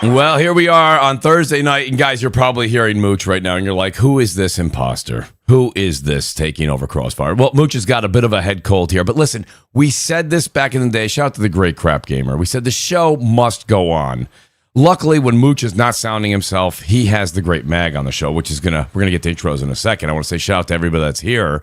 Well, here we are on Thursday night, and guys, you're probably hearing Mooch right now, and you're like, who is this imposter? Who is this taking over CrossFire? Well, Mooch has got a bit of a head cold here, but listen, we said this back in the day. Shout out to the great Crap Gamer. We said the show must go on. Luckily, when Mooch is not sounding himself, he has the great Mag on the show, which is we're gonna get to intros in a second. I want to say shout out to everybody that's here.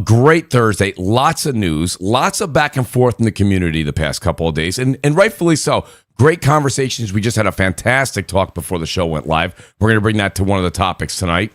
Great Thursday, lots of news, lots of back and forth in the community the past couple of days, and rightfully so. Great conversations. We just had a fantastic talk before the show went live. We're going to bring that to one of the topics tonight.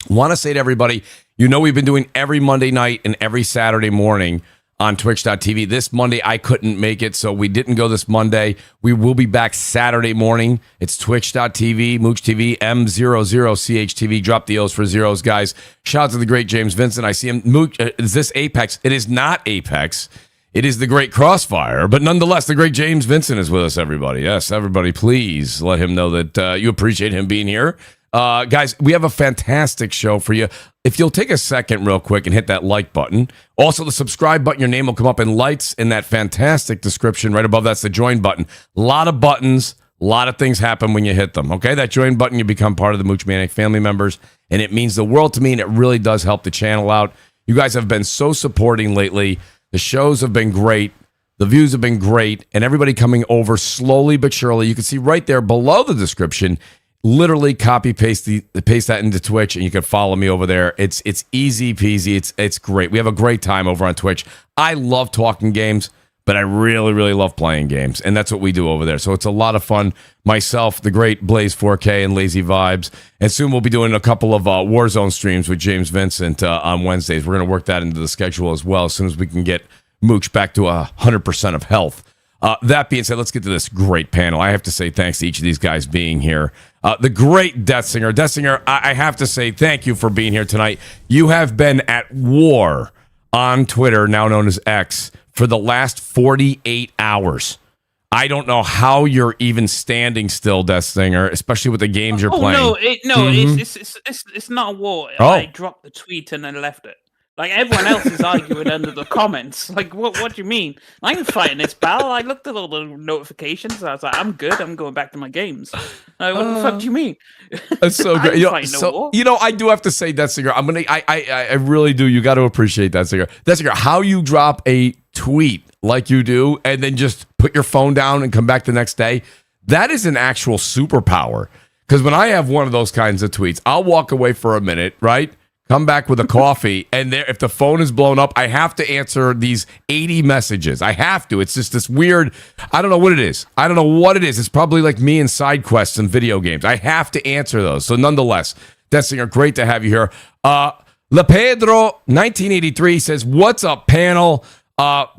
Want to say to everybody, we've been doing every Monday night and every Saturday morning on twitch.tv. This Monday, I couldn't make it, so we didn't go this Monday. We will be back Saturday morning. It's twitch.tv, Mooch TV, M00CHTV. Drop the O's for zeros, guys. Shout out to the great James Vincent. I see him. Mooch, is this Apex? It is not Apex. It is the great CrossFire, but nonetheless, the great James Vincent is with us, everybody. Yes, everybody, please let him know that you appreciate him being here. Guys, we have a fantastic show for you. If you'll take a second real quick and hit that like button. Also, the subscribe button, your name will come up in lights in that fantastic description. Right above that's the join button. A lot of buttons, a lot of things happen when you hit them, okay? That join button, you become part of the Mooch Maniac family members, and it means the world to me, and it really does help the channel out. You guys have been so supporting lately. The shows have been great. The views have been great. And everybody coming over slowly but surely. You can see right there below the description, literally copy paste that into Twitch, and you can follow me over there. It's easy peasy. It's great. We have a great time over on Twitch. I love talking games, but I really, really love playing games. And that's what we do over there. So it's a lot of fun. Myself, the great Blaze 4K and Lazy Vibes. And soon we'll be doing a couple of Warzone streams with James Vincent on Wednesdays. We're going to work that into the schedule as well as soon as we can get Mooch back to 100% of health. That being said, let's get to this great panel. I have to say thanks to each of these guys being here. The great Death Singer. Death Singer, I have to say thank you for being here tonight. You have been at war on Twitter, now known as X, for the last 48 hours. I don't know how you're even standing still, Death Singer, especially with the games you're playing. It's not a war. Oh. I dropped the tweet and then left it. Like, everyone else is arguing under the comments. Like, what do you mean? I ain't fighting this battle. I looked at all the notifications. I was like, I'm good. I'm going back to my games. Like, what the fuck do you mean? That's so great. I do have to say, Death Singer, I really do. You got to appreciate that, Singer. Death Singer, how you drop a tweet like you do and then just put your phone down and come back the next day, that is an actual superpower. Because when I have one of those kinds of tweets, I'll walk away for a minute, right? Come back with a coffee, and if the phone is blown up, I have to answer these 80 messages. I have to. It's just this weird, I don't know what it is. It's probably like me in side quests and video games. I have to answer those. So nonetheless, Death Singer, great to have you here. LePedro 1983 says, what's up, panel?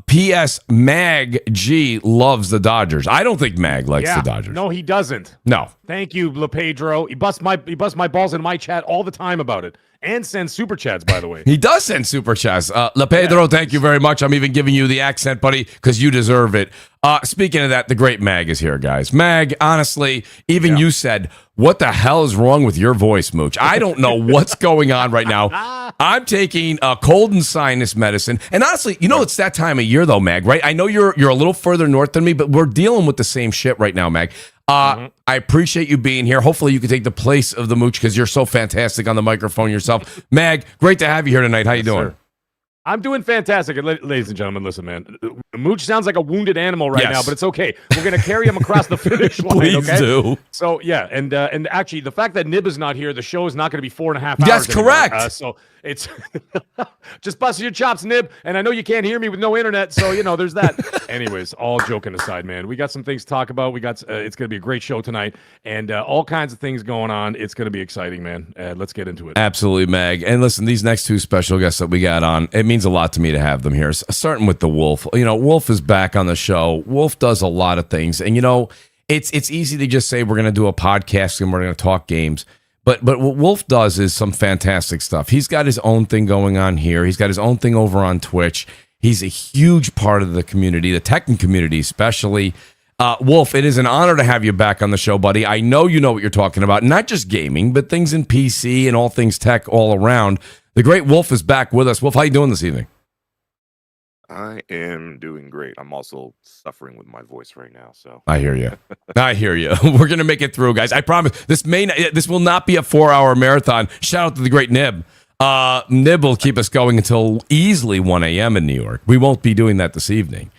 P.S. Mag G loves the Dodgers. I don't think Mag likes the Dodgers. No, he doesn't. No. Thank you, LePedro. He busts my balls in my chat all the time about it. And sends super chats, by the way. He does send super chats. LePedro, thank you very much. I'm even giving you the accent, buddy, because you deserve it. Speaking of that, the great Mag is here, guys. Mag, honestly, even you said, what the hell is wrong with your voice, Mooch? I don't know what's going on right now. I'm taking cold and sinus medicine. And honestly, it's that time of year, though, Mag, right? I know you're a little further north than me, but we're dealing with the same shit right now, Mag. I appreciate you being here. Hopefully you can take the place of the Mooch because you're so fantastic on the microphone yourself. Mag, great to have you here tonight. How you doing? Sir. I'm doing fantastic. Ladies and gentlemen, listen, man. Mooch sounds like a wounded animal right now, but it's okay. We're going to carry him across the finish line, Please okay? do. So, yeah, and actually, the fact that Nib is not here, the show is not going to be 4.5 hours. That's correct. So it's just busting your chops, Nib. And I know you can't hear me with no internet, so, there's that. Anyways, all joking aside, man, we got some things to talk about. It's going to be a great show tonight, and all kinds of things going on. It's going to be exciting, man. Let's get into it. Absolutely, Mag. And listen, these next two special guests that we got on, it means a lot to me to have them here. Starting with the Wolf. Wolf is back on the show. Wolf does a lot of things, and it's easy to just say we're going to do a podcast and we're going to talk games. But what Wolf does is some fantastic stuff. He's got his own thing going on here. He's got his own thing over on Twitch. He's a huge part of the community, the Tekken community especially. Wolf, it is an honor to have you back on the show, buddy. I know you know what you're talking about, not just gaming, but things in PC and all things tech all around. The great Wolf is back with us. Wolf, how you doing this evening? I am doing great. I'm also suffering with my voice right now. So I hear you. I hear you. We're gonna make it through, guys. I promise. This will not be a 4-hour marathon. Shout out to the great Nib. Nib will keep us going until easily 1 a.m. in New York. We won't be doing that this evening.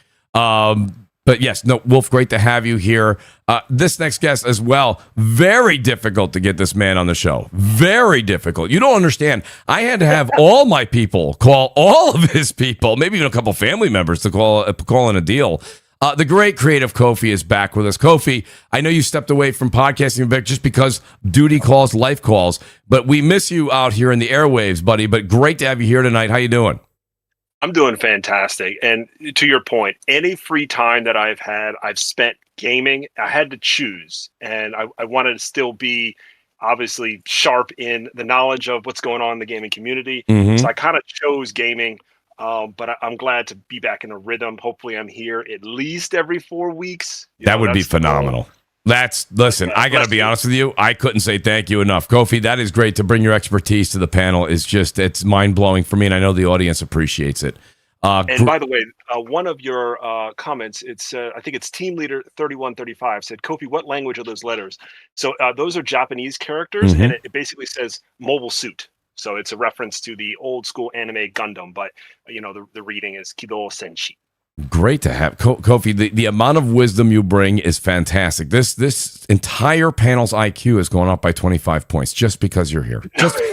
But yes, no, Wolf, great to have you here. This next guest as well, very difficult to get this man on the show. Very difficult. You don't understand. I had to have all my people call all of his people, maybe even a couple family members to call in a deal. The great creative Kofi is back with us. Kofi, I know you stepped away from podcasting a bit just because duty calls, life calls, but we miss you out here in the airwaves, buddy. But great to have you here tonight. How you doing? I'm doing fantastic. And to your point, any free time that I've had, I've spent gaming. I had to choose, and I wanted to still be obviously sharp in the knowledge of what's going on in the gaming community. Mm-hmm. So I kind of chose gaming, but I'm glad to be back in a rhythm. Hopefully I'm here at least every 4 weeks. That would be phenomenal. Listen, I got to be honest with you. I couldn't say thank you enough. Kofi, that is great to bring your expertise to the panel. It's mind blowing for me, and I know the audience appreciates it. And by the way, one of your comments, I think it's team leader 3135 said, Kofi, what language are those letters? So those are Japanese characters, and it basically says mobile suit. So it's a reference to the old school anime Gundam, but the reading is Kido Senshi. Great to have Kofi. The amount of wisdom you bring is fantastic. This entire panel's IQ has gone up by 25 points just because you're here.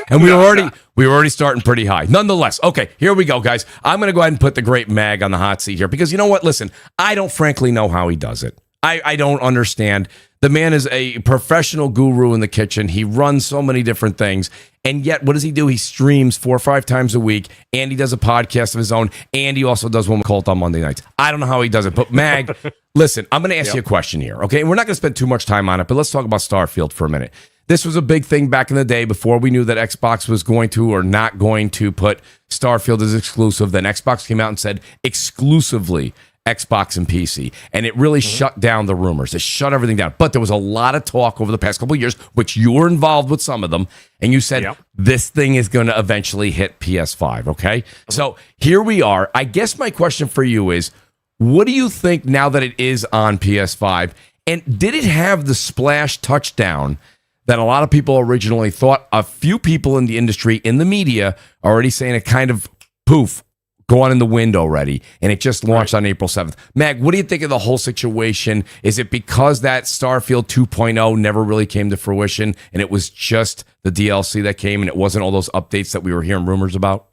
And we were already starting pretty high. Nonetheless, okay, here we go, guys. I'm going to go ahead and put the great Mag on the hot seat here because you know what? Listen, I don't frankly know how he does it. I don't understand. The man is a professional guru in the kitchen. He runs so many different things. And yet, what does he do? He streams 4 or 5 times a week, and he does a podcast of his own, and he also does one called on Monday nights. I don't know how he does it. But, Mag, listen, I'm going to ask you a question here, okay? And we're not going to spend too much time on it, but let's talk about Starfield for a minute. This was a big thing back in the day before we knew that Xbox was going to or not going to put Starfield as exclusive. Then Xbox came out and said exclusively Xbox and PC, and it really shut down the rumors. It shut everything down. But there was a lot of talk over the past couple of years, which you were involved with some of them, and you said, this thing is going to eventually hit PS5, okay? So here we are. I guess my question for you is, what do you think now that it is on PS5, and did it have the splash touchdown that a lot of people originally thought? A few people in the industry, in the media, are already saying it kind of poof, gone in the wind already, and it just launched on April 7th. Mag, what do you think of the whole situation? Is it because that Starfield 2.0 never really came to fruition, and it was just the DLC that came, and it wasn't all those updates that we were hearing rumors about?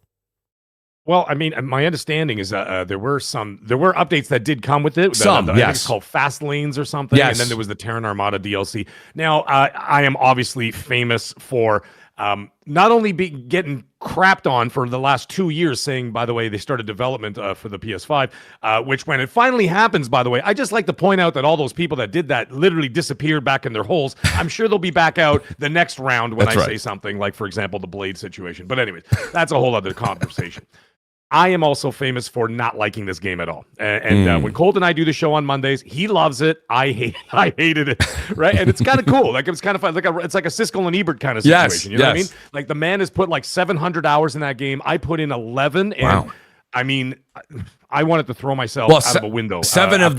Well, I mean, my understanding is that there were updates that did come with it. I think it's called Fast Lanes or something. Yes. And then there was the Terran Armada DLC. Now, I am obviously famous for not only getting crapped on for the last 2 years, saying, by the way, they started development for the PS5, which when it finally happens, by the way, I just like to point out that all those people that did that literally disappeared back in their holes. I'm sure they'll be back out the next round when say something like, for example, the Blade situation. But anyways, that's a whole other conversation. I am also famous for not liking this game at all. And when Colt and I do the show on Mondays, he loves it. I hated it, right? And it's kind of cool. Like, it's kind of fun. It's like a Siskel and Ebert kind of situation. You know what I mean? Like, the man has put like 700 hours in that game. I put in 11. And I mean, I wanted to throw myself out of a window. Seven of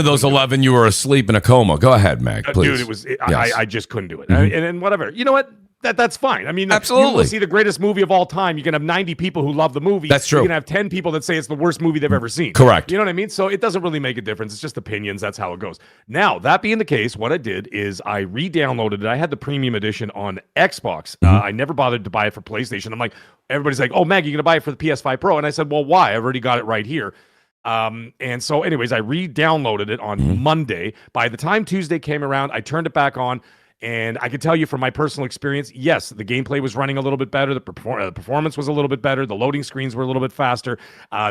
those 11, you were asleep in a coma. Go ahead, Mag, please. Dude, I just couldn't do it. And whatever. You know what? That's fine. I mean, absolutely. You will see the greatest movie of all time. You can have 90 people who love the movie. That's true. You can have 10 people that say it's the worst movie they've ever seen. Correct. You know what I mean? So it doesn't really make a difference. It's just opinions. That's how it goes. Now, that being the case, what I did is I re-downloaded it. I had the premium edition on Xbox. I never bothered to buy it for PlayStation. I'm like, everybody's like, oh, Mag, you're going to buy it for the PS5 Pro? And I said, well, why? I've already got it right here. And so anyways, I re-downloaded it on Monday. By the time Tuesday came around, I turned it back on. And I can tell you from my personal experience, yes, the gameplay was running a little bit better. The performance was a little bit better. The loading screens were a little bit faster.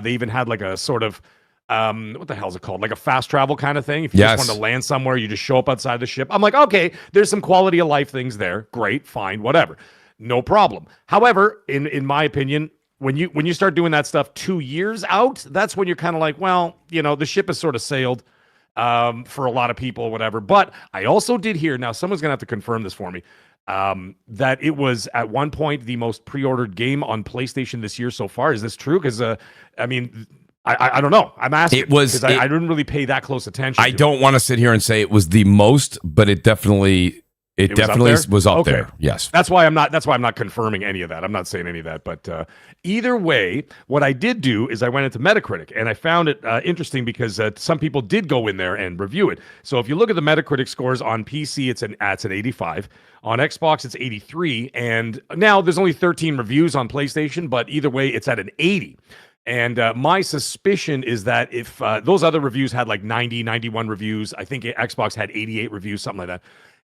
They even had like a sort of, what the hell is it called? Like a fast travel kind of thing. If you just wanted to land somewhere, you just show up outside the ship. I'm like, okay, there's some quality of life things there. Great, fine, whatever. No problem. However, in my opinion, when you start doing that stuff 2 years out, that's when you're kind of like, well, you know, the ship has sort of sailed. For a lot of people, whatever. But I also did hear, now someone's gonna have to confirm this for me, that it was at one point the most pre-ordered game on PlayStation this year so far. Is this true? Because I mean, I don't know. I'm asking. It was. Because I didn't really pay that close attention. I don't want to sit here and say it was the most, but it definitely was up there. Yes. That's why I'm not confirming any of that. I'm not saying any of that. But either way, what I did do is I went into Metacritic, and I found it interesting because some people did go in there and review it. So if you look at the Metacritic scores on PC, it's an 85. On Xbox, it's 83. And now there's only 13 reviews on PlayStation, but either way, it's at an 80. And my suspicion is that if those other reviews had like 90, 91 reviews, I think Xbox had 88 reviews, something like that.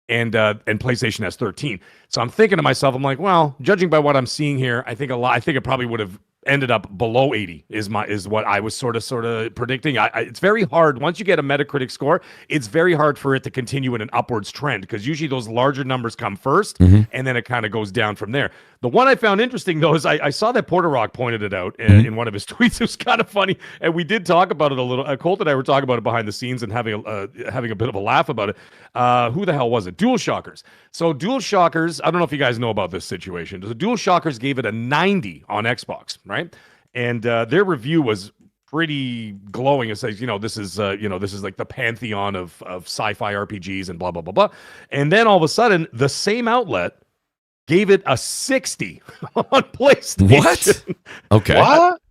And PlayStation has 13. So I'm thinking to myself, I'm like, well, judging by what I'm seeing here, I think it probably would have ended up below 80 is what I was sort of predicting. It's very hard once you get a Metacritic score. It's very hard for it to continue in an upwards trend because usually those larger numbers come first, and then it kind of goes down from there. The one I found interesting though is I saw that Porter Rock pointed it out in one of his tweets. It was kind of funny, and we did talk about it a little. Colt and I were talking about it behind the scenes and having a bit of a laugh about it. Who the hell was it? DualShockers. So DualShockers, I don't know if you guys know about this situation. The DualShockers gave it a 90 on Xbox, right? And their review was pretty glowing. It says, this is like the pantheon of sci-fi RPGs and blah blah blah blah. And then all of a sudden, the same outlet gave it a 60 on PlayStation. What? Okay. What?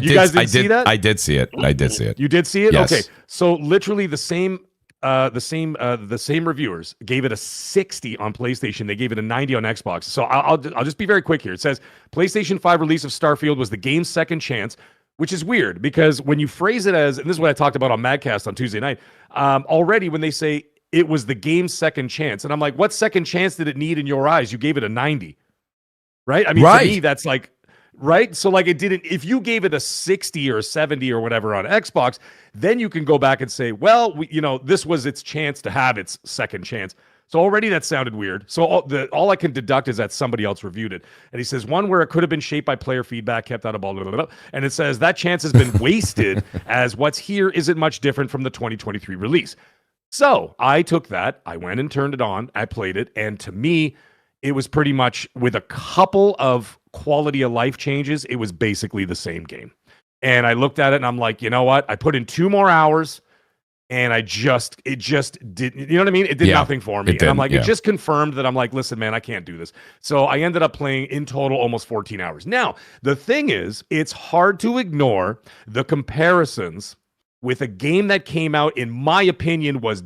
You guys didn't see that? I did see it. You did see it? Yes. Okay. So literally the same reviewers gave it a 60 on PlayStation. They gave it a 90 on Xbox. So I'll just be very quick here. It says PlayStation 5 release of Starfield was the game's second chance, which is weird because when you phrase it as, and this is what I talked about on Madcast on Tuesday night, already when they say it was the game's second chance, and I'm like, what second chance did it need in your eyes? You gave it a 90, right? I mean, to me, that's like, right? So like it didn't, if you gave it a 60 or a 70 or whatever on Xbox, then you can go back and say, well, this was its chance to have its second chance. So already that sounded weird. So all I can deduct is that somebody else reviewed it. And he says, one where it could have been shaped by player feedback, kept out of blah, blah, blah, blah. And it says that chance has been wasted as what's here isn't much different from the 2023 release. So I took that, I went and turned it on, I played it, and to me, it was pretty much with a couple of quality of life changes, it was basically the same game. And I looked at it and I'm like, you know what? I put in 2 more hours and it just didn't, you know what I mean? It did nothing for me. And I'm like, it just confirmed that I'm like, listen, man, I can't do this. So I ended up playing in total almost 14 hours. Now, the thing is, it's hard to ignore the comparisons with a game that came out, in my opinion, was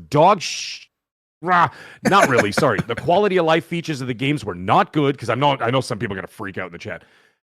not really. Sorry. The quality of life features of the games were not good because I know some people are going to freak out in the chat.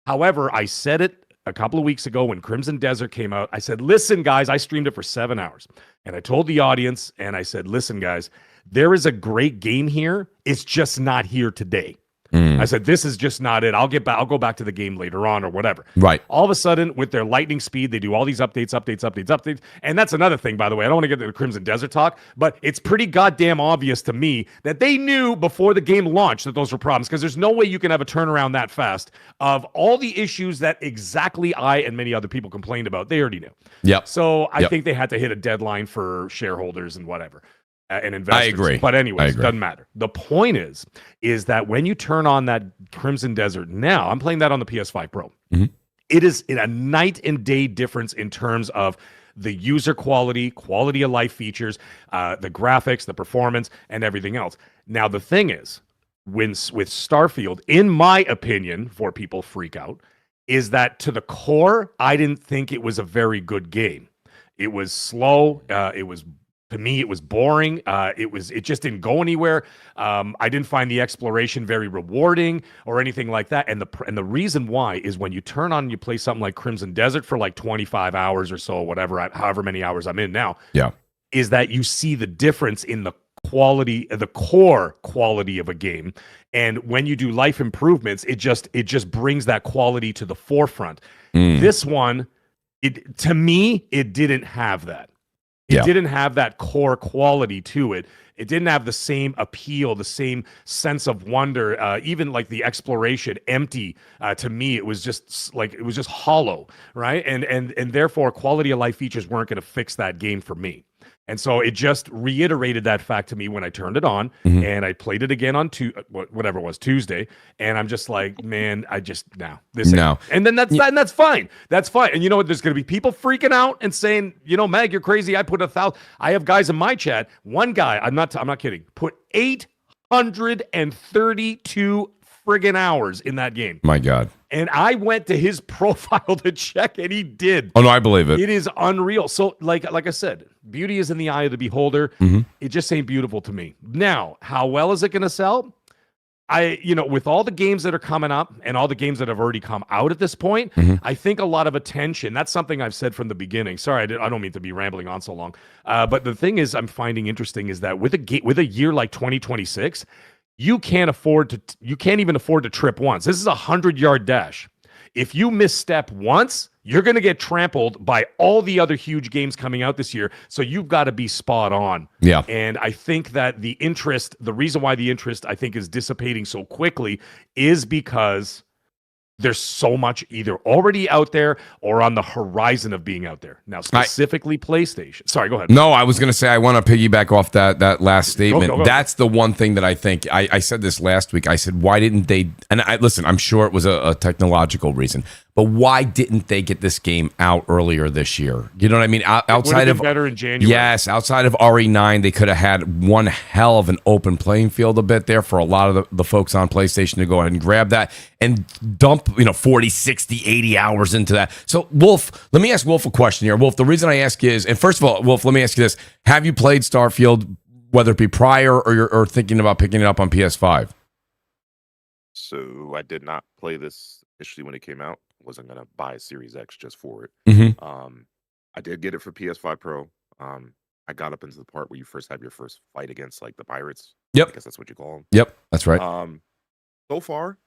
However, I said it a couple of weeks ago when Crimson Desert came out. I said, listen, guys, I streamed it for 7 hours. And I told the audience, and I said, listen, guys, there is a great game here. It's just not here today. I said, this is just not it. I'll go back to the game later on or whatever. Right. All of a sudden, with their lightning speed, they do all these updates. And that's another thing, by the way. I don't want to get to the Crimson Desert talk, but it's pretty goddamn obvious to me that they knew before the game launched that those were problems, because there's no way you can have a turnaround that fast of all the issues that exactly I and many other people complained about. They already knew. Yep. So I think they had to hit a deadline for shareholders and whatever. And investors. I agree. But anyways, it doesn't matter. The point is that when you turn on that Crimson Desert now, I'm playing that on the PS5 Pro. It is a night and day difference in terms of the user quality of life features, the graphics, the performance, and everything else. Now, the thing is, with Starfield, in my opinion, before people freak out, is that to the core, I didn't think it was a very good game. It was slow. To me, it was boring. It just didn't go anywhere. I didn't find the exploration very rewarding or anything like that. And the reason why is when you turn on and you play something like Crimson Desert for like 25 hours or so, whatever, however many hours I'm in now, is that you see the difference in the quality, the core quality of a game. And when you do life improvements, it just brings that quality to the forefront. This one, to me, it didn't have that. It didn't have that core quality to it. It didn't have the same appeal, the same sense of wonder, even like the exploration, empty. To me, it was just hollow, right? And therefore, quality of life features weren't going to fix that game for me. And so it just reiterated that fact to me when I turned it on, Mhm. and I played it again on whatever it was, Tuesday. And I'm just like, man, this ain't. No. And then that's fine. That's fine. And you know what? There's going to be people freaking out and saying, Meg, you're crazy. I put 1,000. I have guys in my chat. One guy, I'm not kidding, put 832 friggin' hours in that game. My God. And I went to his profile to check, and he did. Oh, no, I believe it. It is unreal. So, like I said, beauty is in the eye of the beholder. It just ain't beautiful to me. Now, how well is it going to sell? With all the games that are coming up and all the games that have already come out at this point, I think a lot of attention, that's something I've said from the beginning. Sorry, I don't mean to be rambling on so long. But the thing is I'm finding interesting is that with a year like 2026, you can't even afford to trip once. This is a 100-yard dash. If you misstep once, you're going to get trampled by all the other huge games coming out this year. So you've got to be spot on. Yeah. And I think that the reason why the interest I think is dissipating so quickly is because there's so much either already out there or on the horizon of being out there. Now, specifically PlayStation. Sorry, go ahead. No, I was going to say I want to piggyback off that last statement. Go. That's the one thing that I think, I said this last week. I said, why didn't they, and listen, I'm sure it was a technological reason, but why didn't they get this game out earlier this year? You know what I mean? Outside of better in January. Yes, outside of RE9, they could have had one hell of an open playing field a bit there for a lot of the folks on PlayStation to go ahead and grab that and dump 40, 60, 80 hours into that. So, Wolf, let me ask Wolf a question here. Wolf, the reason I ask you is, and first of all, Wolf, let me ask you this. Have you played Starfield, whether it be prior or you're thinking about picking it up on PS5? So I did not play this initially when it came out. Wasn't going to buy a Series X just for it. I did get it for PS5 Pro. I got up into the part where you first have your first fight against like the pirates. Yep. I guess that's what you call them. Yep, that's right. So far,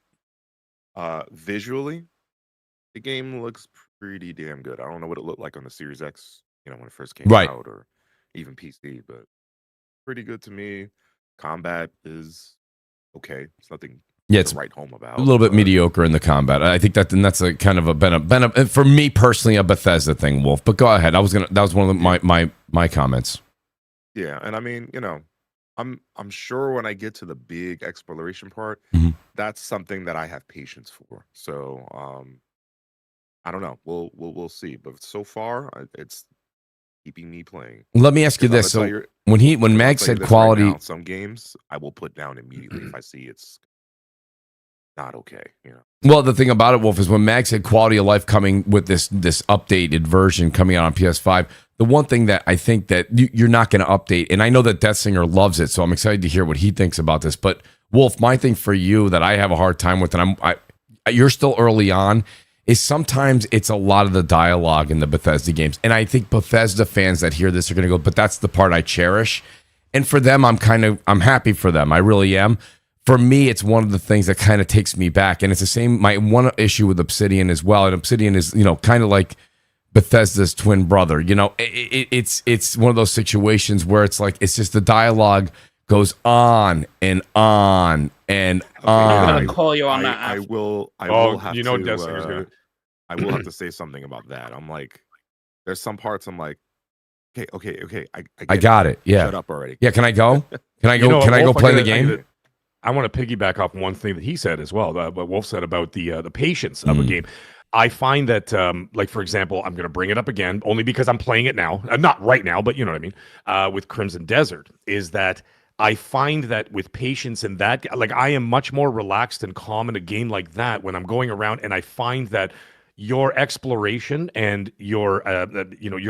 visually, the game looks pretty damn good. I don't know what it looked like on the Series X, when it first came out, or even PC, but pretty good to me. Combat is okay. It's nothing to write home about. A little bit mediocre in the combat. I think that's a kind of been for me personally a Bethesda thing, Wolf. But go ahead. That was one of my comments. Yeah, and I mean, I'm sure when I get to the big exploration part, that's something that I have patience for. So I don't know. We'll see. But so far, it's keeping me playing. Let me ask you this: so when Mag said quality, right now, some games I will put down immediately if I see it's not okay. Well, the thing about it, Wolf, is when Mag said quality of life coming with this updated version coming out on PS5. The one thing that I think that you're not going to update, and I know that Death Singer loves it, so I'm excited to hear what he thinks about this. But Wolf, my thing for you that I have a hard time with, and you're still early on, is sometimes it's a lot of the dialogue in the Bethesda games, and I think Bethesda fans that hear this are going to go, but that's the part I cherish, and for them, I'm happy for them, I really am. For me, it's one of the things that kind of takes me back, and it's the same. My one issue with Obsidian as well, and Obsidian is kind of like Bethesda's twin brother. It's one of those situations where it's like it's just the dialogue goes on and on and on. I'm gonna call you on that. I will have Death Singer's gonna. I will have to say something about that. I'm like, there's some parts I'm like, okay. I got it. Yeah. Shut up already. Yeah. Can I go? Can I go? Can I go play the game? I want to piggyback off one thing that he said as well. What Wolf said about the patience of a game. I find that, like, for example, I'm going to bring it up again, only because I'm playing it now. Not right now, but you know what I mean? With Crimson Desert, is that I find that with patience and that, like, I am much more relaxed and calm in a game like that when I'm going around, and I find that your exploration and your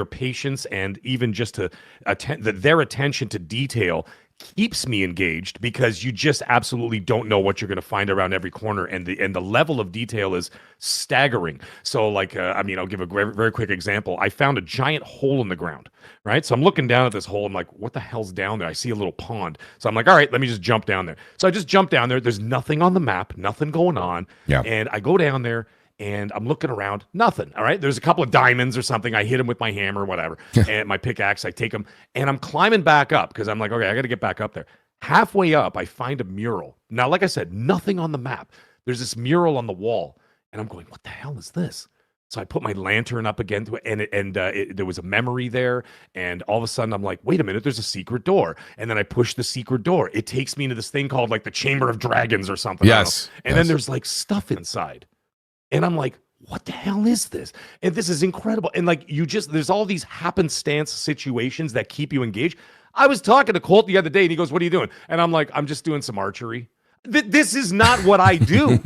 patience and even just their attention to detail keeps me engaged, because you just absolutely don't know what you're going to find around every corner, and the level of detail is staggering. So, like, I'll give a very, very quick example. I found a giant hole in the ground, right? So I'm looking down at this hole. I'm like, what the hell's down there? I see a little pond. So I'm like, all right, let me just jump down there. So I just jump down there. There's nothing on the map, nothing going on. Yeah. And I go down there, and I'm looking around, nothing. All right. There's a couple of diamonds or something. I hit them with my hammer or whatever. And my pickaxe, I take them, and I'm climbing back up because I'm like, okay, I got to get back up there. Halfway up, I find a mural. Now, like I said, nothing on the map. There's this mural on the wall, and I'm going, what the hell is this? So I put my lantern up against it, and there was a memory there. And all of a sudden, I'm like, wait a minute, there's a secret door. And then I push the secret door. It takes me into this thing called like the Chamber of Dragons or something. Yes. And then there's like stuff inside. And I'm like, what the hell is this? And this is incredible. And like, there's all these happenstance situations that keep you engaged. I was talking to Colt the other day and he goes, what are you doing? And I'm like, I'm just doing some archery. This is not what I do,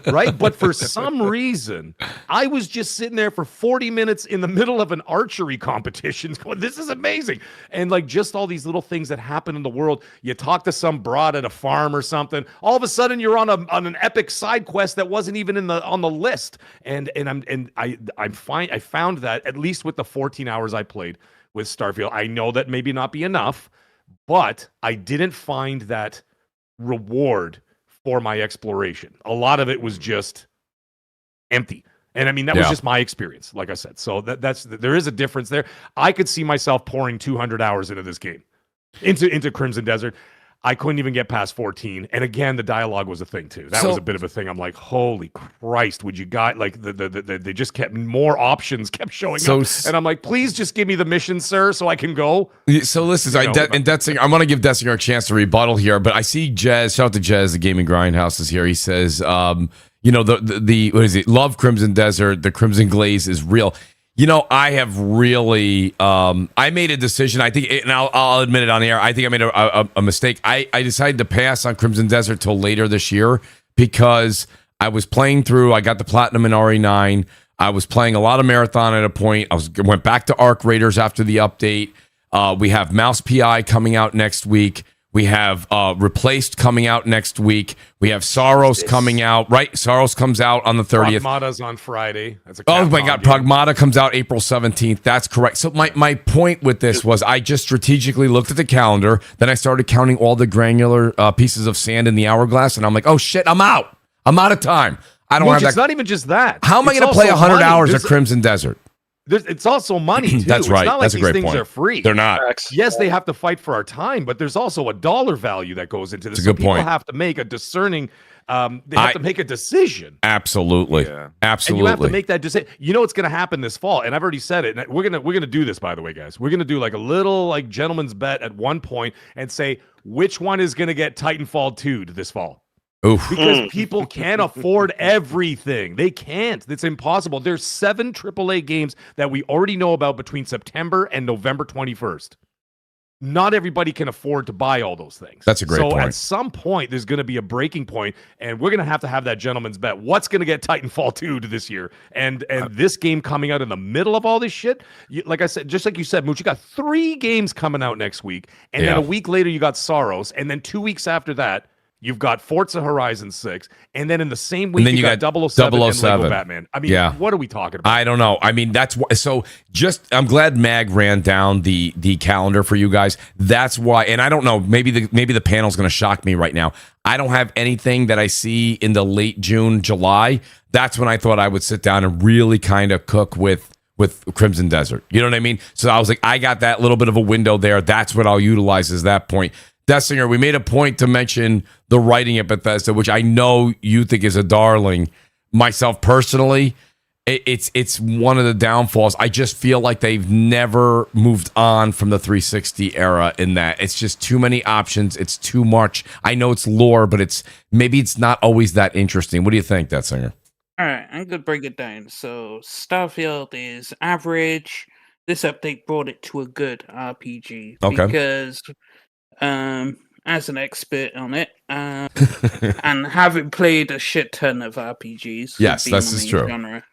right? But for some reason, I was just sitting there for 40 minutes in the middle of an archery competition going, this is amazing. And like just all these little things that happen in the world. You talk to some broad at a farm or something. All of a sudden you're on an epic side quest that wasn't even on the list. And I found that at least with the 14 hours I played with Starfield, I know that maybe not be enough, but I didn't find that reward for my exploration. A lot of it was just empty. And I mean, that was just my experience, like I said. So there is a difference there. I could see myself pouring 200 hours into this game, into Crimson Desert. I couldn't even get past 14. And again, the dialogue was a thing too. That was a bit of a thing. I'm like, holy Christ, would you got like they just kept more options kept showing up. And I'm like, please just give me the mission, sir, so I can go. So listen, I'm going to give Dessinger a chance to rebuttal here, but I see Jez, shout out to Jez, the Gaming Grindhouse is here. He says, you know, the what is it? Love Crimson Desert, the Crimson Glaze is real. You know, I have really, I made a decision. I think, and I'll admit it on the air. I think I made a mistake. I decided to pass on Crimson Desert till later this year because I was playing through. I got the platinum in RE9. I was playing a lot of Marathon at a point. Went back to Arc Raiders after the update. We have Mouse PI coming out next week. We have Replaced coming out next week. We have Sorrows coming out, right? Sorrows comes out on the 30th. Pragmata's on Friday. Oh my God, Pragmata comes out April 17th. That's correct. So my point with this was I just strategically looked at the calendar. Then I started counting all the granular pieces of sand in the hourglass. And I'm like, oh shit, I'm out. I'm out of time. I don't have that. It's not even just that. How am I going to play 100 hours of Crimson Desert? It's also money, too. That's right. It's not like That's a great these things point. are free. They're not. Yes, they have to fight for our time, but there's also a dollar value that goes into this. It's a good people point. have to make a discerning. They have to make a decision. Absolutely. Yeah. Absolutely. And you have to make that decision. You know what's going to happen this fall, and I've already said it. And we're gonna do this, by the way, guys. We're gonna do like a little like gentleman's bet at one point and say which one is gonna get Titanfall 2 this fall. Oof. Because people can't afford everything. They can't. It's impossible. There's 7 AAA games that we already know about between September and November 21st. Not everybody can afford to buy all those things. That's a great point. So at some point, there's going to be a breaking point, and we're going to have that gentleman's bet. What's going to get Titanfall 2 to this year? And this game coming out in the middle of all this shit, like I said, just like you said, Mooch, you got 3 games coming out next week, and then a week later you got Sorrows, and then 2 weeks after that, you've got Forza Horizon 6, and then in the same week, you got 007 and Lego Batman. I mean, what are we talking about? I don't know. I mean, that's why. So I'm glad Mag ran down the calendar for you guys. That's why, and I don't know, maybe the panel's going to shock me right now. I don't have anything that I see in the late June, July. That's when I thought I would sit down and really kind of cook with Crimson Desert. You know what I mean? So I was like, I got that little bit of a window there. That's what I'll utilize as that point. Dessinger, we made a point to mention the writing at Bethesda, which I know you think is a darling. Myself personally, it's one of the downfalls. I just feel like they've never moved on from the 360 era in that. It's just too many options. It's too much. I know it's lore, but maybe it's not always that interesting. What do you think, Dessinger? All right, I'm going to break it down. So Starfield is average. This update brought it to a good RPG. Okay. Because as an expert on it, and having played a shit ton of RPGs, yes, this is true. Genre,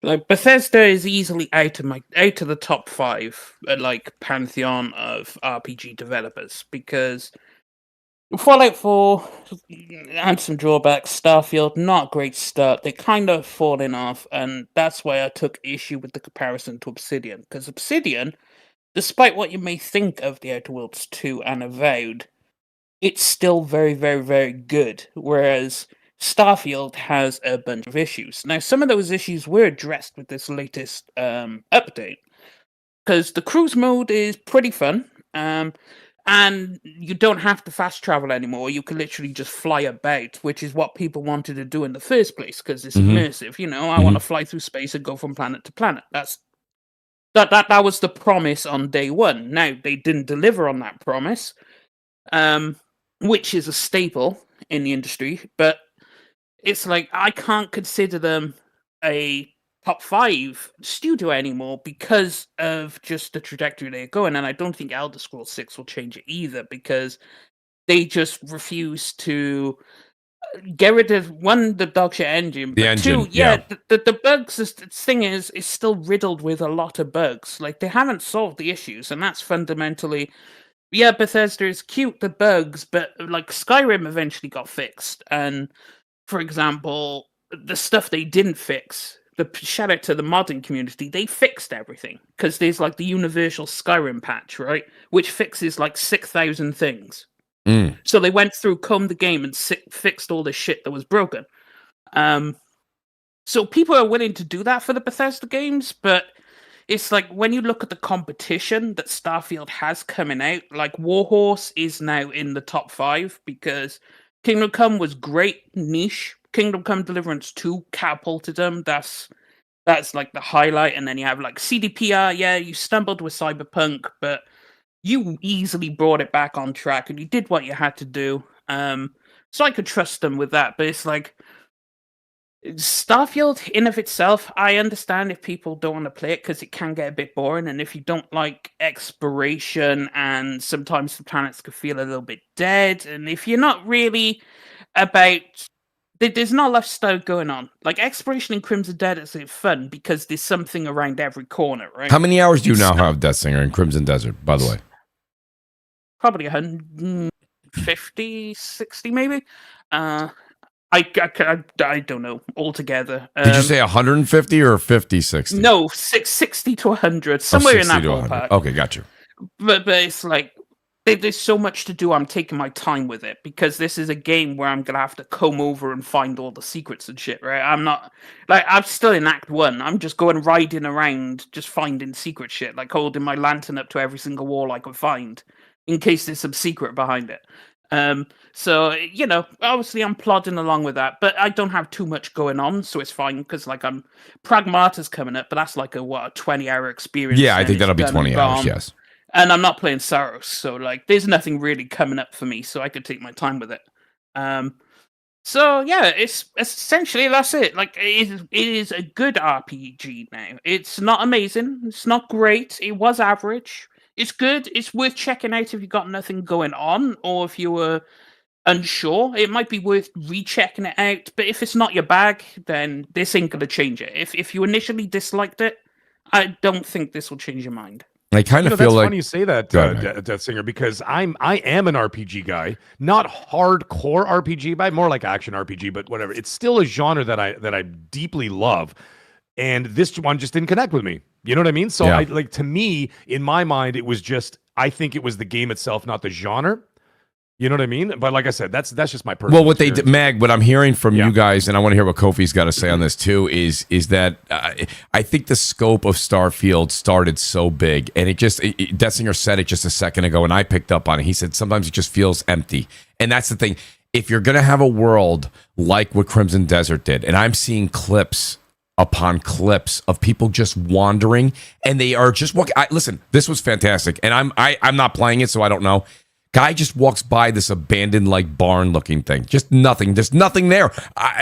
like Bethesda is easily out of the top 5, like pantheon of RPG developers, because Fallout 4 had some drawbacks. Starfield, not a great start. They kind of fallen off, and that's why I took issue with the comparison to Obsidian, because Obsidian, despite what you may think of The Outer Worlds 2 and Avowed, it's still very, very, very good, whereas Starfield has a bunch of issues. Now, some of those issues were addressed with this latest update, because the cruise mode is pretty fun, and And you don't have to fast travel anymore. You can literally just fly about, which is what people wanted to do in the first place because it's immersive. You know, I want to fly through space and go from planet to planet. That was the promise on day one. Now, they didn't deliver on that promise, which is a staple in the industry. But it's like, I can't consider them a top 5 studio anymore because of just the trajectory they're going. And I don't think Elder Scrolls 6 will change it either because they just refuse to get rid of, one, the dog shit engine, but two, the bugs, the thing is still riddled with a lot of bugs. Like, they haven't solved the issues, and that's fundamentally, Bethesda is cute, the bugs, but like Skyrim eventually got fixed. And for example, the stuff they didn't fix, the shout out to the modding community, they fixed everything because there's like the universal Skyrim patch, right, which fixes like 6,000 things. So they went through, combed the game, and fixed all the shit that was broken. So people are willing to do that for the Bethesda games, but it's like when you look at the competition that Starfield has coming out, like Warhorse is now in the top 5 because Kingdom Come was great niche. Kingdom Come Deliverance 2 catapulted them. That's like the highlight. And then you have like CDPR. Yeah, you stumbled with Cyberpunk, but you easily brought it back on track and you did what you had to do. So I could trust them with that. But it's like Starfield in of itself, I understand if people don't want to play it because it can get a bit boring. And if you don't like exploration and sometimes the planets could feel a little bit dead. And if you're not really about... There's not enough stuff going on. Like, exploration in Crimson Desert is fun because there's something around every corner, right? How many hours do you now have, Deathsinger, in Crimson Desert, by the way? Probably 150, 60 maybe. I don't know altogether. Did you say 150 or 50, 60? No, 60 to 100, somewhere in that ballpark. Okay, got you. But it's like, there's so much to do. I'm taking my time with it because this is a game where I'm gonna have to comb over and find all the secrets and shit, right? I'm not like, I'm still in Act 1. I'm just going riding around, just finding secret shit, like holding my lantern up to every single wall I can find in case there's some secret behind it. So, you know, obviously I'm plodding along with that, but I don't have too much going on, so it's fine because like Pragmata's coming up, but that's like a 20-hour experience. Yeah, I think that'll be 20 hours. Yes. And I'm not playing Saros, so like there's nothing really coming up for me, so I could take my time with it. So yeah, it's essentially that's it. Like it is a good RPG now. It's not amazing, it's not great, it was average. It's good, it's worth checking out if you got nothing going on, or if you were unsure, it might be worth rechecking it out. But if it's not your bag, then this ain't gonna change it. If you initially disliked it, I don't think this will change your mind. I kind of feel that's like funny you say that, Deathsinger, because I am an RPG guy, not hardcore RPG, but more like action RPG, but whatever. It's still a genre that I deeply love, and this one just didn't connect with me. You know what I mean? So I like, to me, in my mind, it was just, I think it was the game itself, not the genre. You know what I mean? But like I said, that's just my personal. Well, what experience. They did, Mag, what I'm hearing from you guys, and I want to hear what Kofi's got to say on this too, is that I think the scope of Starfield started so big, and Deathsinger said it just a second ago, and I picked up on it. He said sometimes it just feels empty, and that's the thing. If you're gonna have a world like what Crimson Desert did, and I'm seeing clips upon clips of people just wandering, and they are just walking. Listen, this was fantastic, and I'm not playing it, so I don't know. Guy just walks by this abandoned, like, barn-looking thing. Just nothing. There's nothing there.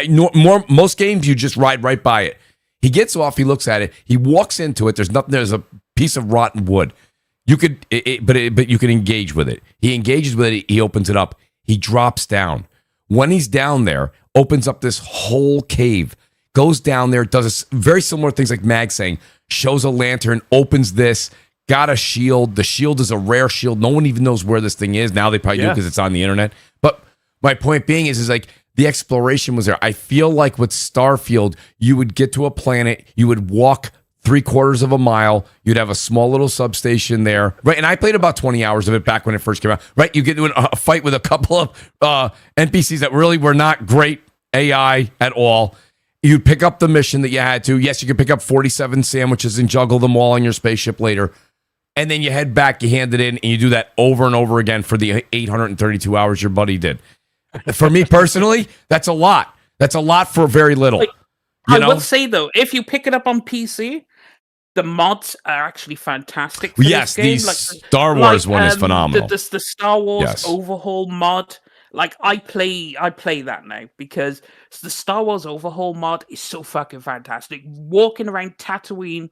Most games, you just ride right by it. He gets off. He looks at it. He walks into it. There's nothing. There's a piece of rotten wood. You could, but you can engage with it. He engages with it. He opens it up. He drops down. When he's down there, opens up this whole cave. Goes down there. Does very similar things like Mag saying. Shows a lantern. Opens this. Got a shield. The shield is a rare shield. No one even knows where this thing is. Now they probably do because it's on the internet. But my point being is like the exploration was there. I feel like with Starfield, you would get to a planet, you would walk 3/4 of a mile, you'd have a small little substation there, right? And I played about 20 hours of it back when it first came out, right? You get into a fight with a couple of NPCs that really were not great AI at all. You'd pick up the mission that you had to. Yes, you could pick up 47 sandwiches and juggle them all on your spaceship later. and then you head back, you hand it in, and you do that over and over again for the 832 hours your buddy did. For me personally, that's a lot. That's a lot for very little. Like, I will say though, if you pick it up on PC, the mods are actually fantastic for yes, this game. the Star Wars one is phenomenal. The Star Wars Overhaul mod, like I play that now because the Star Wars Overhaul mod is so fucking fantastic. Walking around Tatooine,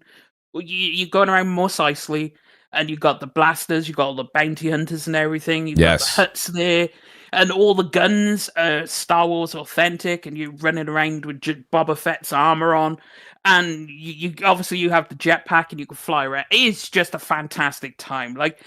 you're going around Mos Eisley, and you got the blasters, you got all the bounty hunters and everything. You got the huts there, and all the guns are Star Wars authentic, and you're running around with Boba Fett's armor on. And you obviously you have the jetpack and you can fly around. It's just a fantastic time. Like,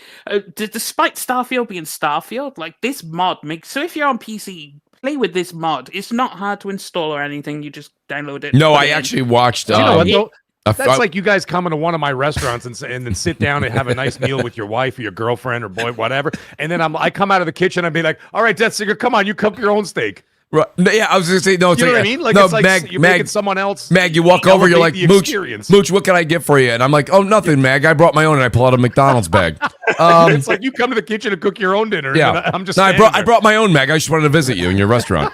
despite Starfield being Starfield, like this mod makes so if you're on PC, play with this mod. It's not hard to install or anything. You just download it. No, I actually watched. You know what, though? That's like you guys coming to one of my restaurants and then sit down and have a nice meal with your wife or your girlfriend or boy, whatever. And then I come out of the kitchen and be like, all right, Death Singer, come on, you cook your own steak. Right. Yeah, I was going to say, no, it's you know like, what I mean? Like, no, it's like Mag, you're making someone else. Mag, you walk over, you're like, Mooch, what can I get for you? And I'm like, oh, nothing, Mag. I brought my own, and I pull out a McDonald's bag. It's like you come to the kitchen and cook your own dinner. Yeah, I'm just. No, I brought my own, Mag. I just wanted to visit you in your restaurant.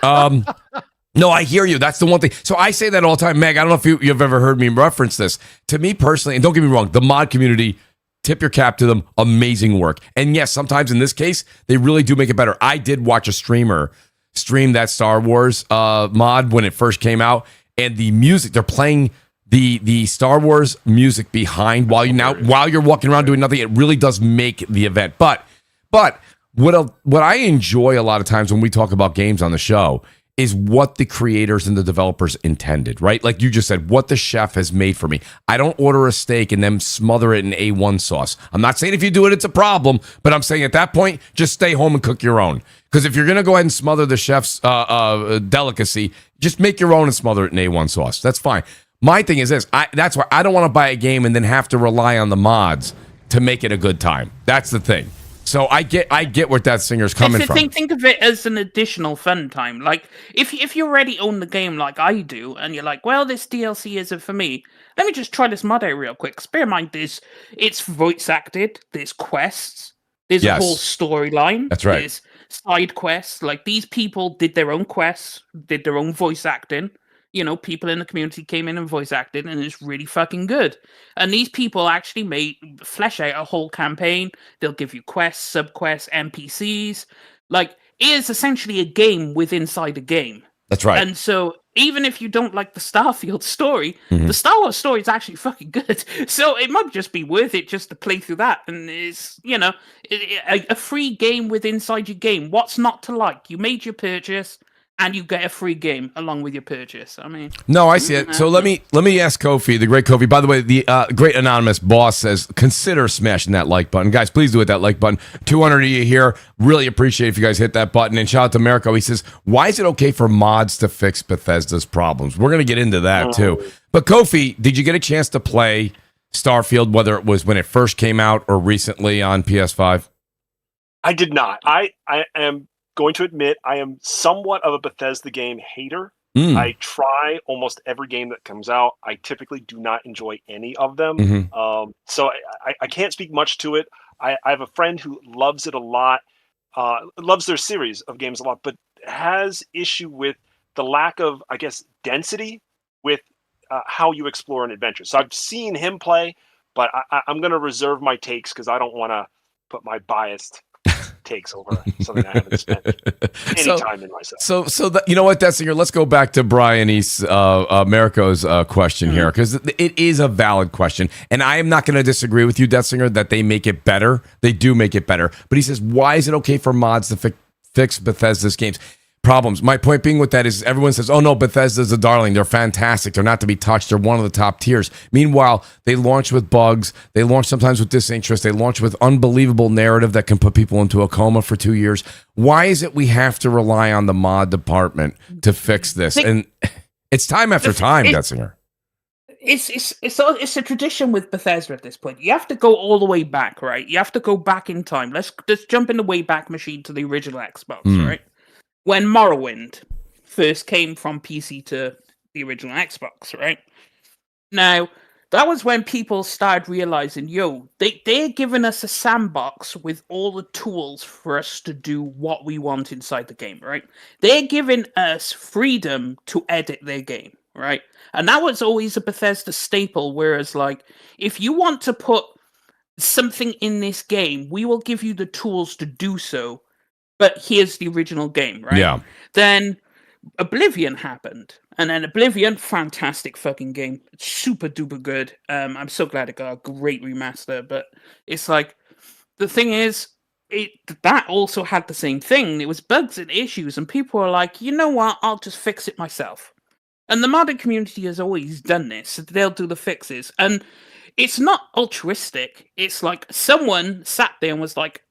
No, I hear you. That's the one thing. So I say that all the time, Meg. I don't know if you've ever heard me reference this. To me personally, and don't get me wrong, the mod community, tip your cap to them. Amazing work. And yes, sometimes in this case, they really do make it better. I did watch a streamer stream that Star Wars mod when it first came out, and the music, they're playing the Star Wars music behind while you're walking around doing nothing. It really does make the event. But what I enjoy a lot of times when we talk about games on the show is what the creators and the developers intended, right? Like you just said, what the chef has made for me. I don't order a steak and then smother it in A1 sauce. I'm not saying if you do it, it's a problem, but I'm saying at that point, just stay home and cook your own. Because if you're going to go ahead and smother the chef's delicacy, just make your own and smother it in A1 sauce. That's fine. My thing is this. That's why I don't want to buy a game and then have to rely on the mods to make it a good time. That's the thing. So I get where that singer's coming from. Think of it as an additional fun time. Like if you already own the game like I do, and you're like, well, this DLC isn't for me. Let me just try this mod out real quick. Bear in mind, it's voice acted. There's quests. There's a whole storyline. That's right. There's side quests. Like these people did their own quests, did their own voice acting. You know, people in the community came in and voice acted, and it's really fucking good. And these people actually flesh out a whole campaign. They'll give you quests, subquests, NPCs. Like, it is essentially a game inside a game. That's right. And so, even if you don't like the Starfield story, the Star Wars story is actually fucking good. So, it might just be worth it just to play through that. And it's, you know, a free game inside your game. What's not to like? You made your purchase, and you get a free game along with your purchase. I mean, no, I see it. So let me ask Kofi, the great Kofi. By the way, the great anonymous boss says consider smashing that like button, guys. Please do it. That like button. 200 of you here. Really appreciate if you guys hit that button. And shout out to Americo. He says, why is it okay for mods to fix Bethesda's problems? We're gonna get into that too. But Kofi, did you get a chance to play Starfield, whether it was when it first came out or recently on PS5? I did not. I am going to admit I am somewhat of a Bethesda game hater. I try almost every game that comes out. I typically do not enjoy any of them. So I can't speak much to it. I have a friend who loves it a lot, loves their series of games a lot, but has issue with the lack of, I guess, density with how you explore an adventure. So I've seen him play, but I'm going to reserve my takes because I don't want to put my biased takes over something I haven't spent any time in myself. So you know what, Dessinger, let's go back to Brian East, Americo's question here, because it is a valid question, and I am not going to disagree with you, Dessinger, that they make it better. They do make it better, but he says, why is it okay for mods to fix Bethesda's games? Problems. My point being with that is everyone says, oh no, Bethesda's a darling. They're fantastic. They're not to be touched. They're one of the top tiers. Meanwhile, they launch with bugs. They launch sometimes with disinterest. They launch with unbelievable narrative that can put people into a coma for 2 years. Why is it we have to rely on the mod department to fix this? And it's time after time, Getzinger. It's a tradition with Bethesda at this point. You have to go all the way back, right? You have to go back in time. Let's jump in the Wayback Machine to the original Xbox, right? When Morrowind first came from PC to the original Xbox, right? Now, that was when people started realizing, yo, they're giving us a sandbox with all the tools for us to do what we want inside the game, right? They're giving us freedom to edit their game, right? And that was always a Bethesda staple, whereas, like, if you want to put something in this game, we will give you the tools to do so, but here's the original game, right? Yeah. Then Oblivion happened, and then Oblivion, fantastic fucking game, super duper good. I'm so glad it got a great remaster, but it's like, the thing is, that also had the same thing. It was bugs and issues, and people were like, you know what, I'll just fix it myself. And the modding community has always done this. They'll do the fixes, and it's not altruistic. It's like someone sat there and was like,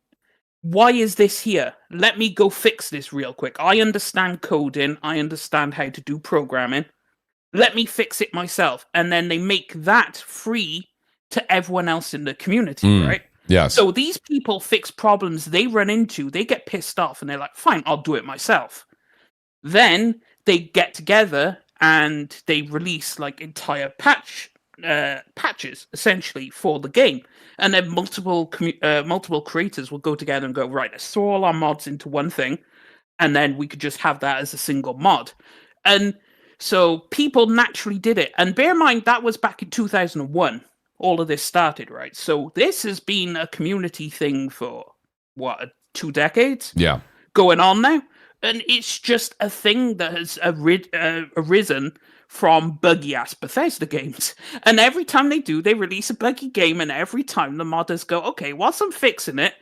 why is this here? Let me go fix this real quick. I understand coding. I understand how to do programming. Let me fix it myself. And then they make that free to everyone else in the community, right? Yes. So these people fix problems they run into. They get pissed off and they're like, fine, I'll do it myself. Then they get together and they release like entire patches essentially for the game, and then multiple creators will go together and go, right, let's throw all our mods into one thing, and then we could just have that as a single mod. And so people naturally did it. And bear in mind, that was back in 2001 all of this started, right? So this has been a community thing for what, 2 decades going on now, and it's just a thing that has arisen from buggy-ass Bethesda games. And every time they do, they release a buggy game, and every time the modders go, okay, whilst I'm fixing it,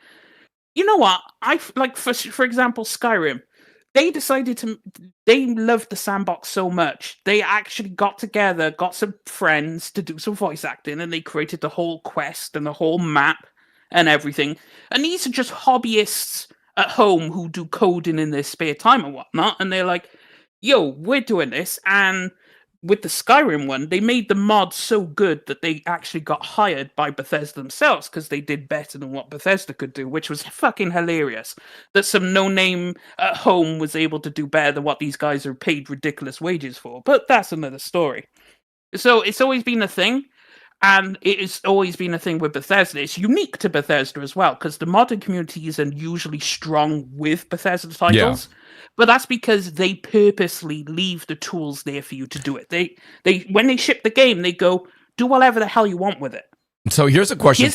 you know what? For example, Skyrim, they loved the sandbox so much, they actually got together, got some friends to do some voice acting, and they created the whole quest and the whole map and everything. And these are just hobbyists at home who do coding in their spare time and whatnot, and they're like, yo, we're doing this. And with the Skyrim one, they made the mod so good that they actually got hired by Bethesda themselves because they did better than what Bethesda could do, which was fucking hilarious. That some no-name at home was able to do better than what these guys are paid ridiculous wages for. But that's another story. So it's always been a thing, and it has always been a thing with Bethesda. It's unique to Bethesda as well, because the modern community is unusually strong with Bethesda titles. Yeah. But that's because they purposely leave the tools there for you to do it. They when they ship the game, they go, do whatever the hell you want with it. So here's a question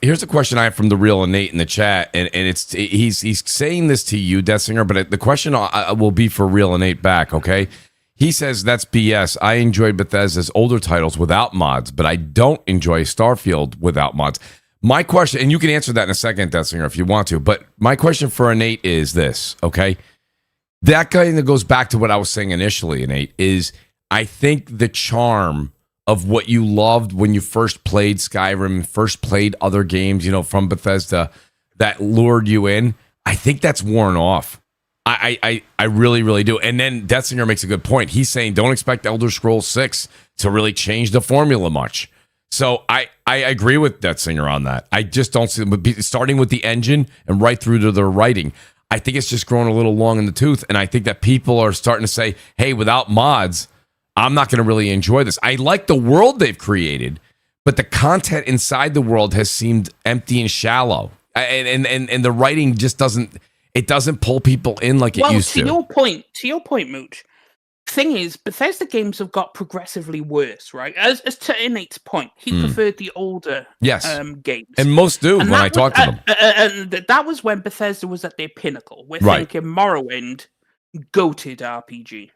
here's a question I have from the real Nate in the chat, and he's saying this to you, Deathinger, but the question will be for real Nate back, okay? He says, that's BS. I enjoyed Bethesda's older titles without mods, but I don't enjoy Starfield without mods. My question, and you can answer that in a second, Deathinger, if you want to, but my question for Nate is this, okay? That kind of goes back to what I was saying initially, Nate, is I think the charm of what you loved when you first played Skyrim, first played other games, from Bethesda that lured you in, I think that's worn off. I really, really do. And then Deathinger makes a good point. He's saying don't expect Elder Scrolls 6 to really change the formula much. So I agree with Deathinger on that. I just don't see starting with the engine and right through to their writing. I think it's just growing a little long in the tooth. And I think that people are starting to say, hey, without mods, I'm not going to really enjoy this. I like the world they've created, but the content inside the world has seemed empty and shallow. And the writing just doesn't pull people in like it used to. To your point, Mooch. Thing is, Bethesda games have got progressively worse, right? As to Nate's point, he preferred the older games. And most do when I talk to them. And that was when Bethesda was at their pinnacle. We're thinking Morrowind, goated RPG.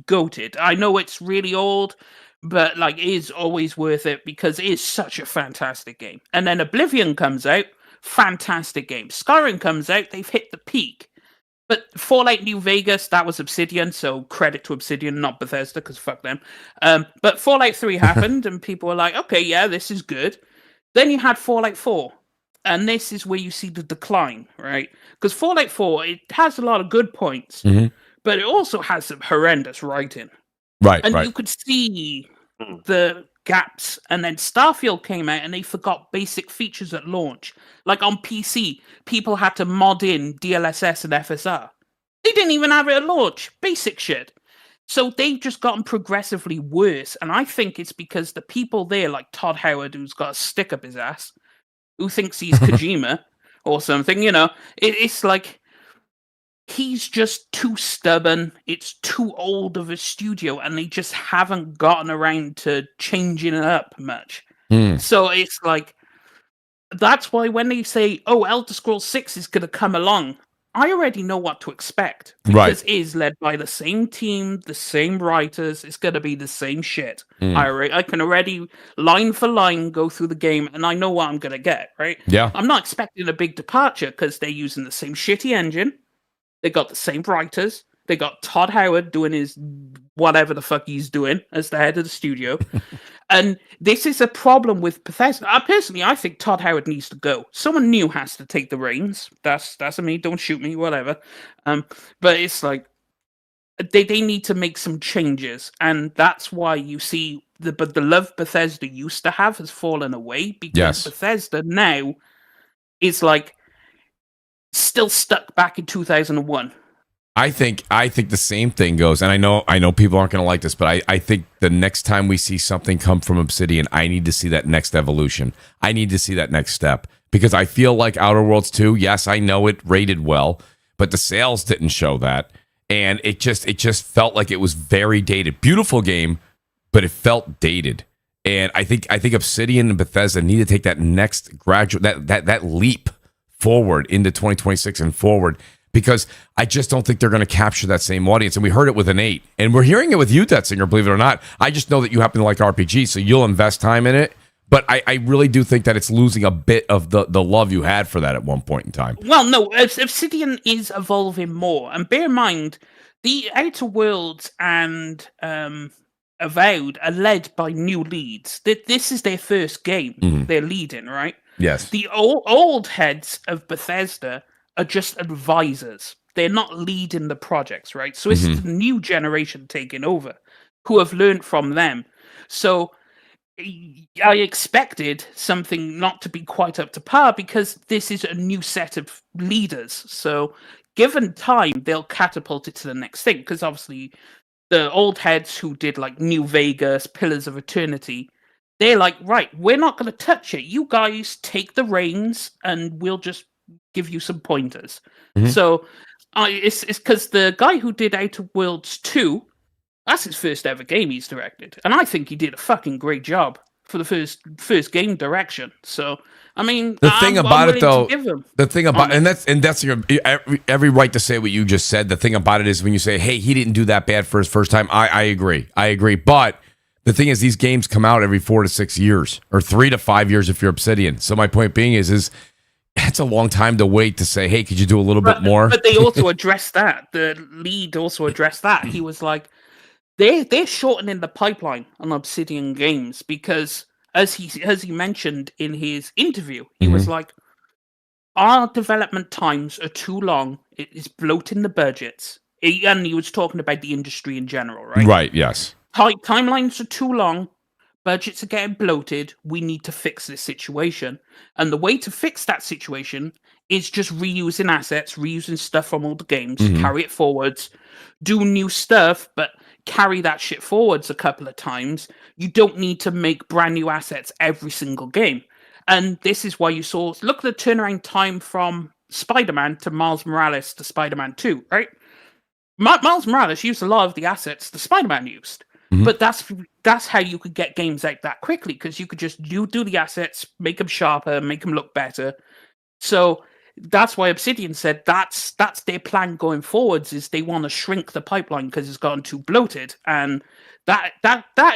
Goated. I know it's really old, but it is always worth it because it is such a fantastic game. And then Oblivion comes out, fantastic game. Skyrim comes out, they've hit the peak. But Fallout New Vegas, that was Obsidian, so credit to Obsidian, not Bethesda, because fuck them. But Fallout 3 happened, and people were like, okay, yeah, this is good. Then you had Fallout 4, and this is where you see the decline, right? Because Fallout 4, it has a lot of good points, but it also has some horrendous writing. Right, and you could see the gaps, and then Starfield came out and they forgot basic features at launch. Like on PC, people had to mod in DLSS and FSR. They didn't even have it at launch. Basic shit. So they've just gotten progressively worse. And I think it's because the people there, like Todd Howard, who's got a stick up his ass, who thinks he's Kojima or something, it's like he's just too stubborn. It's too old of a studio, and they just haven't gotten around to changing it up much. So it's like, that's why when they say, oh, Elder Scrolls 6 is going to come along, I already know what to expect. Because it is led by the same team, the same writers. It's going to be the same shit. I can already, line for line, go through the game, and I know what I'm going to get, right? Yeah. I'm not expecting a big departure, because they're using the same shitty engine. They got the same writers. They got Todd Howard doing his whatever the fuck he's doing as the head of the studio. And this is a problem with Bethesda. I think Todd Howard needs to go. Someone new has to take the reins. That's me. Don't shoot me, whatever. But it's like they need to make some changes, and that's why you see the love Bethesda used to have has fallen away, because Bethesda now is like still stuck back in 2001. I think the same thing goes, and I know people aren't going to like this, but I think the next time we see something come from Obsidian, I need to see that next evolution. I need to see that next step, because I feel like Outer Worlds 2, yes, I know it rated well, but the sales didn't show that, and it just felt like it was very dated. Beautiful game, but it felt dated. And I think Obsidian and Bethesda need to take that next gradual that leap forward into 2026 and forward, because I just don't think they're going to capture that same audience. And we heard it with an 8. And we're hearing it with you, Detzinger, believe it or not. I just know that you happen to like RPG, so you'll invest time in it. But I really do think that it's losing a bit of the love you had for that at one point in time. Well, no, Obsidian is evolving more. And bear in mind, the Outer Worlds and Avowed are led by new leads. This is their first game. They're leading, right? Yes. The old heads of Bethesda are just advisors. They're not leading the projects, right? So it's the new generation taking over who have learned from them. So I expected something not to be quite up to par, because this is a new set of leaders. So given time, they'll catapult it to the next thing, because obviously the old heads who did like New Vegas, Pillars of Eternity, they're like, right, we're not going to touch it. You guys take the reins and we'll just give you some pointers. So it's because the guy who did Outer Worlds 2, that's his first ever game he's directed. And I think he did a fucking great job for the first game direction. So, I mean, the thing about and that's your every right to say what you just said. The thing about it is when you say, hey, he didn't do that bad for his first time, I agree. But the thing is, these games come out every 4 to 6 years, or 3 to 5 years if you're Obsidian. So my point being is it's a long time to wait to say, hey, could you do a little bit more? But they also addressed that. The lead also addressed that. He was like, they're shortening the pipeline on Obsidian games, because as he mentioned in his interview, he was like, our development times are too long. It is bloating the budgets. And he was talking about the industry in general, right? Right, yes. Timelines are too long. Budgets are getting bloated. We need to fix this situation. And the way to fix that situation is just reusing assets, reusing stuff from all the games, carry it forwards, do new stuff, but carry that shit forwards a couple of times. You don't need to make brand new assets every single game. And this is why you saw, look at the turnaround time from Spider-Man to Miles Morales to Spider-Man 2, right? Miles Morales used a lot of the assets the Spider-Man used. But that's how you could get games out that quickly, because you could just do the assets, make them sharper, make them look better. So that's why Obsidian said that's their plan going forwards, is they want to shrink the pipeline because it's gotten too bloated, and that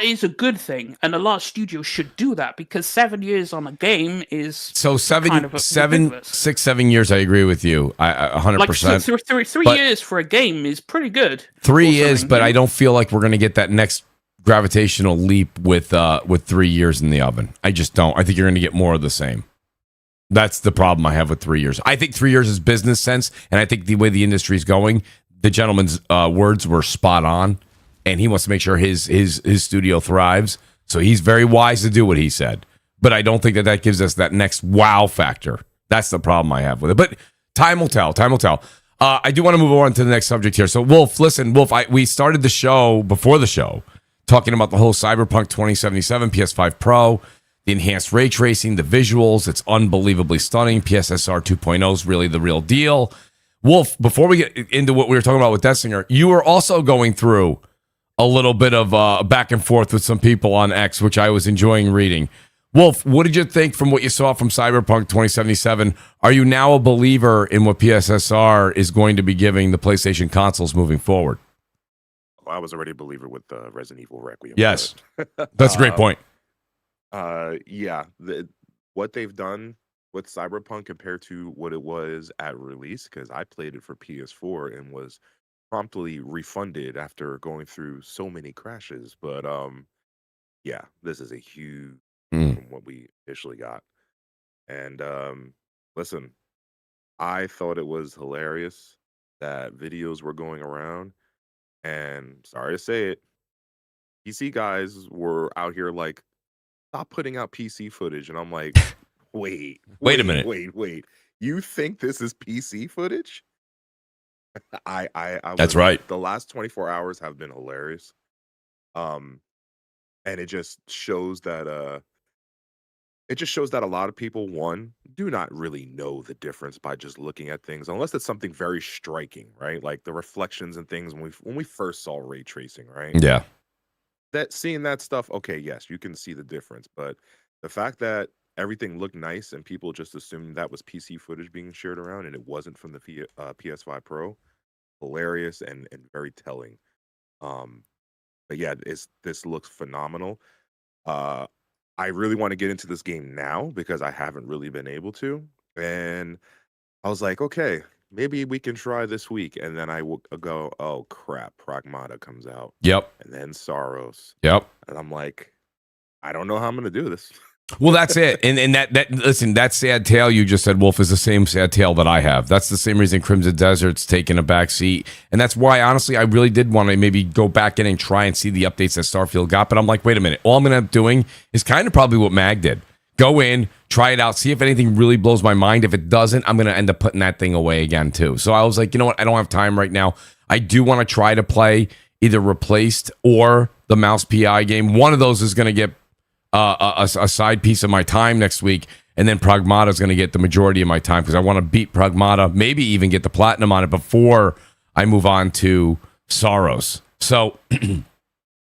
is a good thing, and a lot of studios should do that, because 7 years on a game is so 6, 7 years. I agree with you. I 100%. Like three years for a game is pretty good. 3 years, but I don't feel like we're going to get that next gravitational leap with 3 years in the oven. I just don't. I think you're going to get more of the same. That's the problem I have with 3 years. I think 3 years is business sense, and I think the way the industry is going, the gentleman's words were spot on, and he wants to make sure his studio thrives. So he's very wise to do what he said. But I don't think that gives us that next wow factor. That's the problem I have with it. But time will tell. Time will tell. I do want to move on to the next subject here. So, Wolf, listen, Wolf, we started the show before the show talking about the whole Cyberpunk 2077 PS5 Pro, the enhanced ray tracing, the visuals. It's unbelievably stunning. PSSR 2.0 is really the real deal. Wolf, before we get into what we were talking about with Destinger, you were also going through a little bit of back and forth with some people on X, which I was enjoying reading. Wolf, what did you think from what you saw from Cyberpunk 2077? Are you now a believer in what PSSR is going to be giving the PlayStation consoles moving forward? Well, I was already a believer with Resident Evil Requiem. Yes, that's a great point. Yeah, what they've done with Cyberpunk compared to what it was at release, because I played it for PS4 and was promptly refunded after going through so many crashes. But yeah, this is a huge from what we initially got. And listen, I thought it was hilarious that videos were going around, and sorry to say it, PC guys were out here like, stop putting out PC footage. And I'm like, wait a minute. Wait. You think this is PC footage? I That's right. The last 24 hours have been hilarious. And it just shows that a lot of people, one, do not really know the difference by just looking at things, unless it's something very striking, right? Like the reflections and things when we first saw ray tracing, right? Yeah. That seeing that stuff, okay, yes, you can see the difference, but the fact that everything looked nice and people just assumed that was PC footage being shared around and it wasn't from the PS5 Pro, hilarious and very telling. But yeah, this looks phenomenal. I really want to get into this game now because I haven't really been able to. And I was like, okay, maybe we can try this week. And then I will go, oh crap, Pragmata comes out. Yep. And then Soros. Yep. And I'm like, I don't know how I'm going to do this. Well, that's it. And that listen, that sad tale you just said, Wolf, is the same sad tale that I have. That's the same reason Crimson Desert's taken a back seat. And that's why, honestly, I really did want to maybe go back in and try and see the updates that Starfield got. But I'm like, wait a minute. All I'm going to end up doing is kind of probably what Mag did. Go in, try it out, see if anything really blows my mind. If it doesn't, I'm going to end up putting that thing away again, too. So I was like, you know what? I don't have time right now. I do want to try to play either Replaced or the Mouse PI game. One of those is going to get a side piece of my time next week, and then Pragmata is going to get the majority of my time because I want to beat Pragmata, maybe even get the platinum on it before I move on to Soros. So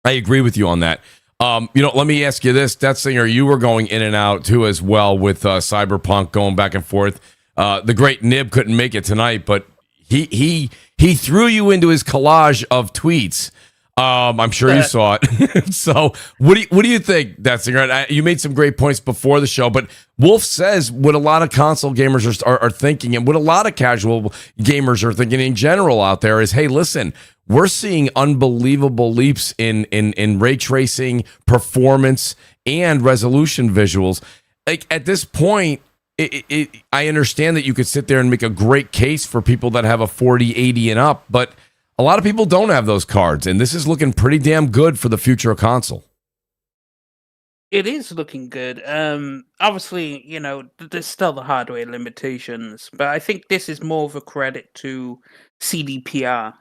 I agree with you on that. Let me ask you this, Death Singer, you were going in and out too as well with Cyberpunk, going back and forth. The great Nib couldn't make it tonight, but he threw you into his collage of tweets. I'm sure you saw it. So what do you think, Death Singer? You made some great points before the show, but Wolf says what a lot of console gamers are thinking, and what a lot of casual gamers are thinking in general out there is, hey, listen, we're seeing unbelievable leaps in ray tracing, performance, and resolution visuals. Like at this point, I understand that you could sit there and make a great case for people that have a 4080 and up, but a lot of people don't have those cards, and this is looking pretty damn good for the future of console. It is looking good. Obviously, there's still the hardware limitations, but I think this is more of a credit to CDPR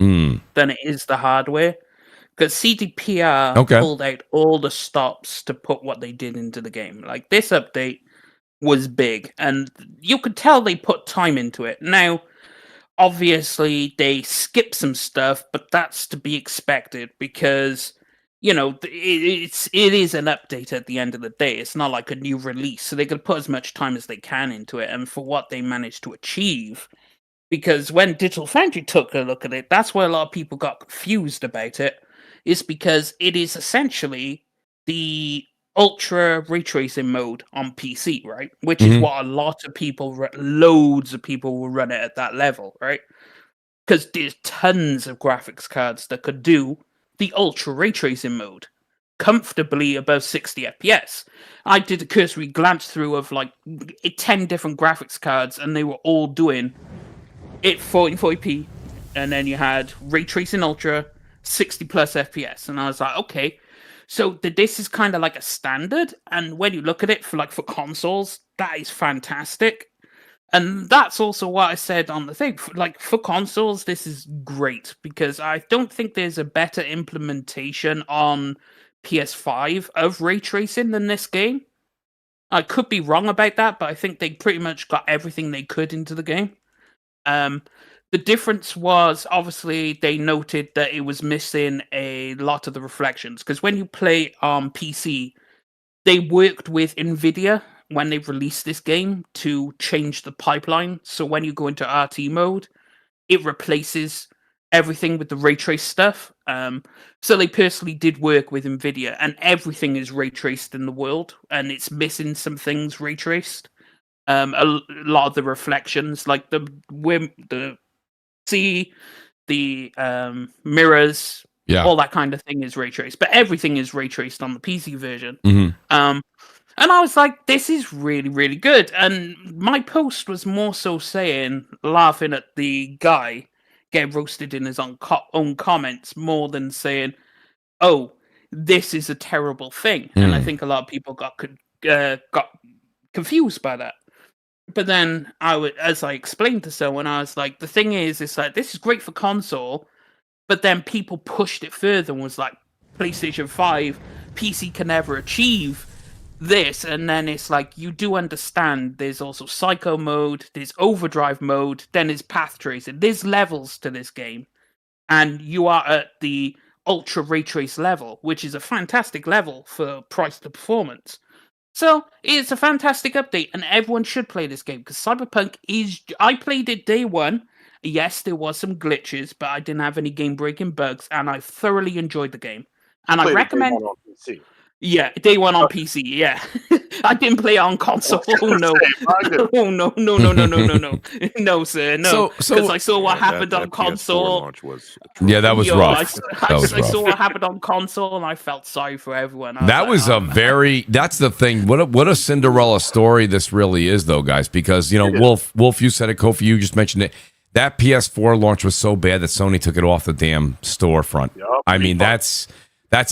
than it is the hardware. Because CDPR pulled out all the stops to put what they did into the game. Like, this update was big, and you could tell they put time into it. Now, obviously, they skip some stuff, but that's to be expected because, it is an update at the end of the day. It's not like a new release, so they could put as much time as they can into it. And for what they managed to achieve, because when Digital Foundry took a look at it, that's where a lot of people got confused about it, is because it is essentially the ultra ray tracing mode on PC, right? Which is what a lot of people, loads of people will run it at that level, right? Because there's tons of graphics cards that could do the ultra ray tracing mode comfortably above 60 FPS. I did a cursory glance through of like 10 different graphics cards, and they were all doing it 40p, and then you had ray tracing ultra 60 plus FPS, and I was like, okay. So this is kind of like a standard, and when you look at it for consoles, that is fantastic. And that's also what I said on the thing. Like, for consoles, this is great because I don't think there's a better implementation on PS5 of ray tracing than this game. I could be wrong about that, but I think they pretty much got everything they could into the game. The difference was, obviously, they noted that it was missing a lot of the reflections, because when you play on PC, they worked with NVIDIA when they released this game to change the pipeline. So when you go into RT mode, it replaces everything with the ray trace stuff. So they personally did work with NVIDIA, and everything is ray traced in the world, and it's missing some things ray traced. A lot of the reflections, like the sea, the mirrors, all that kind of thing is ray traced, but everything is ray traced on the PC version. And I was like, this is really, really good. And my post was more so saying, laughing at the guy getting roasted in his own comments, more than saying, oh, this is a terrible thing. And I think a lot of people got confused by that. But then as I explained to someone, I was like, the thing is, it's like, this is great for console, but then people pushed it further and was like, PlayStation 5, PC can never achieve this. And then it's like, you do understand there's also psycho mode, there's overdrive mode, then there's path tracing, there's levels to this game, and you are at the ultra ray trace level, which is a fantastic level for price to performance. So it's a fantastic update, and everyone should play this game, because Cyberpunk is... I played it day one. Yes, there was some glitches, but I didn't have any game-breaking bugs, and I thoroughly enjoyed the game. And I recommend... Yeah, day one on PC, yeah. I didn't play it on console. Oh, no. Oh, no. No, sir, no. Because I saw what happened on console. Yeah, that was rough. I saw what happened on console, and I felt sorry for everyone. That was a very... That's the thing. What a Cinderella story this really is, though, guys. Because, you know, Wolf, you said it. Kofi, you just mentioned it. That PS4 launch was so bad that Sony took it off the damn storefront. Yep, I mean, that's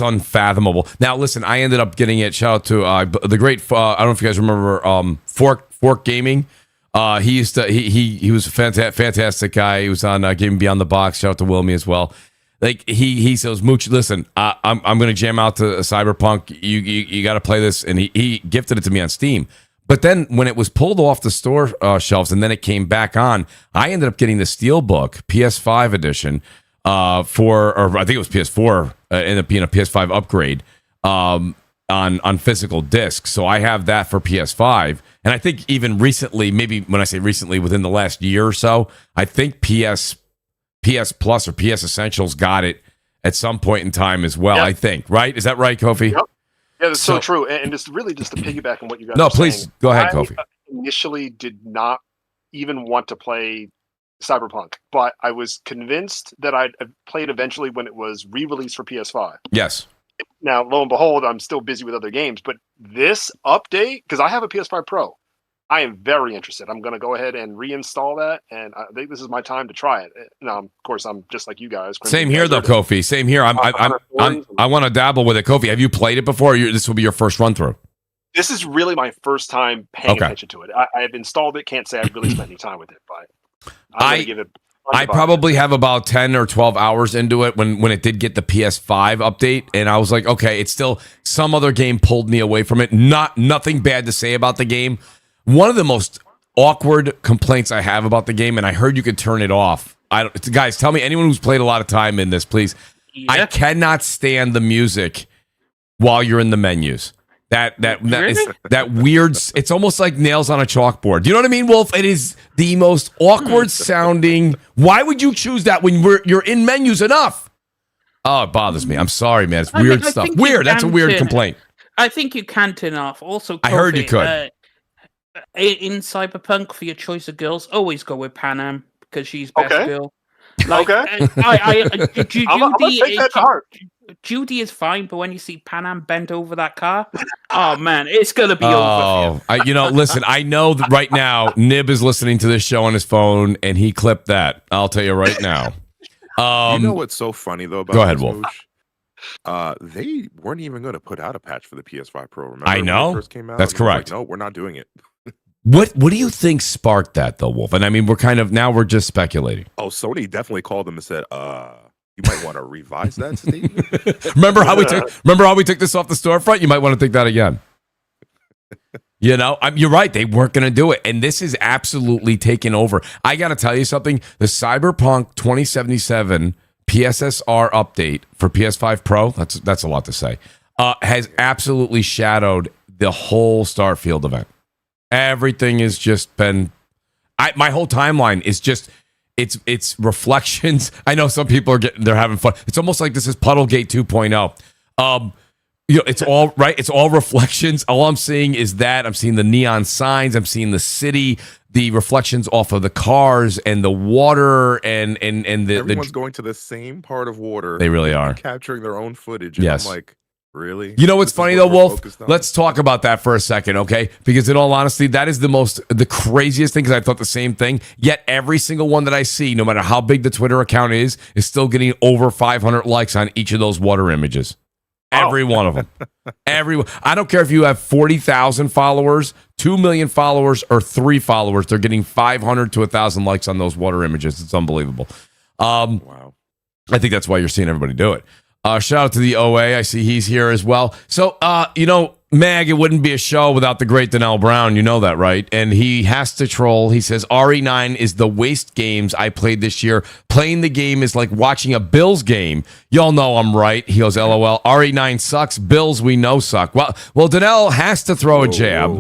unfathomable. Now, listen, I ended up getting it. Shout out to the great. I don't know if you guys remember Fork Gaming. He was a fantastic guy. He was on Gaming Beyond the Box. Shout out to Wilmy as well. Like he says, Mooch, listen, I'm going to jam out to Cyberpunk. You got to play this, and he gifted it to me on Steam. But then when it was pulled off the store shelves and then it came back on, I ended up getting the Steelbook PS5 edition. I think it was PS4, ended up being a PS5 upgrade on physical disc. So I have that for PS5, and I think even recently, maybe when I say recently, within the last year or so, I think PS Plus or PS Essentials got it at some point in time as well. Yep. I think, right? Is that right, Kofi? Yep. Yeah, that's so true. And it's really just to piggyback on what you guys. No, please saying. Go ahead, Kofi. Initially, did not even want to play Cyberpunk, but I was convinced that I'd play it eventually when it was re-released for PS5. Yes. Now, lo and behold, I'm still busy with other games, but this update, because I have a PS5 Pro, I am very interested. I'm going to go ahead and reinstall that, and I think this is my time to try it. Now, of course, I'm just like you guys. Same here, though, Kofi. Same here. I want to dabble with it. Kofi, have you played it before? Or this will be your first run through. This is really my first time paying attention to it. I have installed it. Can't say I've really spent any time with it, but I probably have about 10 or 12 hours into it when it did get the PS5 update, and I was like, okay, it's still some other game pulled me away from it. Nothing bad to say about the game. One of the most awkward complaints I have about the game, and I heard you could turn it off. Guys, tell me, anyone who's played a lot of time in this, please. Yeah. I cannot stand the music while you're in the menus. That weird. It's almost like nails on a chalkboard. Do you know what I mean, Wolf? It is the most awkward sounding. Why would you choose that when you're in menus enough? Oh, it bothers me. I'm sorry, man. It's weird stuff. Weird. That's a weird complaint. I think you can turn off. Also, Kofi, I heard you could. In Cyberpunk, for your choice of girls, always go with Panam because she's best girl. Like, okay. Judy is fine, but when you see Panam bent over that car, oh man, it's gonna be over. Listen, I know that right now Nib is listening to this show on his phone, and he clipped that. I'll tell you right now. You know what's so funny though about go ahead, Wolf. They weren't even going to put out a patch for the PS5 Pro. Remember I know. when it first came out? That's correct. Like, no, we're not doing it. What do you think sparked that though, Wolf? And I mean, we're just speculating. Oh, Sony definitely called them and said, you might want to revise that statement. Remember how we took this off the storefront? You might want to think that again. You're right. They weren't going to do it. And this is absolutely taken over. I got to tell you something. The Cyberpunk 2077 PSSR update for PS5 Pro, that's a lot to say, has absolutely shadowed the whole Starfield event. Everything has just been... my whole timeline is just... It's reflections. I know some people they're having fun. It's almost like this is Puddlegate 2.0. It's all right. It's all reflections. All I'm seeing is that I'm seeing the neon signs. I'm seeing the city, the reflections off of the cars and the water and everyone's going to the same part of water. They really are capturing their own footage. And yes. I'm like, really? You know what's funny though, Wolf? Let's talk about that for a second, okay? Because in all honesty, that is the craziest thing, because I thought the same thing. Yet every single one that I see, no matter how big the Twitter account is still getting over 500 likes on each of those water images. Every one of them. I don't care if you have 40,000 followers, 2 million followers, or 3 followers. They're getting 500 to 1,000 likes on those water images. It's unbelievable. Wow. I think that's why you're seeing everybody do it. Shout out to the OA. I see he's here as well. So, Mag, it wouldn't be a show without the great Donnell Brown. You know that, right? And he has to troll. He says, RE9 is the waste games I played this year. Playing the game is like watching a Bills game. Y'all know I'm right. He goes, LOL. RE9 sucks. Bills we know suck. Well, Donnell has to throw a jab.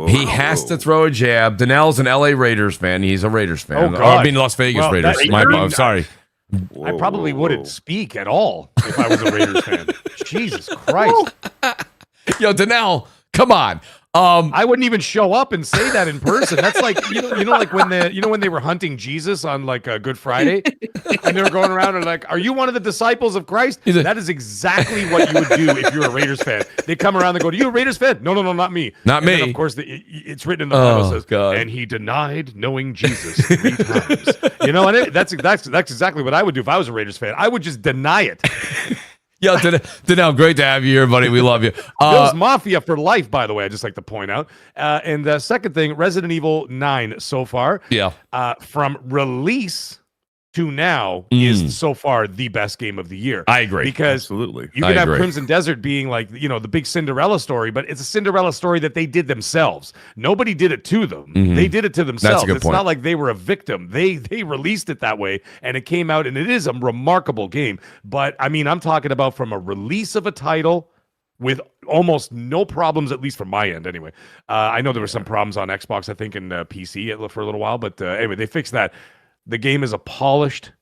He has to throw a jab. Donnell's an LA Raiders fan. He's a Raiders fan. I mean, Las Vegas Raiders. I'm sorry. I probably wouldn't speak at all if I was a Raiders fan. Jesus Christ. Yo, Donnell, come on. I wouldn't even show up and say that in person. That's like like when they were hunting Jesus on like Good Friday, and they were going around and like, "Are you one of the disciples of Christ?" That is exactly what you would do if you're a Raiders fan. They come around and go, "Are you a Raiders fan?" No, not me. Not me. Then, of course, it's written in the Bible says, God. And he denied knowing Jesus 3 times. And that's exactly what I would do if I was a Raiders fan. I would just deny it. Yo, Donnell, great to have you here, buddy. We love you. Bills Mafia for life, by the way. I just like to point out. And the second thing, Resident Evil 9 so far. Yeah. From release to now is so far the best game of the year. I agree. Because absolutely, you can have Crimson Desert being like, the big Cinderella story, but it's a Cinderella story that they did themselves. Nobody did it to them. Mm-hmm. They did it to themselves. That's a good point. Not like they were a victim. They released it that way, and it came out, and it is a remarkable game. But I mean, I'm talking about from a release of a title with almost no problems, at least from my end anyway. I know there were some problems on Xbox, I think, and PC for a little while, but anyway, they fixed that. The game is a polished,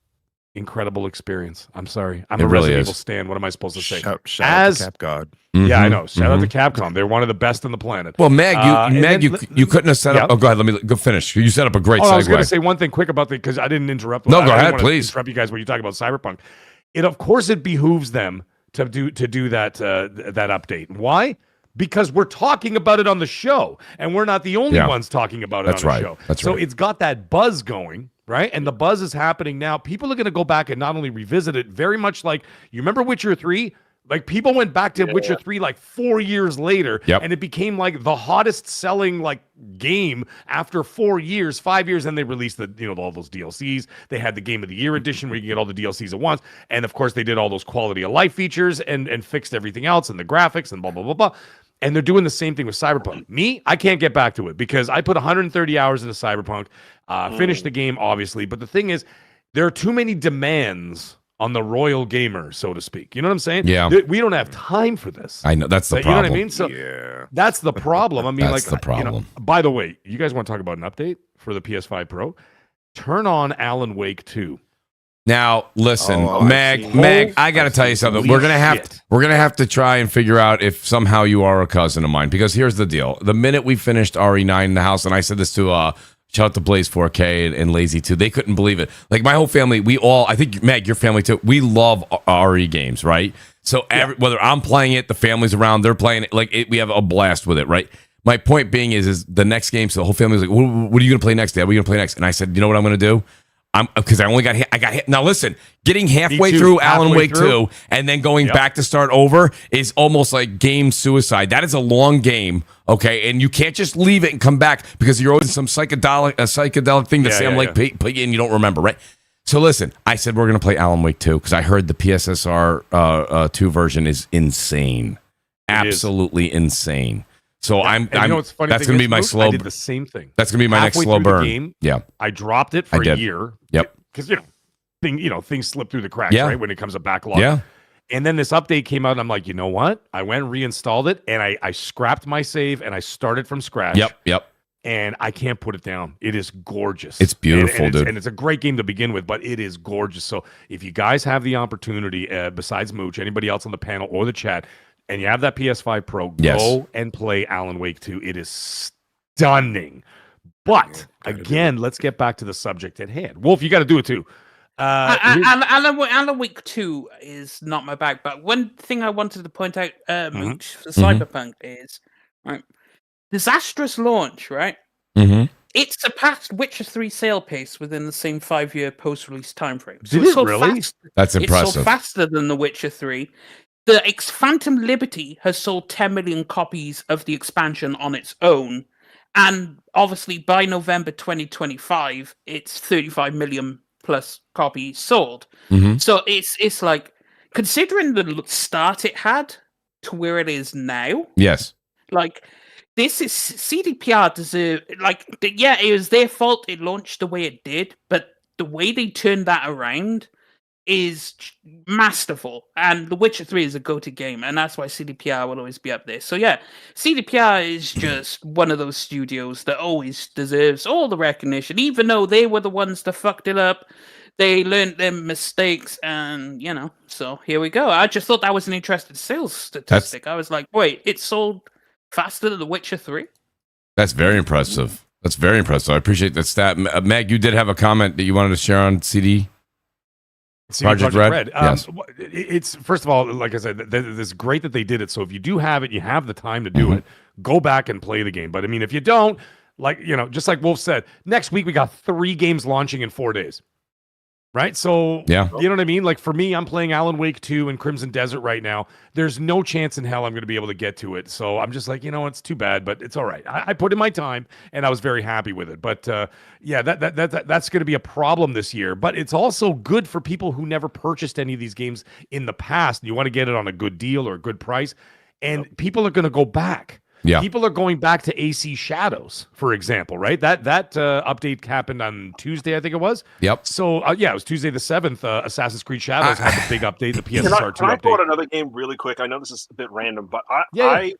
incredible experience. I'm sorry. I'm a Resident Evil stan. What am I supposed to say? Shout out to CapGod. Yeah, I know. Shout out to Capcom. They're one of the best on the planet. Well, Mag, you couldn't have set up... Oh, go ahead. Let me go finish. You set up a great segue. I was going to say one thing quick about because I didn't interrupt. No, go ahead, please. Interrupt you guys when you talk about Cyberpunk. Of course, it behooves them to do that update. Why? Because we're talking about it on the show, and we're not the only ones talking about it on the show. That's right. So it's got that buzz going, right? And the buzz is happening now. People are going to go back and not only revisit it, very much like, you remember Witcher 3? Like, people went back to Witcher 3 like 4 years later, and it became like the hottest selling like game after 4 years, 5 years. And they released all those DLCs. They had the Game of the Year edition where you can get all the DLCs at once. And of course, they did all those quality of life features and fixed everything else and the graphics and blah, blah, blah, blah. And they're doing the same thing with Cyberpunk. Me, I can't get back to it because I put 130 hours into Cyberpunk, finished the game, obviously. But the thing is, there are too many demands on the royal gamer, so to speak. You know what I'm saying? Yeah. We don't have time for this. I know. That's the problem. You know what I mean? So that's the problem. I mean, that's the problem. By the way, you guys want to talk about an update for the PS5 Pro? Turn on Alan Wake 2. Now, listen, Mag, I got to tell you something. We're gonna have to try and figure out if somehow you are a cousin of mine, because here's the deal. The minute we finished RE9 in the house, and I said this to shout out to Blaze 4K and Lazy 2, they couldn't believe it. Like, my whole family, I think, Mag, your family too, we love RE games, right? So whether I'm playing it, the family's around, they're playing it, we have a blast with it, right? My point being is the next game, so the whole family's like, what are you going to play next, Dad? What are you going to play next? And I said, you know what I'm going to do? because I got hit. Now listen, getting halfway too, through Alan halfway Wake through. 2 and then going back to start over is almost like game suicide. That is a long game, okay? And you can't just leave it and come back because you're always some psychedelic thing that Sam Lake put in, you don't remember, right? So listen, I said we're going to play Alan Wake 2 because I heard the PSSR 2 version is insane. Absolutely insane. So you know what's funny? That's going to be my slow. I did the same thing. That's going to be my next slow burn. Game, yeah, I dropped it for a year. Yep. Because things slip through the cracks, right? When it comes to backlog. Yeah. And then this update came out, and I'm like, you know what? I went and reinstalled it, and I scrapped my save, and I started from scratch. Yep. And I can't put it down. It is gorgeous. It's beautiful, dude. And it's a great game to begin with, but it is gorgeous. So if you guys have the opportunity, besides Mooch, anybody else on the panel or the chat, and you have that PS5 Pro, go and play Alan Wake 2. It is stunning. But again, let's get back to the subject at hand. Wolf, you got to do it too. Alan Wake 2 is not my bag, but one thing I wanted to point out, Mooch, for Cyberpunk is, right, disastrous launch, right? It surpassed Witcher 3 sale pace within the same 5-year post-release timeframe. So Did it really? That's impressive. It's sold faster than The Witcher 3. The Phantom Liberty has sold 10 million copies of the expansion on its own. And obviously by November 2025, it's 35 million plus copies sold. So it's like, considering the start it had to where it is now. Yes. Like, this is CDPR deserve, like, yeah, it was their fault it launched the way it did, but the way they turned that around is masterful. And The Witcher 3 is a go-to game, and that's why CDPR will always be up there. So yeah, CDPR is just one of those studios that always deserves all the recognition, even though they were the ones that fucked it up. They learned their mistakes, and so here we go. I just thought that was an interesting sales statistic. I was like, wait, it sold faster than The Witcher 3? That's very impressive. I appreciate that stat. Meg, you did have a comment that you wanted to share on CD Project Red. Yes. It's, first of all, like I said, it's great that they did it. So if you do have it, you have the time to do it, go back and play the game. But I mean, if you don't, just like Wolf said, next week we got 3 games launching in 4 days. Right? So, you know what I mean? Like, for me, I'm playing Alan Wake 2 and Crimson Desert right now. There's no chance in hell I'm going to be able to get to it. So I'm just like, it's too bad, but it's all right. I put in my time, and I was very happy with it. But, that's going to be a problem this year. But it's also good for people who never purchased any of these games in the past. You want to get it on a good deal or a good price, and people are going to go back. Yeah. People are going back to AC Shadows, for example, right? That update happened on Tuesday, I think it was. Yep. So, it was Tuesday the 7th. Assassin's Creed Shadows had the big update, the PSSR 2 Can I update. pull out another game really quick? I know this is a bit random, but I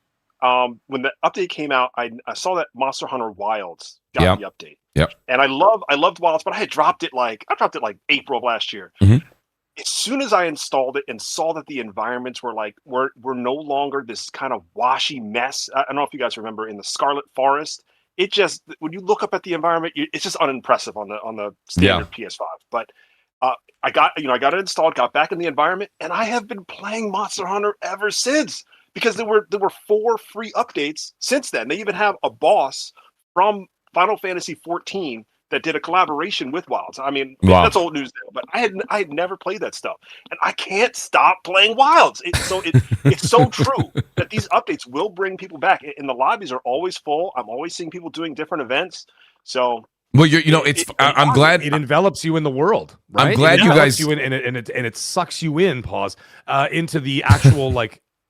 when the update came out, I saw that Monster Hunter Wilds got the update. Yep. And I loved Wilds, but I had dropped it like April of last year. As soon as I installed it and saw that the environments were no longer this kind of washy mess. I don't know if you guys remember in the Scarlet Forest. It just, when you look up at the environment, it's just unimpressive on the standard PS5. But I got it installed, got back in the environment, and I have been playing Monster Hunter ever since, because there were 4 free updates since then. They even have a boss from Final Fantasy 14 that did a collaboration with Wilds. I mean, that's old news now, but I had never played that stuff, and I can't stop playing Wilds. It's so true that these updates will bring people back, and the lobbies are always full. I'm always seeing people doing different events. So, well, I'm glad it envelops you in the world. Right? I'm glad you guys and it sucks you in. Into the actual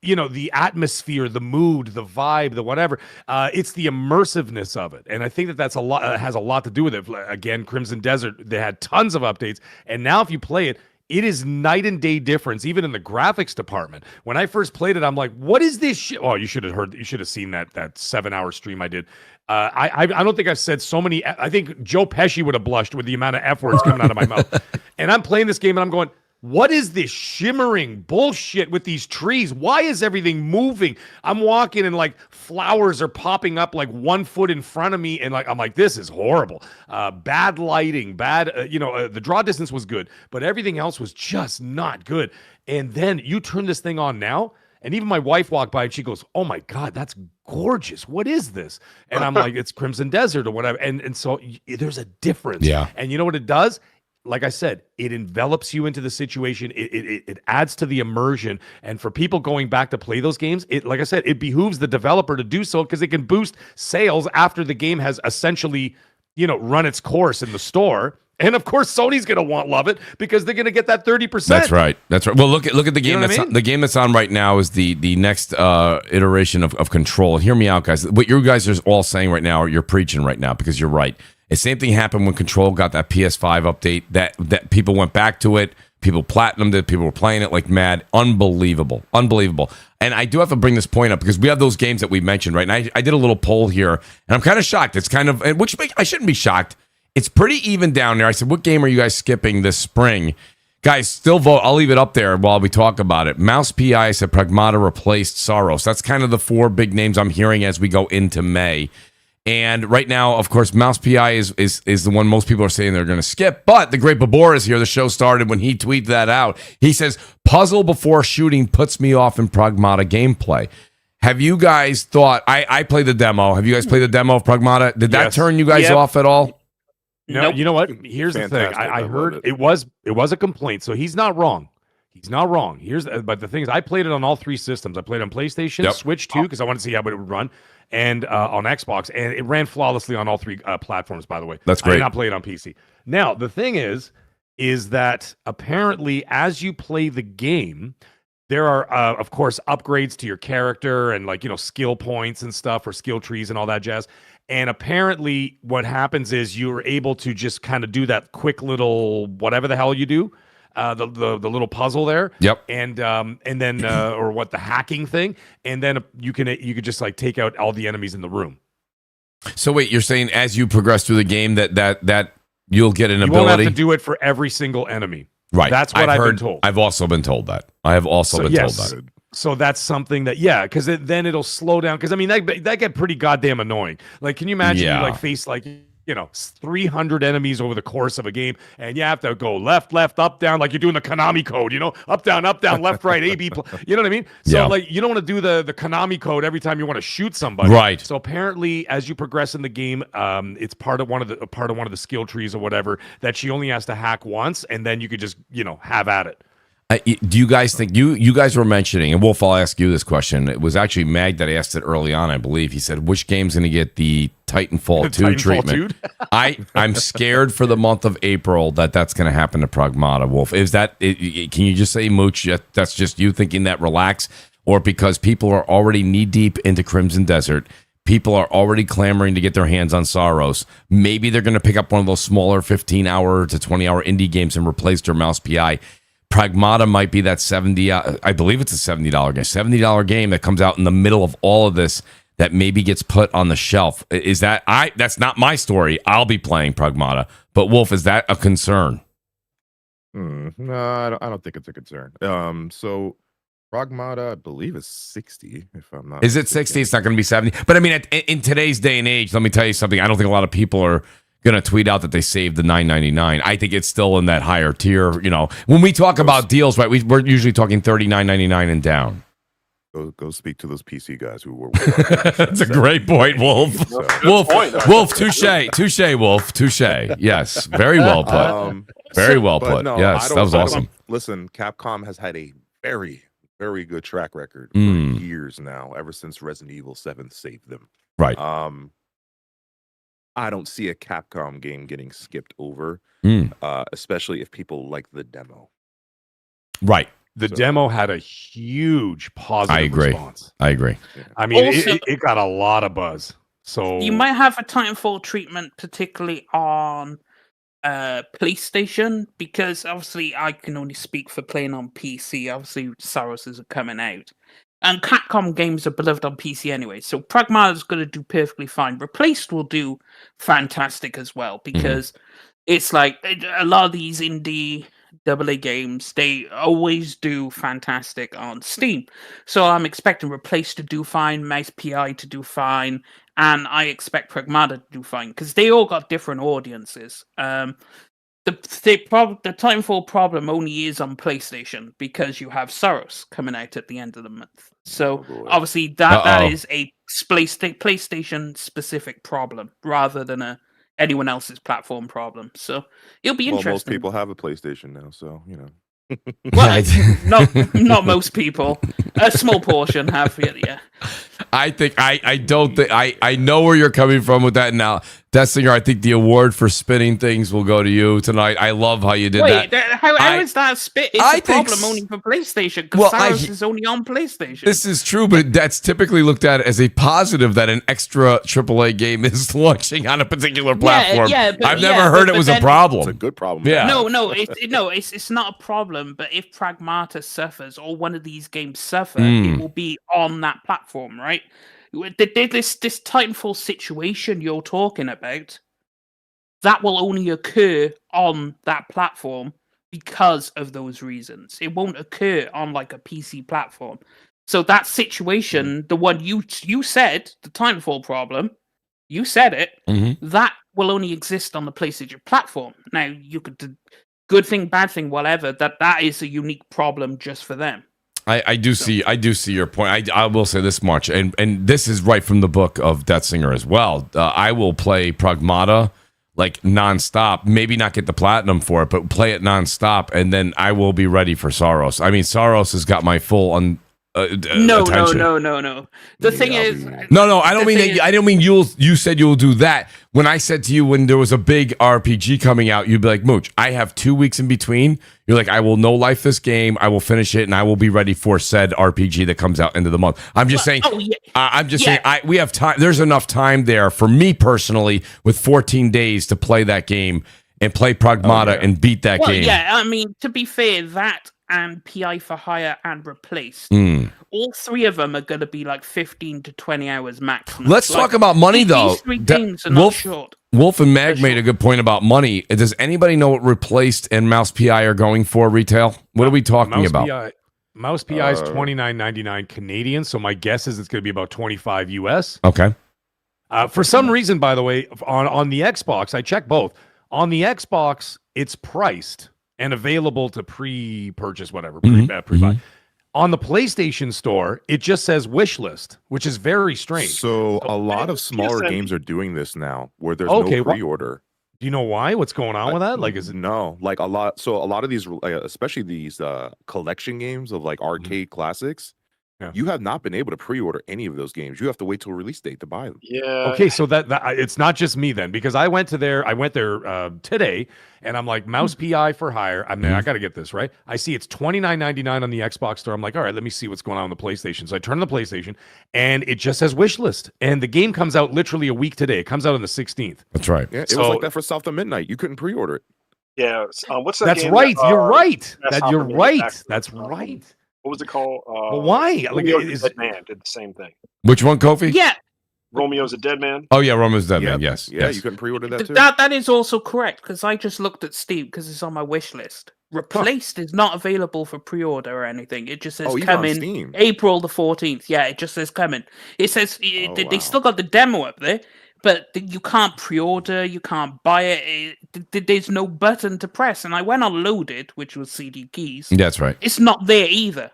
the atmosphere, the mood, the vibe, the whatever. It's the immersiveness of it. And I think that's has a lot to do with it. Again, Crimson Desert, they had tons of updates. And now if you play it, it is night and day difference, even in the graphics department. When I first played it, I'm like, what is this shit? Oh, you should have seen that 7-hour stream I did. I don't think I've said so many. I think Joe Pesci would have blushed with the amount of F words coming out of my mouth. And I'm playing this game and I'm going, what is this shimmering bullshit with these trees? Why is everything moving? I'm walking and flowers are popping up 1 foot in front of me, and I'm like, this is horrible. Bad lighting, bad. The draw distance was good, but everything else was just not good. And then you turn this thing on now, and even my wife walked by and she goes, "Oh my God, that's gorgeous. What is this?" And I'm like, "It's Crimson Desert or whatever." And so there's a difference. Yeah. And you know what it does? like I said, it envelops you into the situation. It adds to the immersion. And for people going back to play those games, like I said, it behooves the developer to do so because it can boost sales after the game has essentially, run its course in the store. And of course, Sony's going to love it because they're going to get that 30%. That's right. Well, look at the game the game that's on right now is the next iteration of Control. And hear me out, guys. What you guys are all saying right now, you're preaching right now because you're right. The same thing happened when Control got that PS5 update. That people went back to it. People platinumed it. People were playing it like mad. Unbelievable. And I do have to bring this point up because we have those games that we mentioned, right? And I did a little poll here, and I'm kind of shocked. It's kind of, I shouldn't be shocked. It's pretty even down there. I said, what game are you guys skipping this spring? Guys, still vote. I'll leave it up there while we talk about it. Mouse PI said Pragmata replaced Saros. That's kind of the four big names I'm hearing as we go into May. And right now, of course, Mouse PI is the one most people are saying they're going to skip. But the great Babor is here. The show started when he tweeted that out. He says, puzzle before shooting puts me off in Pragmata gameplay. Have you guys thought, I played the demo. Have you guys played the demo of Pragmata? Did that turn you guys off at all? No, Nope. You know what? Here's the thing. I heard it was a complaint, so he's not wrong. But the thing is, I played it on all three systems. I played on PlayStation, Switch too, because I wanted to see how it would run, and on Xbox, and it ran flawlessly on all three platforms. By the way, that's great. I did not play it on PC. Now the thing is that apparently, as you play the game, there are, of course, upgrades to your character and skill points and stuff, or skill trees and all that jazz. And apparently what happens is you're able to just kind of do that quick little whatever the hell you do, the little puzzle there. Yep. And then or what, the hacking thing, and then you could just take out all the enemies in the room. So wait, you're saying as you progress through the game that you'll get an ability? You won't have to do it for every single enemy. Right. That's what I've been told. I've also been told that. I have also been told that. So that's something that, because then it'll slow down. Because I mean, that get pretty goddamn annoying. Like, can you imagine you face 300 enemies over the course of a game, and you have to go left, up, down, like you're doing the Konami code, up, down, left, right, A, B. You know what I mean? So you don't want to do the Konami code every time you want to shoot somebody. Right. So apparently, as you progress in the game, it's part of one of the skill trees or whatever that she only has to hack once, and then you could just have at it. Do you guys think you guys were mentioning, and Wolf, I'll ask you this question. It was actually Mag that asked it early on, I believe. He said, which game's going to get the Titanfall 2 treatment? I'm scared for the month of April that's going to happen to Pragmata, Wolf. Is that, can you just say, Mooch, that's just you thinking that, relax? Or because people are already knee-deep into Crimson Desert, people are already clamoring to get their hands on Saros. Maybe they're going to pick up one of those smaller 15-hour to 20-hour indie games and replace their Mouse PI. Pragmata might be that I believe it's a $70 game, $70 game that comes out in the middle of all of this that maybe gets put on the shelf. Is that that's not my story. I'll be playing Pragmata, but Wolf, is that a concern? No, I don't think it's a concern. So Pragmata, I believe, is 60. If I'm not. Is it 60? It's not going to be 70. But I mean, in today's day and age, let me tell you something. I don't think a lot of people are going to tweet out that they saved the $9.99. I think it's still in that higher tier. When we talk about deals, right, we're usually talking $39.99 and down. Go speak to those PC guys who were. That's a great point, Wolf. Wolf, touche, Wolf, touche. Yes, very well put. Very well put. No, yes, that was awesome. Listen, Capcom has had a very, very good track record for years now, ever since Resident Evil 7 saved them. Right. I don't see a Capcom game getting skipped over, especially if people like the demo. Right. The demo had a huge positive response. I agree. I mean, also, it got a lot of buzz. So you might have a Titanfall treatment, particularly on PlayStation, because obviously I can only speak for playing on PC. Obviously, Saros is coming out. And Capcom games are beloved on PC anyway, so Pragmata is going to do perfectly fine. Replaced will do fantastic as well, because it's like a lot of these indie AA games, they always do fantastic on Steam. So I'm expecting Replaced to do fine, Mouse PI to do fine, and I expect Pragmata to do fine, because they all got different audiences. The Titanfall problem only is on PlayStation because you have Saros coming out at the end of the month. So obviously that is a PlayStation specific problem rather than a anyone else's platform problem. So it'll be Well, most interesting. people have a PlayStation now, so you know. Well, not most people. A small portion have. Yeah. I think I don't think I know where you're coming from with that now. Destinger, I think the award for spinning things will go to you tonight. I love how you did that. How is that spit? It's a problem only for PlayStation because Saros is only on PlayStation. This is true, but that's typically looked at as a positive that an extra AAA game is launching on a particular platform. I've never heard it was a problem. It's a good problem. Yeah. No, it's not a problem. But if Pragmata suffers or one of these games suffer, it will be on that platform, right? This Titanfall situation you're talking about, that will only occur on that platform because of those reasons. It won't occur on like a PC platform. So that situation, the one you said, the Titanfall problem, you said it, that will only exist on the PlayStation platform. Now you could good thing, bad thing, whatever, that is a unique problem just for them. I do see your point. I will say this much, and this is right from the book of Deathsinger as well. I will play Pragmata like nonstop. Maybe not get the platinum for it, but play it nonstop, and then I will be ready for Saros. I mean, Saros has got my full attention. No. The thing is, no. I don't mean that. I don't mean you said you'll do that. When I said to you when there was a big RPG coming out, you'd be like, Mooch, I have 2 weeks in between. You're like, I will no life this game. I will finish it, and I will be ready for said RPG that comes out into the month. I'm just saying. I'm just saying. We have time. There's enough time there for me personally with 14 days to play that game and play Pragmata and beat that game. Yeah, I mean, to be fair, that and PI for Hire and Replaced, all three of them are going to be like 15 to 20 hours maximum. Let's talk about money, though. These three games are not short. Wolf and Mag made a good point about money. Does anybody know what Replaced and Mouse PI are going for retail? What are we talking about? Mouse PI is $29.99 Canadian, so my guess is it's going to be about $25 US. Okay. For some reason, by the way, on the Xbox, I checked both. On the Xbox, it's priced and available to pre-purchase, whatever, pre-buy. On the PlayStation Store, it just says wish list, which is very strange. So a lot of smaller games are doing this now, where there's no pre-order. Do you know why? What's going on with that? Like, is it like a lot? So a lot of these, especially these collection games of like arcade classics, you have not been able to pre-order any of those games. You have to wait till release date to buy them. Yeah. Okay, so that it's not just me then, because I went there today, and I'm like, Mouse PI for Hire. I mean, I got to get this right. I see it's $29.99 on the Xbox Store. I'm like, all right, let me see what's going on the PlayStation. So I turn on the PlayStation, and it just says wish list, and the game comes out literally a week today. It comes out on the 16th. That's right. Yeah, it was like that for South of Midnight. You couldn't pre-order it. Yeah. What's that? That's game right. You're right. You're right. That's right. What was it called? But why? Romeo's a Dead Man did the same thing. Which one, Kofi? Yeah. Romeo's a Dead Man. Oh, yeah, Romeo's Dead Man, yes. Yeah, you couldn't pre-order that too? That is also correct, because I just looked at Steam, because it's on my wish list. Replaced is not available for pre-order or anything. It just says coming April the 14th. Yeah, it just says coming. It says they still got the demo up there, but you can't pre-order, you can't buy it. There's no button to press. And I went on Loaded, which was CD Keys. That's right. It's not there either.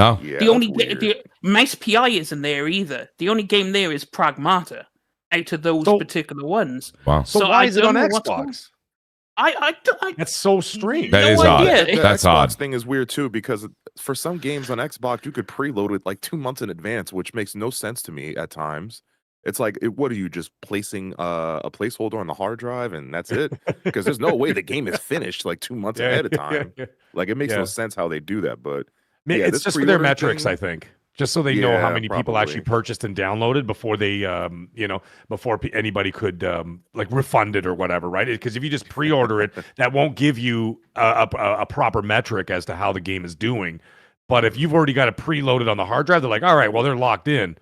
Oh, yeah. The Mouse PI isn't there either. The only game there is Pragmata out of those particular ones. Wow. So why is it on Xbox? That's so strange. That is odd. That's Xbox odd. Thing is weird too, because for some games on Xbox you could preload it like 2 months in advance, which makes no sense to me at times. It's like, what are you just placing a placeholder on the hard drive and that's it? Because there's no way the game is finished like 2 months ahead of time. Like, it makes no sense how they do that. But it's just for their metrics, I think. Just so they know how many people actually purchased and downloaded before they, before anybody could like refund it or whatever, right? Because if you just pre-order it, that won't give you a proper metric as to how the game is doing. But if you've already got it preloaded on the hard drive, they're like, all right, well, they're locked in.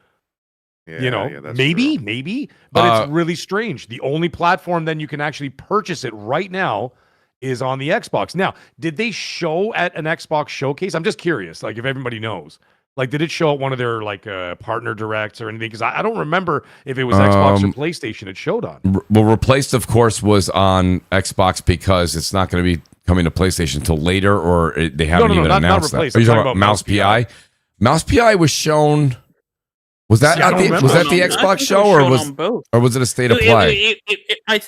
Maybe, but it's really strange. The only platform then you can actually purchase it right now is on the Xbox. Now, did they show at an Xbox showcase? I'm just curious, like, if everybody knows. Like, did it show at one of their, like, partner directs or anything? Because I don't remember if it was Xbox or PlayStation it showed on. Well, Replaced, of course, was on Xbox because it's not going to be coming to PlayStation until later, or they haven't even announced that. Are you talking about Mouse PI? Mouse PI was shown Was that See, I at don't the, remember. was that the I Xbox think it show was or shown was on both. it a state of play?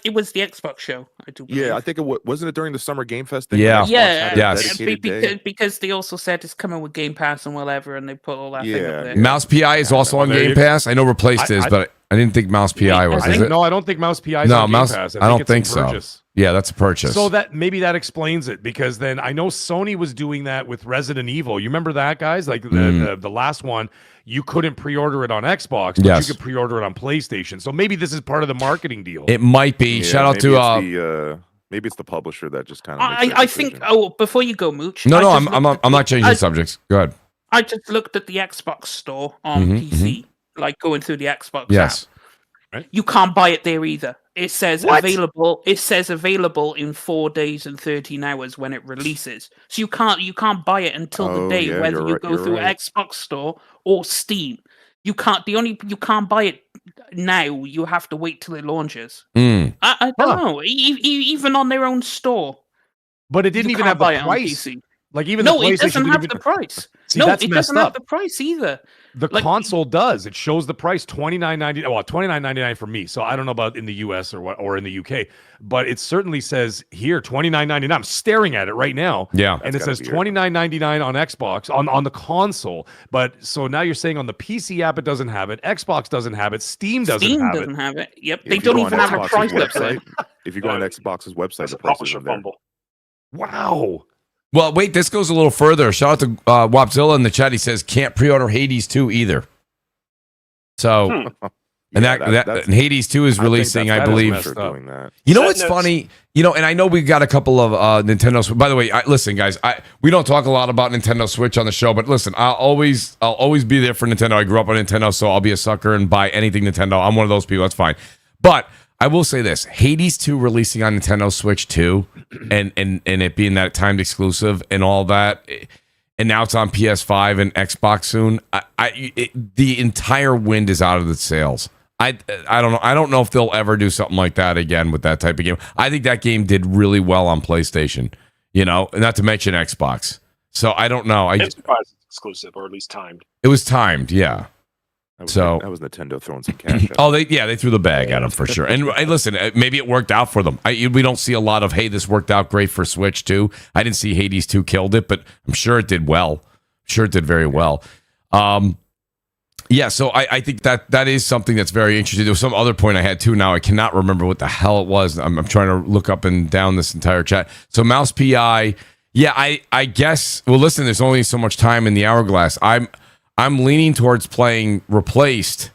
It was the Xbox show. I do believe. Yeah, I think wasn't it during the Summer Game Fest thing? Yeah. when Xbox Yeah, had a Yes. dedicated day? because they also said it's coming with Game Pass and whatever, and they put all that thing Yeah, up there. yeah. Mouse PI is also on there Game you- Pass. I know Replaced is, but I didn't think Mouse PI was. I Is think- it? No, I don't think Mouse PI is No, on Mouse. Game Pass. I don't it's a think so. purchase. Yeah, that's a purchase. So that maybe that explains it, because then I know Sony was doing that with Resident Evil. You remember that, guys? Like the last one, you couldn't pre-order it on Xbox, but Yes. you could pre-order it on PlayStation. So maybe this is part of the marketing deal. it might be. Yeah, Shout out maybe to it's maybe it's the publisher that just kind of. I think. Oh, before you go, Mooch. No, I no, just I'm looked not at changing I- subjects. Go ahead. I just looked at the Xbox store on Mhm, PC, like going through the Xbox Yes. app. You can't buy it there either. It says What? available. It says available in 4 days and 13 hours when it releases. So you can't buy it until the Oh, day, yeah, whether you're you right- go you're through right. Xbox store or Steam. You can't buy it now. You have to wait till it launches. Mm. I don't know. Even on their own store, But it didn't you even can't have the buy it on price. PC. Like even No, the PlayStation it doesn't didn't have even- the price. See, No, that's it messed doesn't have up. the price either. The Like- console does. It shows the price $29.99. Well, $29.99 for me. So I don't know about in the US or in the UK, but it certainly says here $29.99. I'm staring at it right now. Yeah. And it That's says gotta be it. $29.99 on Xbox on the console. But so now you're saying on the PC app it doesn't have it, Xbox doesn't have it, Steam doesn't have doesn't it. have it. Yep, If they you don't go on even have a Xbox's price up there. website, if you go on Xbox's website, That's the a price publisher isn't there. fumble. Wow. Well, wait, this goes a little further. Shout out to Wapzilla in the chat. He says can't pre-order Hades 2 either. So, and Yeah, that and Hades 2 is I think releasing, I that is believe. messed up. doing that. You know Set what's notes. funny? You know, and I know we got a couple of Nintendo. By the way, listen, guys, we don't talk a lot about Nintendo Switch on the show, but listen, I'll always be there for Nintendo. I grew up on Nintendo, so I'll be a sucker and buy anything Nintendo. I'm one of those people. That's fine. But I will say this: Hades 2 releasing on Nintendo Switch 2, and it being that timed exclusive and all that, and now it's on PS5 and Xbox soon. The entire wind is out of the sails. I don't know. I don't know if they'll ever do something like that again with that type of game. I think that game did really well on PlayStation, you know, not to mention Xbox. So I don't know. I'm surprised it's exclusive, or at least timed. It was timed, yeah. That was Nintendo throwing some cash at Oh, they threw the bag at them for sure. And listen, maybe it worked out for them. We don't see a lot of, hey, this worked out great for Switch too. I didn't see Hades 2 killed it, but I'm sure it did well. I'm sure it did very well. Yeah, so I think that is something that's very interesting. There was some other point I had too. Now I cannot remember what the hell it was. I'm trying to look up and down this entire chat. So Mouse PI, yeah, I guess. Well, listen, there's only so much time in the hourglass. I'm leaning towards playing Replaced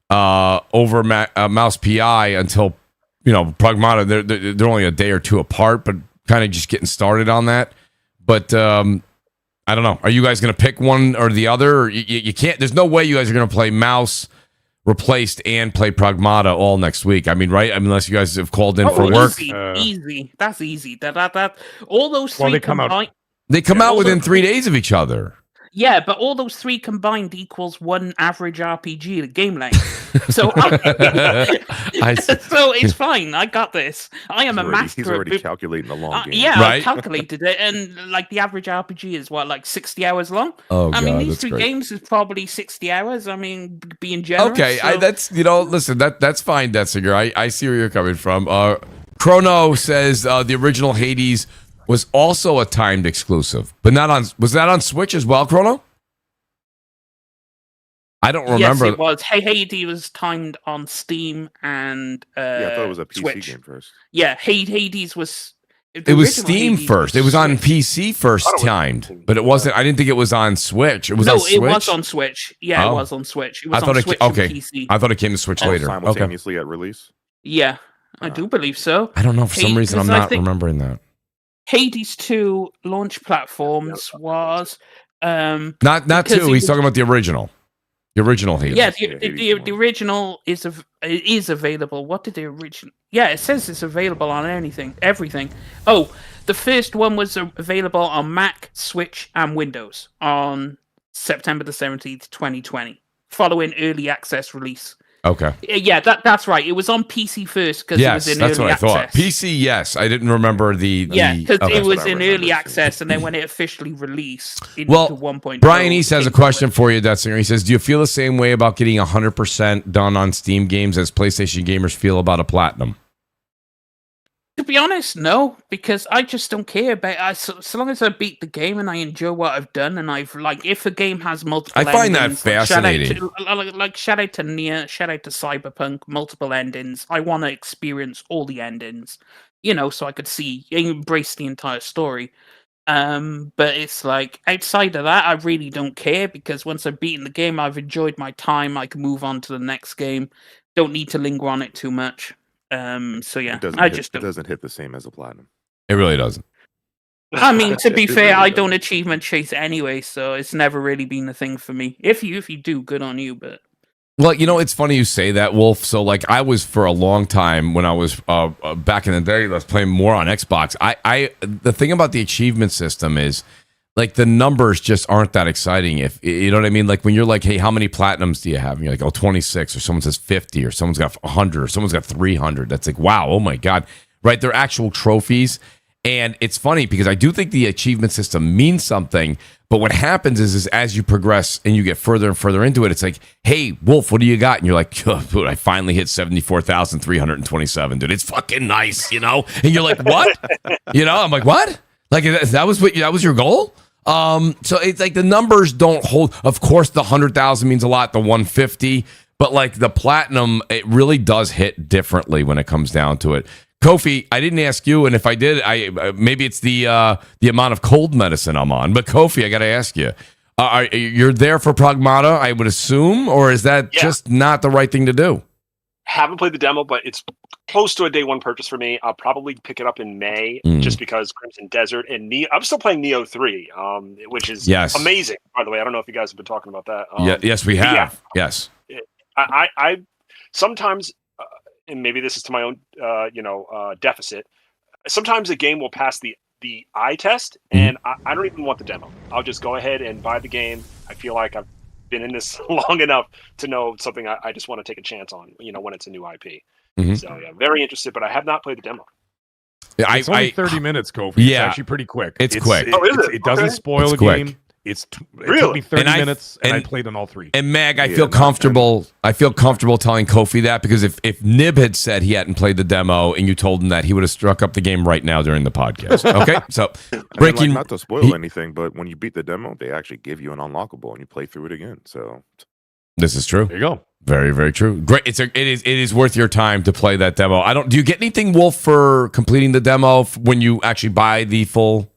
over Mouse PI until, you know, Pragmata. They're only a day or two apart, but kind of just getting started on that. But I don't know. Are you guys going to pick one or the other? You can't. There's no way you guys are going to play Mouse Replaced and play Pragmata all next week. I mean, right? I mean, unless you guys have called in for work. Easy. That's easy. That all those three Well, they come out- combined. They come out all within the- 3 days of each other. Yeah, but all those three combined equals one average RPG, the game length. So, I see. so it's fine. I got this. I am a master. He's already calculating the long game. Yeah, I Right? calculated it, and like the average RPG is what, like 60 hours long. Oh, I mean, God, these that's three great. games is probably 60 hours. I mean, being generous. Okay, so- that's, you know, listen, that's fine, Detzinger. I see where you're coming from. Chrono says the original Hades was also a timed exclusive, but not on. Was that on Switch as well, Chrono? I don't remember. Yes, it was. Hey, Hades was timed on Steam and Yeah, I thought it was a PC Switch. game first. Yeah, Hades was. It the was original Steam Hades first. It was on Switch. PC first I thought it was- timed, but it wasn't. I didn't think it was on Switch. It was No, on Switch. it was on Switch. Yeah, Oh. it was on Switch. It I was thought on it. Switch Okay, and PC. I thought it came to Switch later. Okay, Simultaneously at release. Yeah, I do believe so. I don't know for some reason I'm 'cause I not think remembering that. Hades 2 launch platforms was Not because two. it He's was- talking about the original. The original Hades. yeah, Yeah, Hades the one. original is available. What did the original? Yeah, it says it's available on everything. Oh, the first one was available on Mac, Switch, and Windows on September the 17th, 2020, following early access release. Okay. Yeah, that's right. It was on PC first because it was in that's early what I thought. access. PC, yes. I didn't remember the. Yeah, because okay. it was what I in remember, early too. access, and then when it officially released into Well, 1.0. Brian East has a question for you, Detsinger. He says, do you feel the same way about getting 100% done on Steam games as PlayStation gamers feel about a platinum? To be honest, no, because I just don't care about. So long as I beat the game and I enjoy what I've done, and I've if a game has multiple, I find that endings, fascinating. Shout out to Nier, shout out to Cyberpunk, multiple endings. I want to experience all the endings, so I could embrace the entire story. But it's like outside of that, I really don't care because once I've beaten the game, I've enjoyed my time. I can move on to the next game. Don't need to linger on it too much. So yeah, It doesn't hit the same as a platinum. It really doesn't. I mean, to be It fair, really I doesn't. don't achievement chase anyway, so it's never really been a thing for me. If you do, good on you. But Well, it's funny you say that, Wolf. So, I was for a long time when I was back in the day, I was playing more on Xbox. The thing about the achievement system is, the numbers just aren't that exciting. If you know what I mean, when you're like, hey, how many platinums do you have? And you're like, oh, 26, or someone says 50, or someone's got 100, or someone's got 300. That's like, wow, oh my god, right? They're actual trophies, and it's funny because I do think the achievement system means something. But what happens is as you progress and you get further and further into it, it's like, hey, Wolf, what do you got? And you're like, oh, dude, I finally hit 74,327, dude. It's fucking nice, And you're like, what? I'm like, what? That was your goal? So it's like the numbers don't hold. Of course, the 100,000 means a lot, the 150, but the platinum, it really does hit differently when it comes down to it. Kofi, I didn't ask you, and if I did, maybe it's the amount of cold medicine I'm on. But Kofi, I got to ask you, you're there for Pragmata, I would assume, or is that just not the right thing to do? Haven't played the demo, but it's close to a day one purchase for me. I'll probably pick it up in May just because Crimson Desert and I'm still playing Neo 3, which is amazing, by the way. I don't know if you guys have been talking about that. Yes, we have. Yes. I sometimes, and maybe this is to my own, deficit. Sometimes a game will pass the eye test, and I don't even want the demo. I'll just go ahead and buy the game. I feel like I've been in this long enough to know something I just want to take a chance on, when it's a new IP. So yeah, very interested, but I have not played the demo. It's only 30 minutes, Kofi. Yeah. It's actually pretty quick. It's quick. It doesn't spoil the quick. game. It took me 30 minutes, and I played on all three. And Mag, I feel comfortable. I feel comfortable telling Kofi that because if Nib had said he hadn't played the demo and you told him that, he would have struck up the game right now during the podcast. Okay, so breaking. Not to spoil anything, but when you beat the demo, they actually give you an unlockable and you play through it again. So this is true. There you go. Very, very true. Great. It is worth your time to play that demo. Do you get anything, Wolf, for completing the demo when you actually buy the full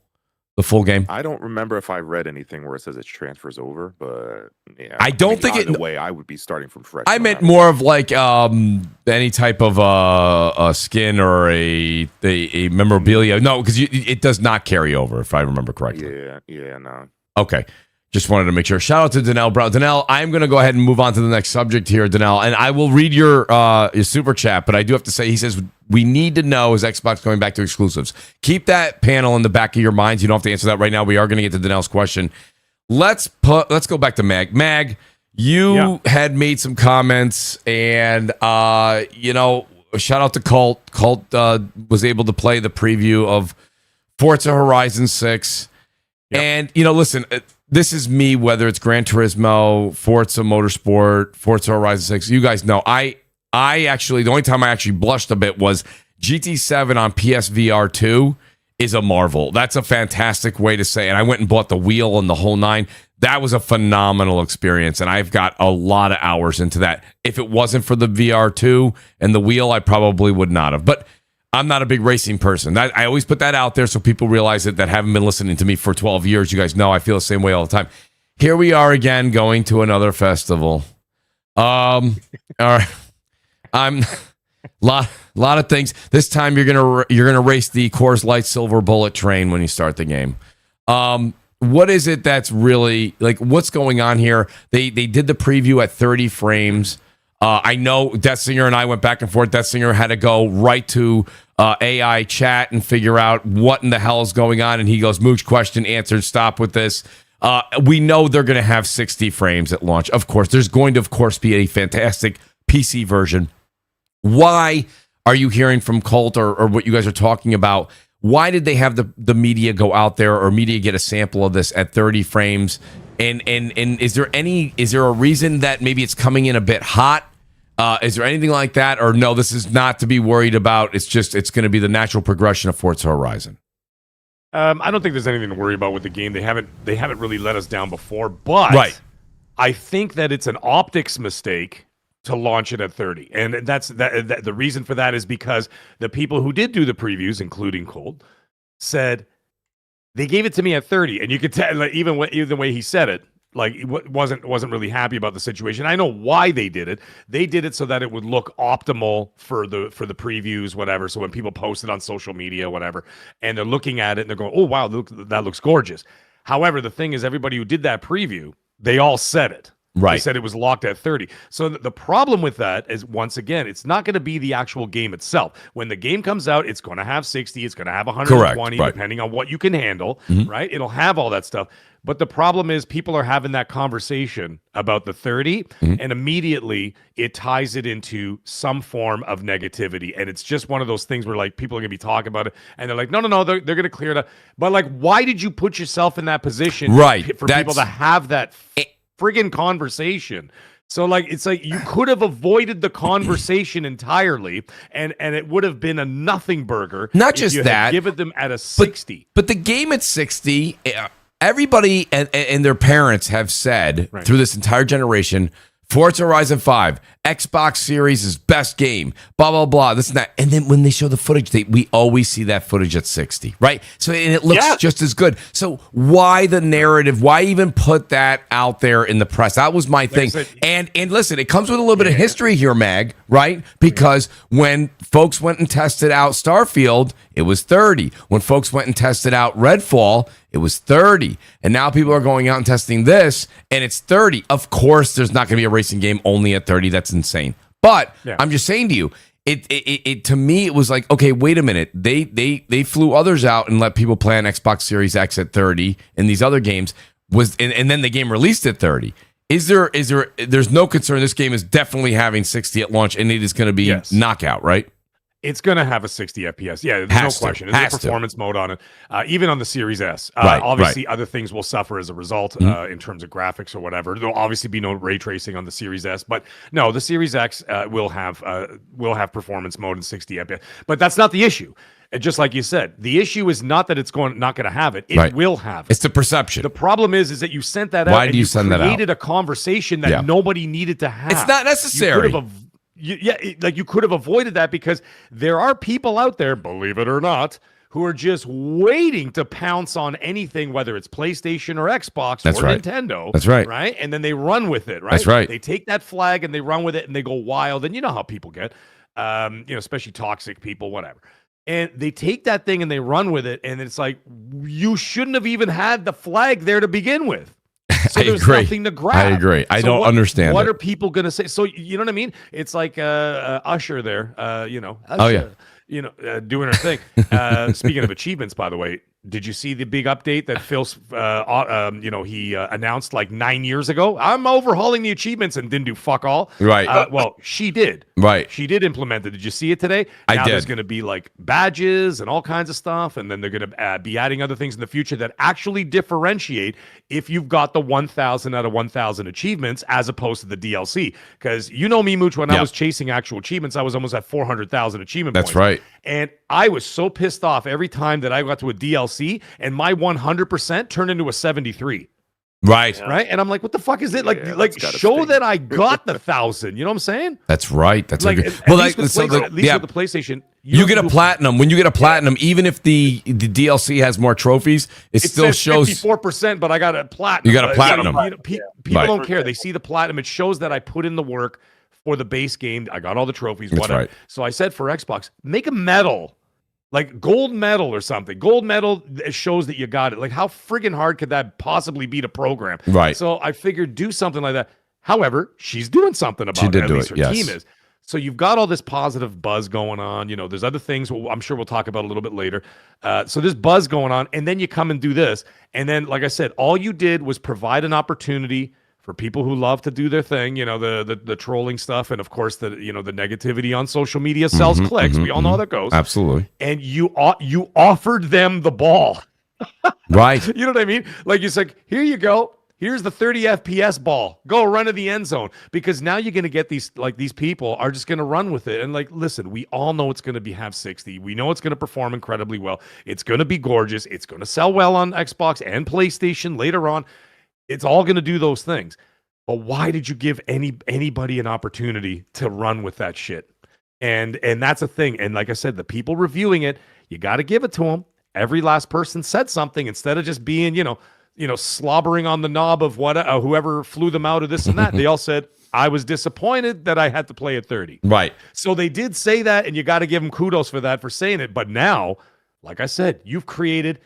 game? I don't remember if I read anything where it says it transfers over, but yeah. I don't think either way, I would be starting from fresh. I meant more of any type of a skin or a memorabilia. No, because it does not carry over, if I remember correctly. Yeah, no. Okay. Just wanted to make sure. Shout out to Danelle Brown. Danelle, I'm going to go ahead and move on to the next subject here, Danelle. And I will read your super chat, but I do have to say, he says, we need to know, is Xbox going back to exclusives? Keep that panel in the back of your minds. You don't have to answer that right now. We are going to get to Danelle's question. Let's go back to Mag. Mag, you had made some comments, and, shout out to Colt. Colt was able to play the preview of Forza Horizon 6. Yep. And, listen, this is me, whether it's Gran Turismo, Forza Motorsport, Forza Horizon 6. You guys know, I actually, the only time I actually blushed a bit was GT7 on PSVR 2 is a marvel. That's a fantastic way to say it. And I went and bought the wheel and the whole nine. That was a phenomenal experience, and I've got a lot of hours into that. If it wasn't for the VR2 and the wheel, I probably would not have. But I'm not a big racing person. I always put that out there so people realize that haven't been listening to me for 12 years. You guys know I feel the same way all the time. Here we are again going to another festival. All right. I'm lot of things. This time you're gonna race the Coors Light Silver Bullet train when you start the game. What is it that's really what's going on here? They did the preview at 30 frames. I know Detsinger and I went back and forth. Detsinger had to go right to AI chat and figure out what in the hell is going on. And he goes, Mooch, question answered. Stop with this. We know they're going to have 60 frames at launch. Of course, there's going to, of course, be a fantastic PC version. Why are you hearing from Colt or what you guys are talking about? Why did they have the media go out there or media get a sample of this at 30 frames? And is there a reason that maybe it's coming in a bit hot? Is there anything like that? Or no, this is not to be worried about. It's going to be the natural progression of Forza Horizon. I don't think there's anything to worry about with the game. They haven't really let us down before, but right. I think that it's an optics mistake to launch it at 30. And that's the reason for that is because the people who did do the previews, including Colt, said they gave it to me at 30. And you could tell, like, even the way he said it, like, he wasn't really happy about the situation. I know why they did it. They did it so that it would look optimal for the previews, whatever. So when people post it on social media, whatever, and they're looking at it and they're going, "Oh wow, that looks gorgeous." However, the thing is, everybody who did that preview, they all said it. Right. They said it was locked at 30. So the problem with that is, once again, it's not going to be the actual game itself. When the game comes out, it's going to have 60, it's going to have 120, Correct. depending on what you can handle, right? It'll have all that stuff. But the problem is people are having that conversation about the 30, and immediately it ties it into some form of negativity. And it's just one of those things where, like, people are going to be talking about it, and they're like, no, they're going to clear it up. But, like, why did you put yourself in that position for people to have that friggin' conversation? So, like, it's like you could have avoided the conversation entirely, and it would have been a nothing burger. Not just that, given them at a 60. But the game at 60, everybody and their parents have said through this entire generation, Forza Horizon 5, Xbox Series is best game, blah, blah, blah, this and that. And then when they show the footage, we always see that footage at 60, right? So, and it looks just as good. So why the narrative? Why even put that out there in the press? That was my thing. And listen, it comes with a little bit of history here, Mag, right? Because when folks went and tested out Starfield, it was 30. When folks went and tested out Redfall, it was 30. And now people are going out and testing this, and it's 30. Of course, there's not going to be a racing game only at 30. That's insane. But I'm just saying to you, it to me, it was like, okay, wait a minute. They flew others out and let people play on Xbox Series X at 30, and these other games and then the game released at 30. There's no concern. This game is definitely having 60 at launch, and it is going to be knockout, right? It's going to have a 60 FPS. Yeah, there's no question. There's a performance mode on it, even on the Series S. Obviously, other things will suffer as a result in terms of graphics or whatever. There'll obviously be no ray tracing on the Series S, but no, the Series X will have performance mode in 60 FPS. But that's not the issue. Just like you said, the issue is not that it's not going to have it. It will have it. It's the perception. The problem is that you sent that out. Why do you send that out? Created a conversation that nobody needed to have. It's not necessary. You could have avoided that, because there are people out there, believe it or not, who are just waiting to pounce on anything, whether it's PlayStation or Xbox or Nintendo. That's right. Right? And then they run with it, right? That's right. They take that flag and they run with it and they go wild. And you know how people get, especially toxic people, whatever. And they take that thing and they run with it. And it's like, you shouldn't have even had the flag there to begin with. So there's nothing to grab. I agree. I don't understand. What are people going to say? So, you know what I mean? It's like Usher there, Usher, doing her thing. Speaking of achievements, by the way, did you see the big update that Phil's, he announced like 9 years ago? I'm overhauling the achievements, and didn't do fuck all. Right. Well, she did. Right. She did implement it. Did you see it today? I did. There's going to be like badges and all kinds of stuff, and then they're going to be adding other things in the future that actually differentiate if you've got the 1,000 out of 1,000 achievements as opposed to the DLC. Because you know me, Mooch, when I was chasing actual achievements, I was almost at 400,000 achievement points. That's right. And I was so pissed off every time that I got to a DLC and my 100% turned into a 73. Right. Right. And I'm like, what the fuck is it? Like show that I got the 1,000. You know what I'm saying? That's right. That's like, at least with the PlayStation. You get a platinum. When you get a platinum, even if the DLC has more trophies, it still shows 54%, but I got a platinum. You got a platinum. People don't care. They see the platinum. It shows that I put in the work for the base game. I got all the trophies, whatever. Right. So I said for Xbox, make a medal. Like gold medal or something. Gold medal shows that you got it. Like, how friggin' hard could that possibly be to program? Right. So I figured do something like that. However, she's doing something about it. At least her team is. So you've got all this positive buzz going on. You know, there's other things I'm sure we'll talk about a little bit later. So there's buzz going on, and then you come and do this. And then, like I said, all you did was provide an opportunity for people who love to do their thing, the trolling stuff, and of course the negativity on social media sells clicks. We all know how that goes. Absolutely. And you offered them the ball. Right. You know what I mean? Like, it's like, here you go. Here's the 30 FPS ball. Go run to the end zone. Because now you're going to get these people are just going to run with it. And like, listen, we all know it's going to have 60. We know it's going to perform incredibly well. It's going to be gorgeous. It's going to sell well on Xbox and PlayStation later on. It's all going to do those things. But why did you give anybody an opportunity to run with that shit? And that's a thing. And like I said, the people reviewing it, you got to give it to them. Every last person said something instead of just being, slobbering on the knob of whoever flew them out of this and that. They all said, I was disappointed that I had to play at 30. Right. So they did say that, and you got to give them kudos for that, for saying it. But now, like I said, you've created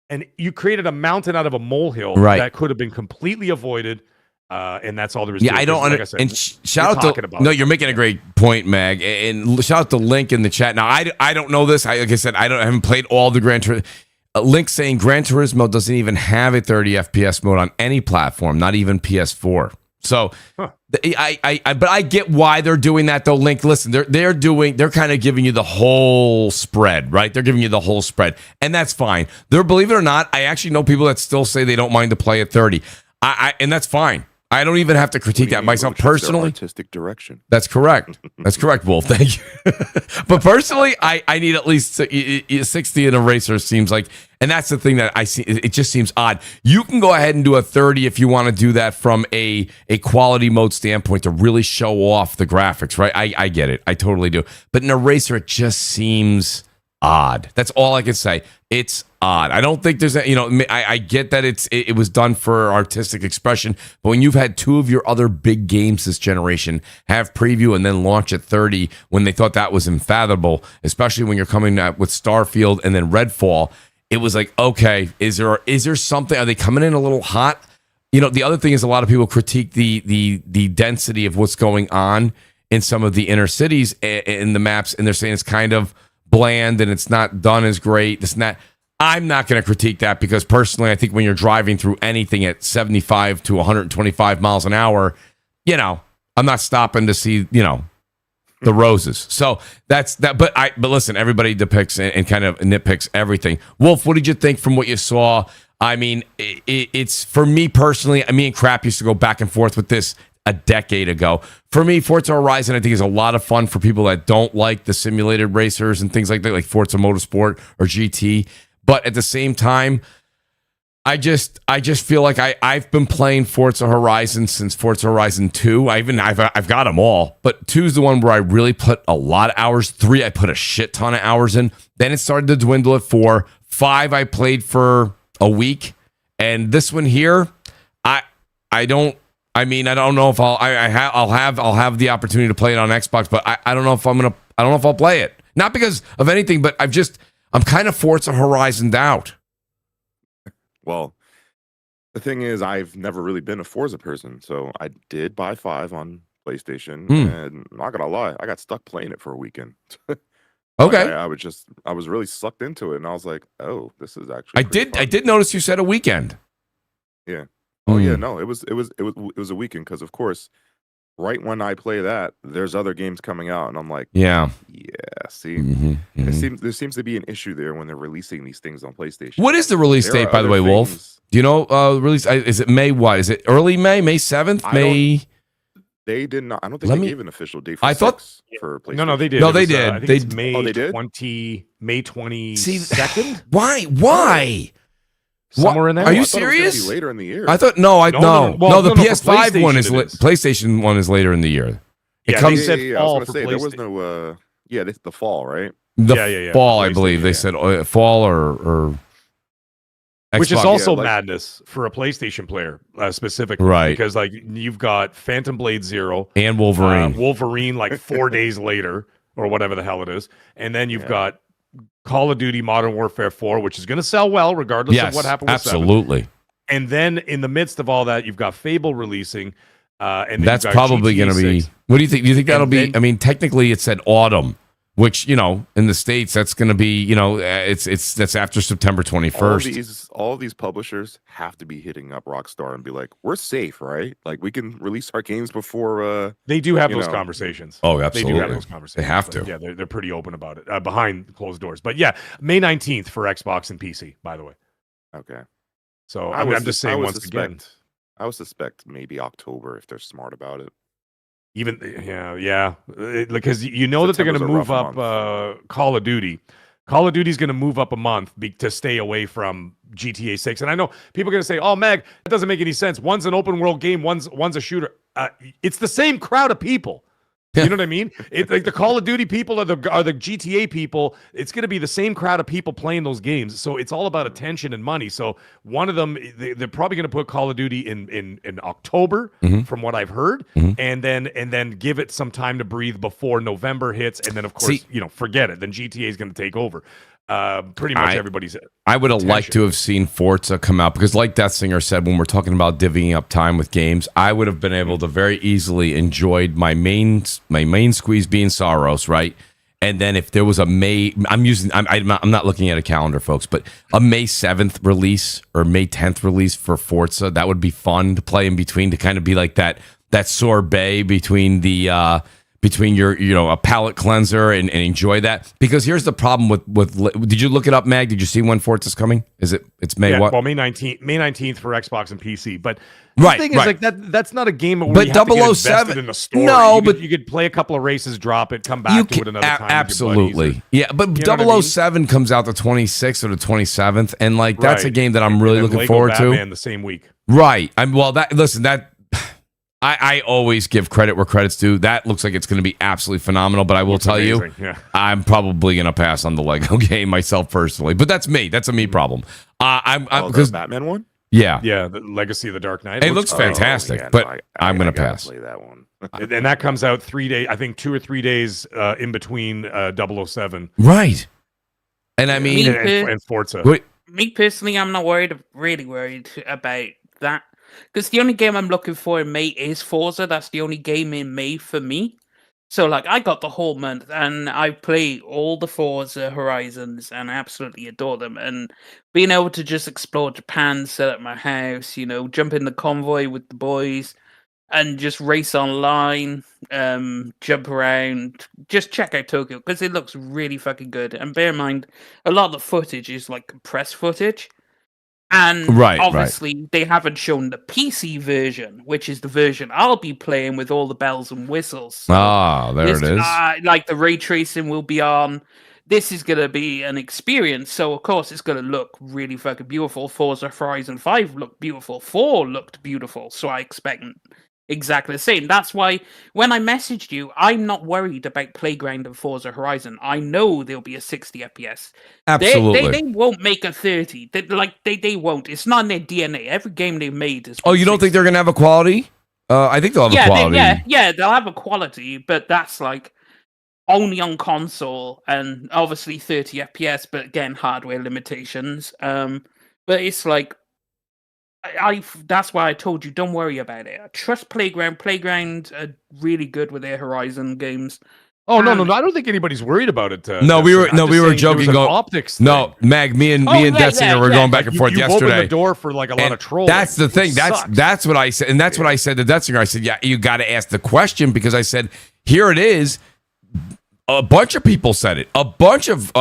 a mountain out of a molehill that could have been completely avoided. And that's all there is to it. I don't understand. And shout out to no, you're making a great point, Mag. And shout out to Link in the chat. Now, I don't know this. Like I said, I haven't played all the Gran Turismo. Link saying Gran Turismo doesn't even have a 30 FPS mode on any platform, not even PS4. So, but I get why they're doing that, though. Link, listen, they're kind of giving you the whole spread, right? They're giving you the whole spread, and that's fine. Believe it or not, I actually know people that still say they don't mind to play at 30, and that's fine. I don't even have to critique that myself personally. Artistic direction. That's correct. That's correct, Wolf. Thank you. But personally, I need at least 60 in a racer. Seems like, and that's the thing that I see. It just seems odd. You can go ahead and do a 30 if you want to do that from a quality mode standpoint to really show off the graphics, right? I get it. I totally do. But in a racer, it just seems odd. That's all I can say. It's odd. I don't think there's I get that it was done for artistic expression, but when you've had two of your other big games this generation have preview and then launch at 30 when they thought that was unfathomable, especially when you're coming out with Starfield and then Redfall, it was like, okay, is there something? Are they coming in a little hot? The other thing is a lot of people critique the density of what's going on in some of the inner cities in the maps, and they're saying it's kind of bland and it's not done as great. This and that. I'm not going to critique that because personally, I think when you're driving through anything at 75 to 125 miles an hour, I'm not stopping to see, the roses. So that's that. But listen, everybody depicts and kind of nitpicks everything. Wolf, what did you think from what you saw? I mean, it's for me personally, me and Crap used to go back and forth with this a decade ago. For me, Forza Horizon, I think, is a lot of fun for people that don't like the simulated racers and things like that, like Forza Motorsport or GT. But at the same time, I just feel like I've been playing Forza Horizon since Forza Horizon 2. I've got them all, but 2 is the one where I really put a lot of hours. 3, I put a shit ton of hours in. Then it started to dwindle at 4. 5, I played for a week, and this one here, I don't know if I'll have the opportunity to play it on Xbox, but I don't know if I'll play it. Not because of anything, but I'm kind of Forza Horizoned out. Well, the thing is, I've never really been a Forza person, so I did buy 5 on PlayStation, and I'm not gonna lie, I got stuck playing it for a weekend. Okay, I was really sucked into it, and I was like, oh, this is actually. I did notice you said a weekend. Yeah. Oh yeah, no, it was a weekend because of course, right when I play that, there's other games coming out, and I'm like, yeah. See, there seems to be an issue there when they're releasing these things on PlayStation. What is the release date, by the way, Wolf? Do you know release? Is it May? What is it? Early May? May 7th? May? They did not. I don't think they gave an official date. For for PlayStation. No, they did. No, they did. I think it's May 22nd. Why? Somewhere in there. Are you serious? Later in the year. I thought no. The PS5 one is PlayStation one is later in the year. It comes said fall for there was no this the fall, right? Fall, I believe they said fall or Xbox. Which is also madness for a PlayStation player specifically, right? Because like you've got Phantom Blade 0 and Wolverine, like 4 days later or whatever the hell it is, and then you've got Call of Duty Modern Warfare 4, which is going to sell well regardless of what happens with 7. Absolutely. And then in the midst of all that, you've got Fable releasing. And that's probably going to be... What do you think? Do you think that'll be... technically it said autumn, which, you know, in the States, that's going to be, you know, that's after September 21st. All of these publishers have to be hitting up Rockstar and be like, we're safe, right? Like, we can release our games before. They do have those conversations. Oh, absolutely. They do have those conversations. They have to. Yeah, they're pretty open about it behind closed doors. But yeah, May 19th for Xbox and PC, by the way. Okay. So I'm just saying once again. I would suspect maybe October if they're smart about it. Even because you know that they're going to move up Call of Duty. Call of Duty is going to move up a month to stay away from GTA 6. And I know people are going to say, "Oh, Mag, that doesn't make any sense. One's an open world game, one's a shooter." It's the same crowd of people. You know what I mean? It's like the Call of Duty people are the GTA people. It's going to be the same crowd of people playing those games. So it's all about attention and money. So one of them, they're probably going to put Call of Duty in October, from what I've heard, and then give it some time to breathe before November hits, and then of course, forget it. Then GTA is going to take over. Pretty much everybody's. I would have liked to have seen Forza come out because, like Death Singer said, when we're talking about divvying up time with games, I would have been able to very easily enjoyed my main squeeze being Soros, right? And then if there was a I'm not looking at a calendar, folks, but a May 7th release or May 10th release for Forza, that would be fun to play in between, to kind of be like that sorbet between the. Between your, a palate cleanser and enjoy that. Because here's the problem with did you look it up, Mag? Did you see when Forza's coming? It's May what? Well, May 19th for Xbox and PC. But the thing is, like that's not a game where but you have to get 007 invested in the story. No, you could play a couple of races, drop it, come back to it another time. Absolutely. Yeah, but 007 comes out the 26th or the 27th, and like that's a game that I'm really looking forward to. Batman the same week. Right. I always give credit where credit's due. That looks like it's going to be absolutely phenomenal, but I will tell you, I'm probably going to pass on the Lego game myself personally. But that's me. That's a me problem. I'm because the Batman one? Yeah. Yeah, the Legacy of the Dark Knight. It looks fantastic, but I'm going to pass. Play that one. And that comes out 3 days, I think 2 or 3 days in between 007. Right. And I mean, and Forza. Me personally, I'm not really worried about that. Because the only game I'm looking for in May is Forza. That's the only game in May for me. So, like, I got the whole month, and I play all the Forza Horizons, and I absolutely adore them. And being able to just explore Japan, set up my house, jump in the convoy with the boys, and just race online, jump around, just check out Tokyo, because it looks really fucking good. And bear in mind, a lot of the footage is, like, compressed footage. And obviously, they haven't shown the PC version, which is the version I'll be playing with all the bells and whistles. So there it is. Like the ray tracing will be on. This is going to be an experience. So, of course, it's going to look really fucking beautiful. Forza Horizon 5 looked beautiful. 4 looked beautiful. So I expect exactly the same. That's why when I messaged you, I'm not worried about Playground and Forza Horizon. I know there'll be a 60 FPS. Absolutely. They won't make a 30. They won't. It's not in their DNA. Every game they've made is. Oh, you don't think they're gonna have a quality? I think they'll have a quality. They'll have a quality, but that's like only on console and obviously 30 FPS, but again, hardware limitations. But it's like that's why I told you, don't worry about it. Trust Playground. Playground are really good with their Horizon games. Oh no! I don't think anybody's worried about it. We were joking. Optics. No, Mag, me and Death were going back and forth yesterday. Opened the door for like a lot of trolls. That's the thing. That's what I said, and that's what I said to Death Singer. I said, yeah, you got to ask the question, because I said, here it is. A bunch of people said it. A bunch of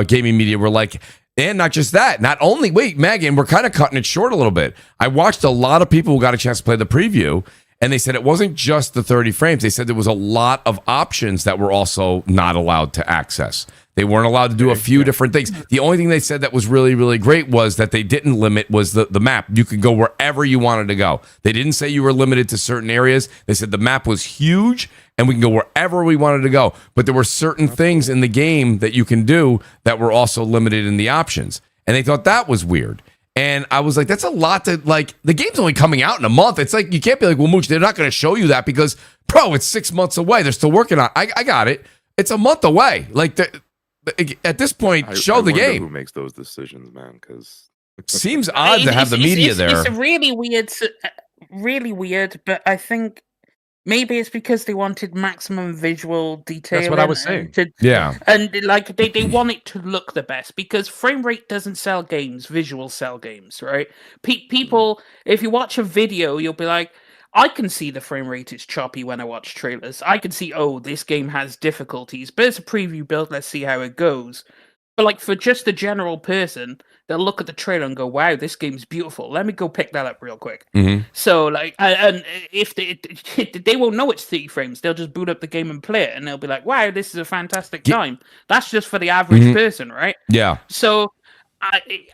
gaming media were like. And not just that, Megan, we're kind of cutting it short a little bit. I watched a lot of people who got a chance to play the preview, and they said it wasn't just the 30 frames. They said there was a lot of options that were also not allowed to access. They weren't allowed to do a few different things. The only thing they said that was really, really great was that they didn't limit was the map. You could go wherever you wanted to go. They didn't say you were limited to certain areas. They said the map was huge and we can go wherever we wanted to go. But there were certain things in the game that you can do that were also limited in the options. And they thought that was weird. And I was like, that's a lot to, like, the game's only coming out in a month. It's like, you can't be like, well, Mooch, they're not going to show you that because, bro, it's 6 months away. They're still working on it. I got it. It's a month away. Like, at this point, show the game. Who makes those decisions, man? Because it seems odd to have the media there. It's really weird, but I think Maybe it's because they wanted maximum visual detail. That's what I was saying. Yeah. And like they want it to look the best because frame rate doesn't sell games, visuals sell games, right? People, if you watch a video, you'll be like, I can see the frame rate is choppy when I watch trailers. I can see, oh, this game has difficulties, but it's a preview build. Let's see how it goes. But like for just the general person, they'll look at the trailer and go, "Wow, this game's beautiful. Let me go pick that up real quick." Mm-hmm. So like, and if they won't know it's 30 frames, they'll just boot up the game and play it, and they'll be like, "Wow, this is a fantastic time." That's just for the average person, right? Yeah. So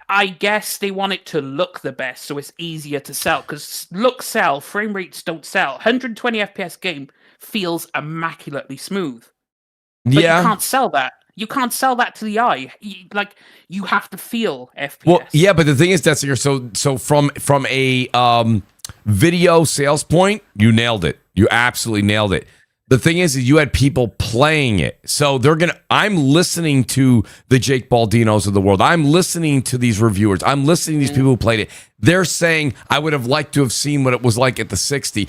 I guess they want it to look the best, so it's easier to sell. Because looks sell, frame rates don't sell. 120 FPS game feels immaculately smooth. But you can't sell that. You can't sell that to the eye. You have to feel FPS. Well, yeah, but the thing is, that's so from a video sales point, you nailed it. You absolutely nailed it. The thing is you had people playing it. So I'm listening to the Jake Baldinos of the world. I'm listening to these reviewers. I'm listening to these people who played it. They're saying, I would have liked to have seen what it was like at the 60.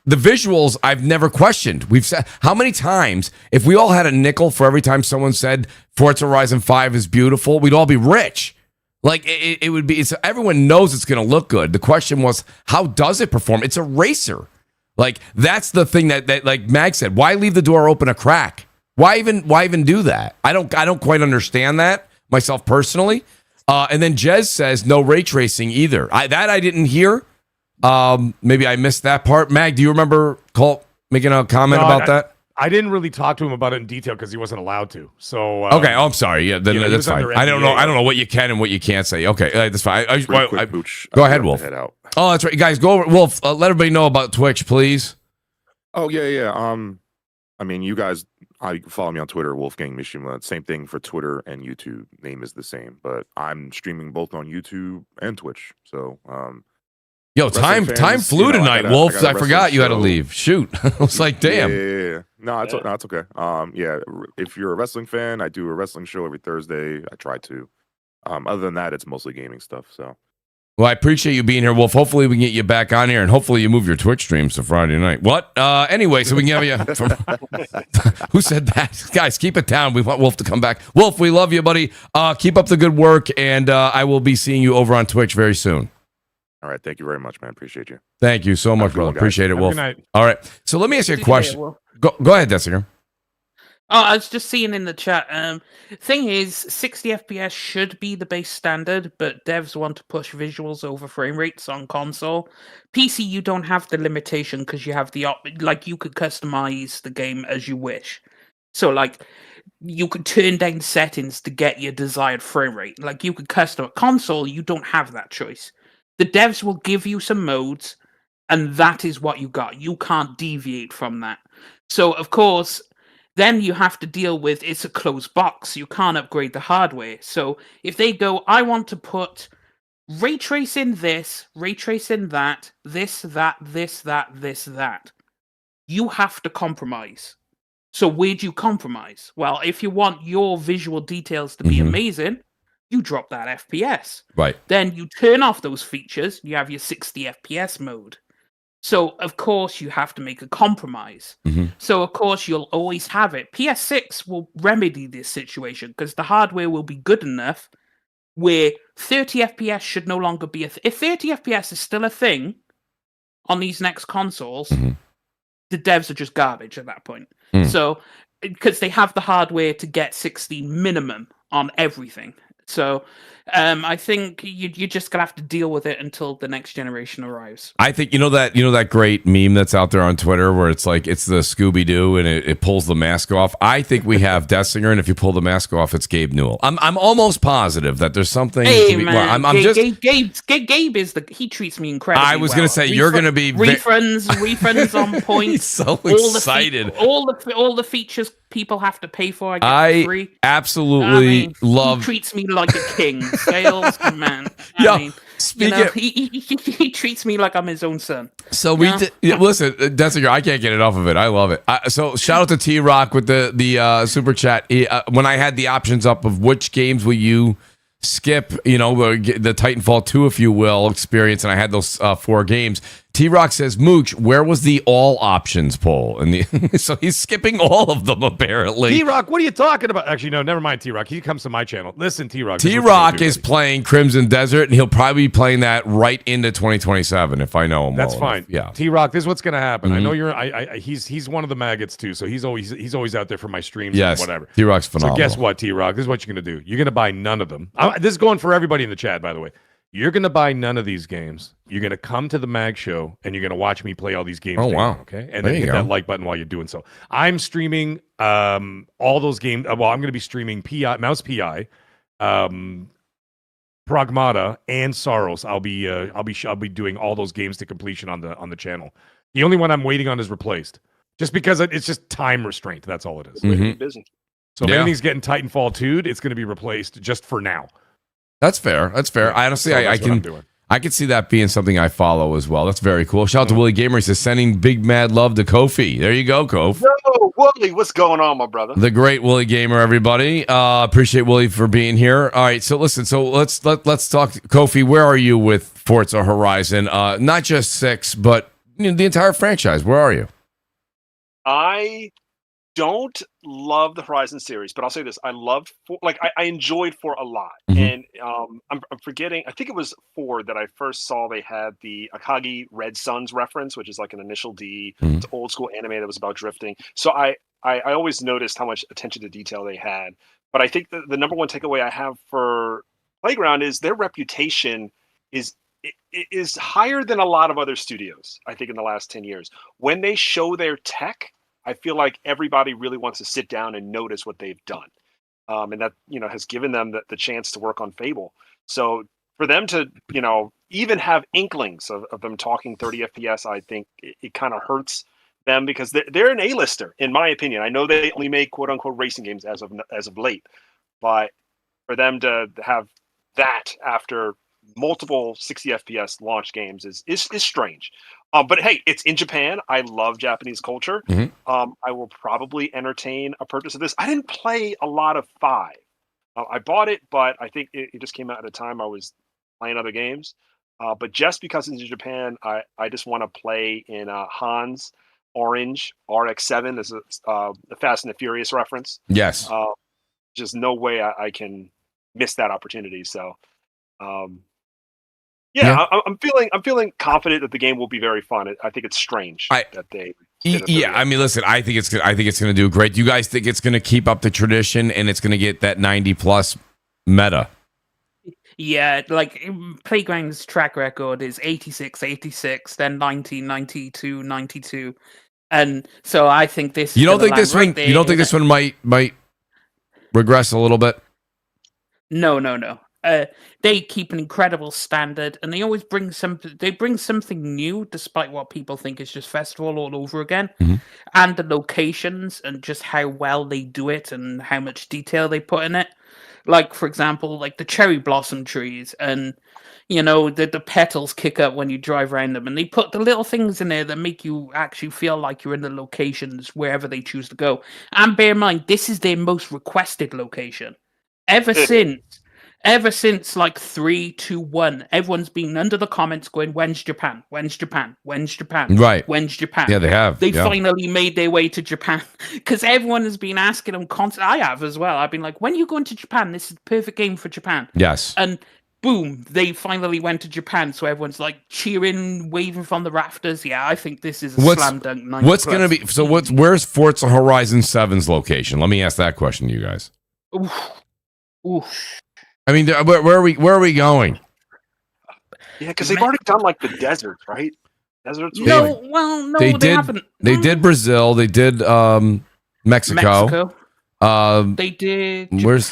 The visuals, I've never questioned. We've said, how many times, if we all had a nickel for every time someone said Forza Horizon 5 is beautiful, we'd all be rich. Like, it would be, everyone knows it's going to look good. The question was, how does it perform? It's a racer. Like, that's the thing that like Mag said, why leave the door open a crack? Why even do that? I don't quite understand that myself personally. And then Jez says no ray tracing either. I didn't hear. Maybe I missed that part. Mag, do you remember making a comment about that? I didn't really talk to him about it in detail because he wasn't allowed to. So okay, I'm sorry. Yeah, then that's fine. I don't know what you can and what you can't say. Okay, that's fine. Mooch, go ahead, Wolf. Oh, that's right, guys. Go over, Wolf. Let everybody know about Twitch, please. Oh yeah. I mean, you guys, you can follow me on Twitter, Wolfgang Mishima. Same thing for Twitter and YouTube. Name is the same, but I'm streaming both on YouTube and Twitch. So, yo, time flew tonight, Wolf. I forgot you had to leave. Shoot, I was like, damn. Yeah. No, it's okay. Yeah, if you're a wrestling fan, I do a wrestling show every Thursday. I try to. Other than that, it's mostly gaming stuff. So. Well, I appreciate you being here, Wolf. Hopefully we can get you back on here, and hopefully you move your Twitch streams to Friday night. What? Anyway, so we can have you from... Who said that? Guys, keep it down. We want Wolf to come back. Wolf, we love you, buddy. Keep up the good work, and I will be seeing you over on Twitch very soon. All right. Thank you very much, man. Appreciate you. Thank you so much, brother. Appreciate it, Wolf. All right. So let me ask you a question. Go ahead, Dessinger. Oh, I was just seeing in the chat. Thing is, 60 FPS should be the base standard, but devs want to push visuals over frame rates on console. PC, you don't have the limitation because you have you could customize the game as you wish. So, like, you could turn down settings to get your desired frame rate. Like, you could custom console. You don't have that choice. The devs will give you some modes, and that is what you got. You can't deviate from that. So, of course, then you have to deal with it's a closed box. You can't upgrade the hardware. So if they go, I want to put ray tracing this, ray tracing that, this, that, you have to compromise. So where do you compromise? Well, if you want your visual details to be amazing, you drop that FPS. Right. Then you turn off those features. You have your 60 FPS mode. So, of course, you have to make a compromise. So, of course, you'll always have it. PS6 will remedy this situation because the hardware will be good enough where 30 FPS should no longer be if 30 FPS is still a thing on these next consoles, the devs are just garbage at that point. So, because they have the hardware to get 60 minimum on everything. So I think you're just gonna have to deal with it until the next generation arrives. I think you know that great meme that's out there on Twitter where it's like it's the Scooby Doo and it pulls the mask off. I think we have Dessinger, and if you pull the mask off, it's Gabe Newell. I'm almost positive that there's something. Hey man, Gabe is he treats me incredibly. I was gonna say you're gonna be refunds on point. He's so excited. All the features people have to pay for. I get free. Absolutely love. He treats me like a king. Sales man. He treats me like I'm his own son. So listen, Dessinger, I can't get it off of it. I love it. So shout out to T Rock with the super chat. When I had the options up of which games will you skip, the Titanfall 2, if you will, experience, and I had those 4 games. T-Rock says, Mooch, where was the all options poll? And so he's skipping all of them, apparently. T-Rock, what are you talking about? Actually, no, never mind, T-Rock. He comes to my channel. Listen, T-Rock. T-Rock is playing Crimson Desert, and he'll probably be playing that right into 2027, if I know him. That's well fine. enough. Yeah. T-Rock, this is what's going to happen. I know you're. He's one of the maggots too, so he's always out there for my streams and whatever. T-Rock's phenomenal. So guess what, T-Rock? This is what you're going to do. You're going to buy none of them. This is going for everybody in the chat, by the way. You're going to buy none of these games. You're going to come to the mag show, and you're going to watch me play all these games. Oh, wow. Okay? And then hit that like button while you're doing so. I'm streaming all those games. Well, I'm going to be streaming Mouse PI, Pragmata, and Sorrows. I'll be doing all those games to completion on the channel. The only one I'm waiting on is Replaced. Just because it's just time restraint. That's all it is. Busy. So if anything's getting Titanfall 2'd, it's going to be replaced just for now. That's fair. That's fair. Yeah, I honestly, so I can see that being something I follow as well. That's very cool. Shout out to WoolleyGamer. He says, sending big mad love to Kofi. There you go, Kofi. Yo, Wooly, what's going on, my brother? The great WoolleyGamer, everybody. Appreciate Wooly for being here. All right, so listen. So let's talk. Kofi, where are you with Forza Horizon? Not just 6, but the entire franchise. Where are you? I don't love the Horizon series, but I'll say this: I enjoyed 4 a lot, and I'm forgetting. I think it was 4 that I first saw. They had the Akagi Red Suns reference, which is like an initial D. It's old school anime that was about drifting. So I always noticed how much attention to detail they had. But I think the number one takeaway I have for Playground is their reputation is higher than a lot of other studios. I think in the last 10 years, when they show their tech, I feel like everybody really wants to sit down and notice what they've done. And that, has given them the chance to work on Fable. So for them to, even have inklings of them talking 30 FPS, I think it kind of hurts them because they're an A-lister, in my opinion. I know they only make quote unquote racing games as of late, but for them to have that after multiple 60 FPS launch games is strange. But hey, it's in Japan. I love Japanese culture. I will probably entertain a purchase of this. I didn't play a lot of 5. I bought it, but I think it just came out at a time I was playing other games. But just because it's in Japan, I just want to play in Hans Orange RX-7 is a Fast and the Furious reference. Yes. Just no way I can miss that opportunity. So, I'm feeling confident that the game will be very fun. I think it's strange that they. I mean, listen, I think it's going to do great. Do you guys think it's going to keep up the tradition and it's going to get that 90+ meta? Yeah, like Playground's track record is 86, 86, then 90, 92, 92. And so I think this. You don't think this one? You don't think this one might regress a little bit? No. They keep an incredible standard, and they always bring something new, despite what people think is just festival all over again. And the locations and just how well they do it and how much detail they put in it. Like, for example, like the cherry blossom trees, and the petals kick up when you drive around them, and they put the little things in there that make you actually feel like you're in the locations wherever they choose to go. And bear in mind, this is their most requested location ever since like 3, 2, 1, everyone's been under the comments going, when's Japan? When's Japan? When's Japan? Right. When's Japan? Yeah, they have. They finally made their way to Japan because everyone has been asking them constantly. I have as well. I've been like, when are you going to Japan? This is the perfect game for Japan. Yes. And boom, they finally went to Japan. So everyone's like cheering, waving from the rafters. Yeah, I think this is a slam dunk. 90+. What's going to be? So where's Forza Horizon 7's location? Let me ask that question to you guys. Oof. I mean, where are we going? Yeah, because they've already done like the desert, right? Deserts. No, they haven't. They did Brazil. They did Mexico. They did Japan. Where's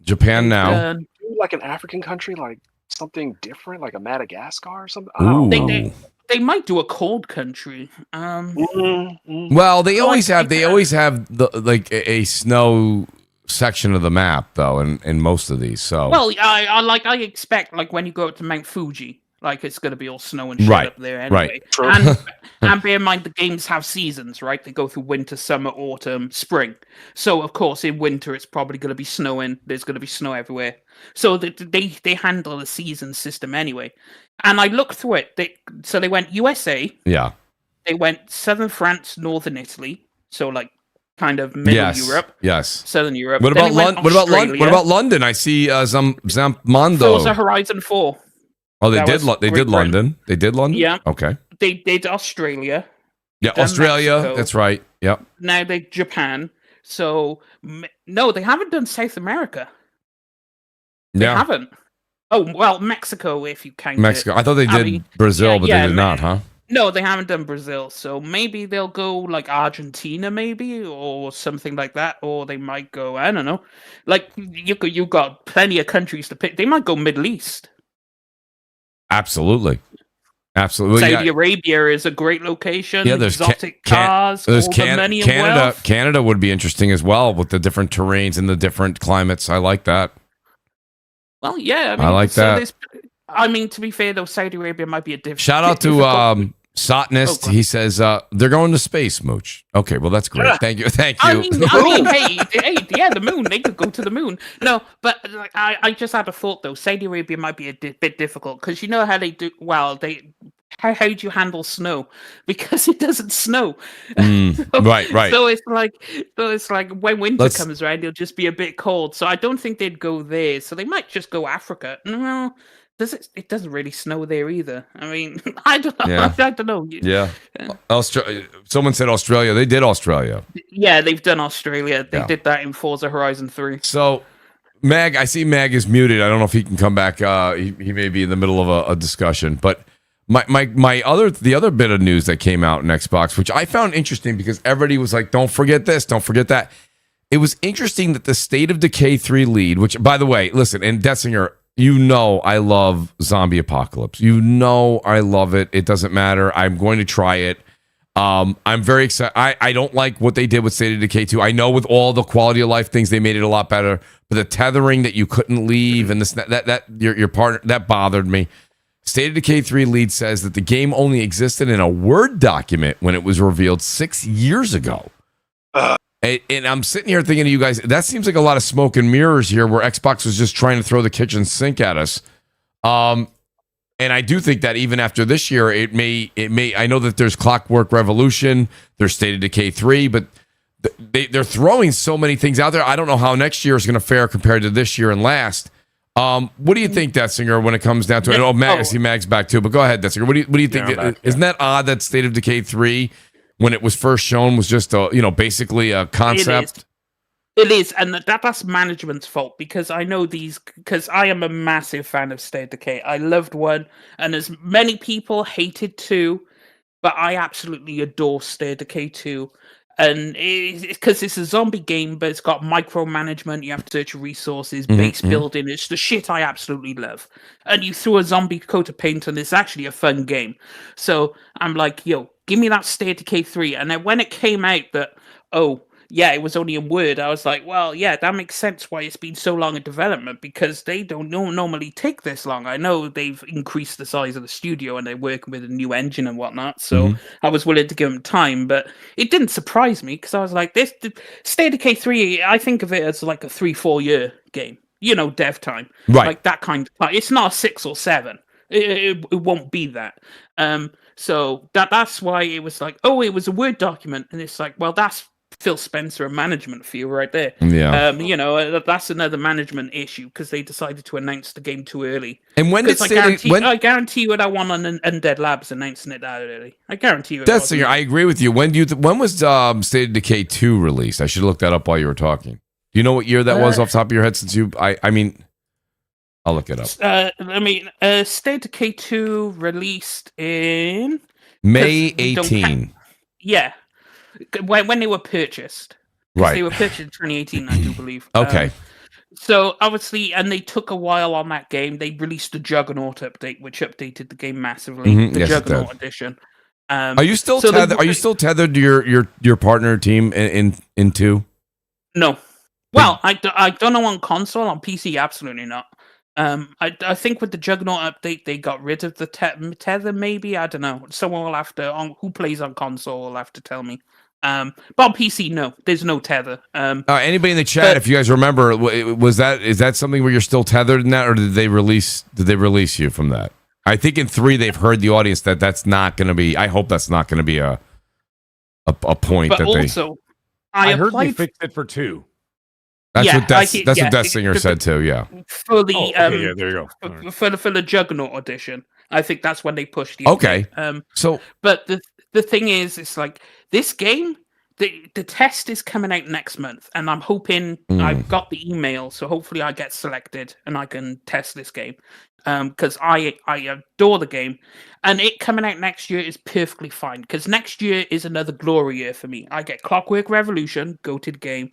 Japan now? Like an African country, like something different, like a Madagascar or something. They might do a cold country. Well, they always have a snow section of the map though in most of these. So I expect like when you go to Mount Fuji Like it's going to be all snow and shit Right, up there anyway. right. True. And bear in mind, the games have seasons, right? They go through winter, summer, autumn, spring. So, of course, in winter, it's probably going to be snowing. There's going to be snow everywhere. So they handle the season system anyway. And I looked through it. They went USA. Yeah. They went southern France, northern Italy. So, like, kind of middle Europe. Yes. Southern Europe. What Then about they went London? What about London? Australia. What about London? I see Zammondo. Forza Horizon 4. Oh, they That did. was They Great did London. They did London. Yeah. Okay. They did Australia. Yeah, Then Australia. Mexico. That's right. Yep. Now they Japan. So no, they haven't done South America. They Yeah. haven't. Oh well, Mexico if you count Mexico. it. I thought they did mean, Brazil, yeah, but yeah, they did not, huh? No, they haven't done Brazil. So maybe they'll go like Argentina, maybe or something like that, or they might go. I don't know. Like you got plenty of countries to pick. They might go Middle East. Absolutely. Absolutely. Saudi Arabia is a great location. Yeah, there's exotic cars, all the money and Canada. wealth. Canada would be interesting as well with the different terrains and the different climates. I like that. Well, yeah, I like that. I mean, to be fair, though, Saudi Arabia might be a different. Shout out to Satanist. Oh, He says they're going to space, Mooch. Okay, well that's great. Thank you. Thank you. I mean, hey, yeah, the moon. They could go to the moon. No, but like, I just had a thought though. Saudi Arabia might be a bit difficult because you know how they do. Well, how do you handle snow? Because it doesn't snow. Right. So it's like when winter comes around, it'll just be a bit cold. So I don't think they'd go there. So they might just go Africa. No, it doesn't really snow there either. I mean, I don't know. Yeah. I don't know. Yeah. Someone said Australia. They did Australia. Yeah, they've done Australia. They Yeah. did that in Forza Horizon 3. So, Mag, I see Mag is muted. I don't know if he can come back. He may be in the middle of a discussion. But the other bit of news that came out in Xbox, which I found interesting because everybody was like, "Don't forget this, don't forget that." It was interesting that the State of Decay 3 lead, which, by the way, listen, and Detzinger, you know I love Zombie Apocalypse. You know I love it. It doesn't matter. I'm going to try it. I'm very excited. I don't like what they did with State of Decay 2. I know with all the quality of life things, they made it a lot better. But the tethering that you couldn't leave and this that your partner, that bothered me. State of Decay 3 lead says that the game only existed in a Word document when it was revealed 6 years ago. And I'm sitting here thinking to you guys, that seems like a lot of smoke and mirrors here where Xbox was just trying to throw the kitchen sink at us. And I do think that even after this year, it may, I know that there's Clockwork Revolution, there's State of Decay 3, but they're throwing so many things out there. I don't know how next year is going to fare compared to this year and last. What do you think, Detzinger, when it comes down to it? Oh, I see Mag's back too, but go ahead, Detzinger. What do you think? Isn't that odd that State of Decay 3, when it was first shown, was just basically a concept? It is, and that's management's fault because I know because I am a massive fan of State of Decay. I loved 1, and as many people hated 2, but I absolutely adore State of Decay 2. And it's because it's a zombie game, but it's got micromanagement. You have to search resources, base building. It's the shit I absolutely love. And you threw a zombie coat of paint, and it's actually a fun game. So I'm like, yo, give me that State of Decay 3. And then when it came out that, yeah, it was only in Word, I was like, well, yeah, that makes sense why it's been so long in development, because they don't normally take this long. I know they've increased the size of the studio and they're working with a new engine and whatnot, so I was willing to give them time, but it didn't surprise me, because I was like, this State of Decay 3, I think of it as like a 3-4 year game, dev time. Right. Like that kind of time. It's not 6 or 7. It won't be that. So that's why it was like, it was a Word document, and it's like, well, that's Phil Spencer a management feel right there. Yeah. That's another management issue because they decided to announce the game too early. And when did I guarantee you, I want on Undead Labs announcing it that early. I guarantee you. I agree with you. When was State of Decay 2 released? I should look that up while you were talking. Do you know what year that was off the top of your head? Since I mean, I'll look it up. State of Decay 2 released in May 18. Yeah. When they were purchased. Right. They were purchased in 2018, I do believe. Okay. So obviously, and they took a while on that game. They released the Juggernaut update, which updated the game massively. The Juggernaut edition. Are you still tethered? Are you still tethered to your partner team in 2? No. Well, I don't know on console. On PC, absolutely not. I think with the Juggernaut update, they got rid of the tether. Maybe, I don't know. Someone will have to who plays on console will have to tell me. But on PC, no, there's no tether. Anybody in the chat, if you guys remember, is that something where you're still tethered in that, or did they release you from that? I think in 3 they've heard the audience that's not going to be. I hope that's not going to be a point. But that also, I heard they fixed it for 2. That's what Death Singer said too. Yeah. For the there you go. Right. For the Juggernaut edition, I think that's when they pushed the okay. Update. But the thing is, it's like this game. The test is coming out next month, and I'm hoping I've got the email, so hopefully I get selected and I can test this game. Because I adore the game, and it coming out next year is perfectly fine. Because next year is another glory year for me. I get Clockwork Revolution, goated game.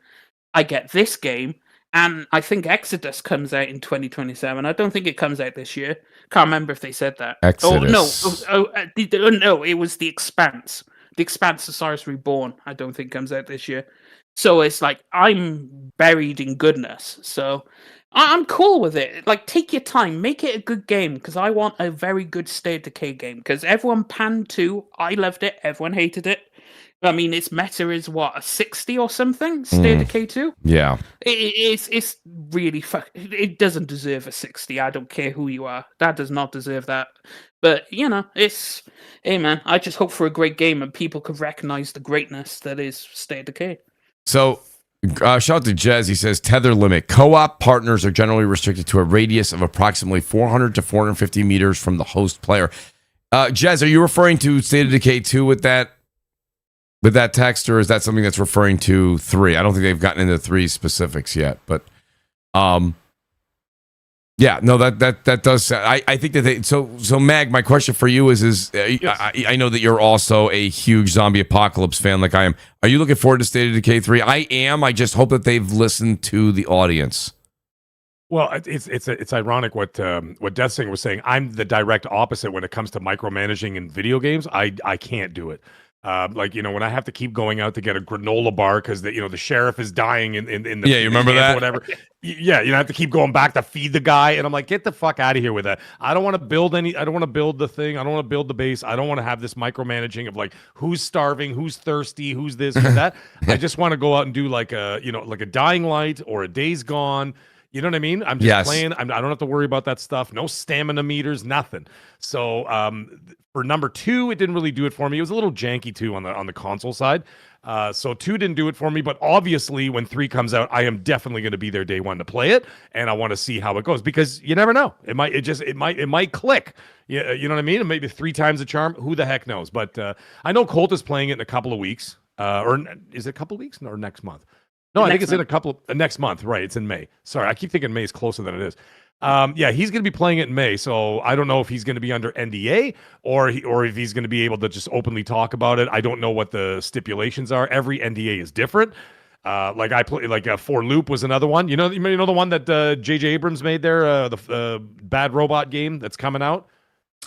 I get this game, and I think Exodus comes out in 2027. I don't think it comes out this year. Can't remember if they said that. Exodus. No, it was The Expanse. The Expanse of Cyrus Reborn, I don't think comes out this year. So it's like I'm buried in goodness. So I'm cool with it. Like, take your time, make it a good game, because I want a very good State of Decay game. Because everyone panned 2, I loved it, everyone hated it. I mean, its meta is what, a 60 or something? State of Decay 2? Yeah. It's really it doesn't deserve a 60. I don't care who you are. That does not deserve that. But, hey man, I just hope for a great game and people could recognize the greatness that is State of Decay. So, shout out to Jez. He says, tether limit. Co-op partners are generally restricted to a radius of approximately 400 to 450 meters from the host player. Jez, are you referring to State of Decay 2 with that text, or is that something that's referring to 3? I don't think they've gotten into 3 specifics yet, but yeah, no, that does sound, I think that they, so Mag, my question for you is yes. I know that you're also a huge zombie apocalypse fan like I am. Are you looking forward to State of Decay 3? I am. I just hope that they've listened to the audience. Well, it's ironic what Death Singer was saying. I'm the direct opposite when it comes to micromanaging in video games. I can't do it. When I have to keep going out to get a granola bar because the sheriff is dying in the you remember that, whatever. Yeah, I have to keep going back to feed the guy, and I'm like, get the fuck out of here with that. I don't want to build I don't want to build the thing. I don't want to build the base. I don't want to have this micromanaging of like who's starving, who's thirsty, who's this, who's that. I just want to go out and do like a Dying Light or a Days Gone. You know what I mean? I'm just playing. I don't have to worry about that stuff. No stamina meters, nothing. So for number 2, it didn't really do it for me. It was a little janky too on the console side. So 2 didn't do it for me. But obviously, when 3 comes out, I am definitely going to be there day 1 to play it, and I want to see how it goes because you never know. It might click. Yeah, you know what I mean? Maybe 3 times the charm. Who the heck knows? But I know Colt is playing it in a couple of weeks. Or is it a couple of weeks or next month? No, I think it's in a couple of next month, right? It's in May. Sorry, I keep thinking May is closer than it is. Yeah, he's going to be playing it in May, so I don't know if he's going to be under NDA or if he's going to be able to just openly talk about it. I don't know what the stipulations are. Every NDA is different. Like I play, For Loop was another one. You know the one that J.J. Abrams made there, the Bad Robot game that's coming out.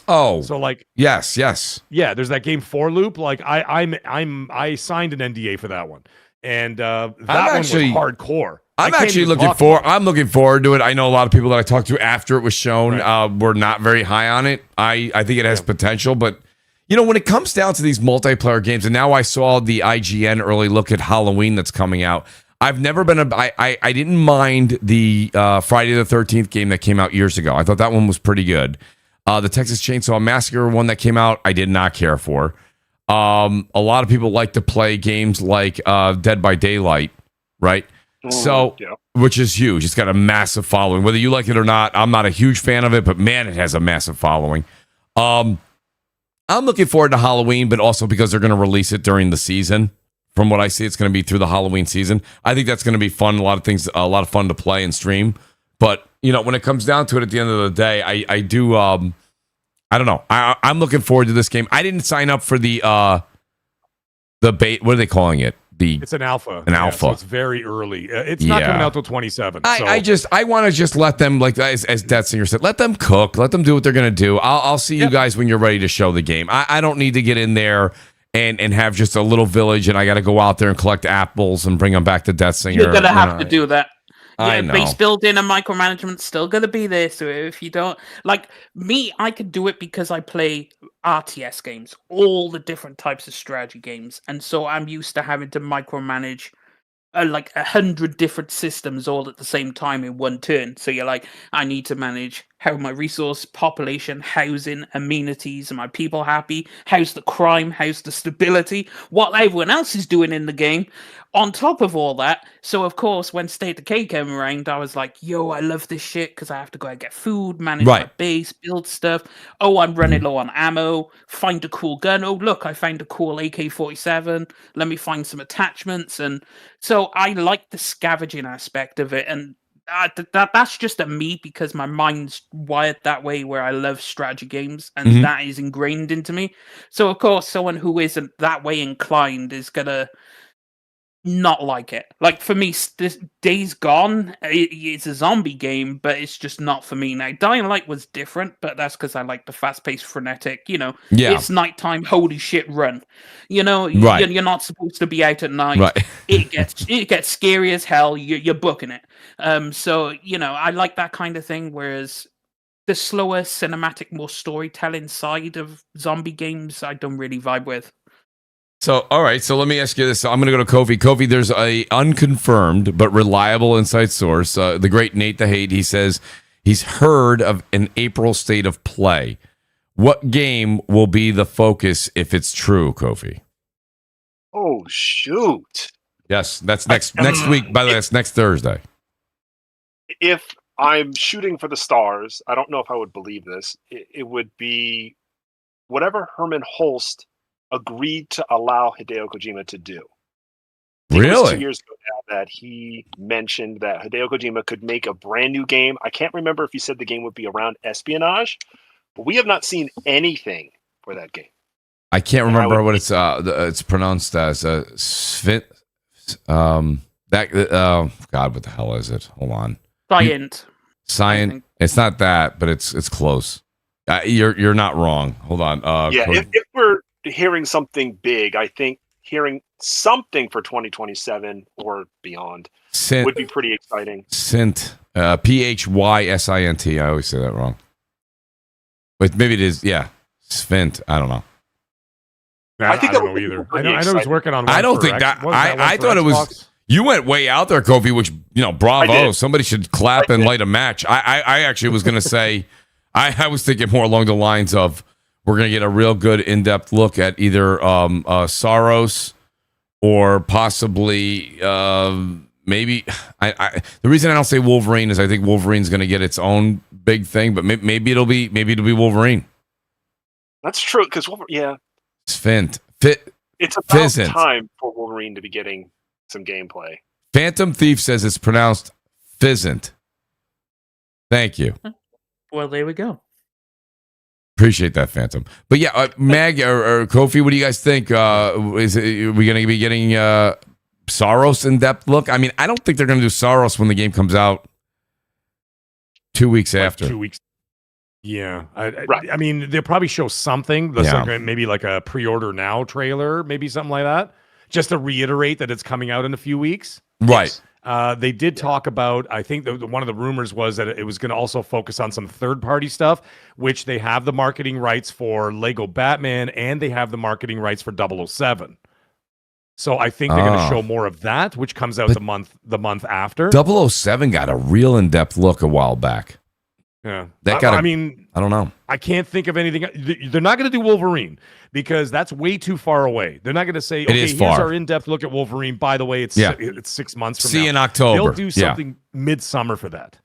Oh, so yes, yeah. There's that game For Loop. Like I signed an NDA for that one. And that one was hardcore. I'm looking forward to it. I know a lot of people that I talked to after it was shown were not very high on it. I think it has potential, but when it comes down to these multiplayer games, and now I saw the IGN early look at Halloween that's coming out. I've never been I didn't mind the Friday the 13th game that came out years ago. I thought that one was pretty good. The Texas Chainsaw Massacre one that came out, I did not care for. A lot of people like to play games like Dead by Daylight, right? Which is huge. It's got a massive following. Whether you like it or not, I'm not a huge fan of it, but man, it has a massive following. I'm looking forward to Halloween, but also because they're going to release it during the season. From what I see, it's going to be through the Halloween season. I think that's going to be fun. A lot of fun to play and stream. But when it comes down to it, at the end of the day, I do. I don't know. I'm looking forward to this game. I didn't sign up for the bait. What are they calling it? It's an alpha. So it's very early. It's not coming out till 27. I want to just let them, like as Death Singer said, let them cook. Let them do what they're going to do. I'll see you guys when you're ready to show the game. I don't need to get in there and have just a little village and I got to go out there and collect apples and bring them back to Death Singer. You're going to have to do that. I know. Base building and micromanagement's still going to be there. So if you don't like me, I could do it because I play RTS games, all the different types of strategy games, and so I'm used to having to micromanage like 100 different systems all at the same time in one turn. So you're like, I need to manage how my resource, population, housing, amenities, are my people happy? How's the crime? How's the stability? What everyone else is doing in the game. On top of all that, so of course, when State of Decay came around, I was like, yo, I love this shit because I have to go out and get food, manage my base, build stuff. Oh, I'm running low on ammo. Find a cool gun. Oh, look, I found a cool AK-47. Let me find some attachments. And so I like the scavenging aspect of it. And that's just a me because my mind's wired that way where I love strategy games and that is ingrained into me. So, of course, someone who isn't that way inclined is going to not like it. Like for me, this Days Gone, it's a zombie game, but it's just not for me. Now, Dying Light was different, but that's because I like the fast-paced, frenetic. It's nighttime. Holy shit, run! You're not supposed to be out at night. Right. it gets scary as hell. You're booking it. So I like that kind of thing. Whereas the slower, cinematic, more storytelling side of zombie games, I don't really vibe with. So, all right. So let me ask you this. I'm going to go to Kofi. Kofi, there's a unconfirmed but reliable inside source. The great Nate the Hate, he says he's heard of an April state of play. What game will be the focus if it's true, Kofi? Oh, shoot. Yes, that's next week. By the way, that's next Thursday. If I'm shooting for the stars, I don't know if I would believe this. It would be whatever Herman Holst agreed to allow Hideo Kojima to do. It was 2 years ago now that he mentioned that Hideo Kojima could make a brand new game. I can't remember if he said the game would be around espionage, but we have not seen anything for that game. I can't remember what it's pronounced as. God, what the hell is it? Hold on. Scient. It's not that, but it's close. You're not wrong. Hold on. If we're hearing something big, I think hearing something for 2027 or beyond would be pretty exciting. Scient, Physint. I always say that wrong, but maybe it is. Yeah, Svint. I don't know. I think I don't know either. I know he's working on. I don't think that. I thought it was. You went way out there, Kofi. Which bravo. Somebody should clap and light a match. I actually was going to say. I was thinking more along the lines of. We're going to get a real good in-depth look at either Saros or possibly maybe. The reason I don't say Wolverine is I think Wolverine's going to get its own big thing, but maybe it'll be Wolverine. That's true because Svint. It's about time for Wolverine to be getting some gameplay. Phantom Thief says it's pronounced Physint. Thank you. Well, there we go. Appreciate that, Phantom. But yeah, Mag or Kofi, what do you guys think? Are we going to be getting Saros in-depth look? I mean, I don't think they're going to do Saros when the game comes out 2 weeks after. 2 weeks. Yeah. I mean, they'll probably show something. Maybe like a pre-order now trailer, maybe something like that. Just to reiterate that it's coming out in a few weeks. Right. Yes. They did talk about, I think one of the rumors was that it was going to also focus on some third-party stuff, which they have the marketing rights for Lego Batman and they have the marketing rights for 007. So I think they're going to show more of that, which comes out the month after. 007 got a real in-depth look a while back. Yeah. I don't know. I can't think of anything. They're not going to do Wolverine because that's way too far away. They're not going to say, okay, here's our in-depth look at Wolverine. By the way, it's 6 months from now. See you in October. They'll do something midsummer for that.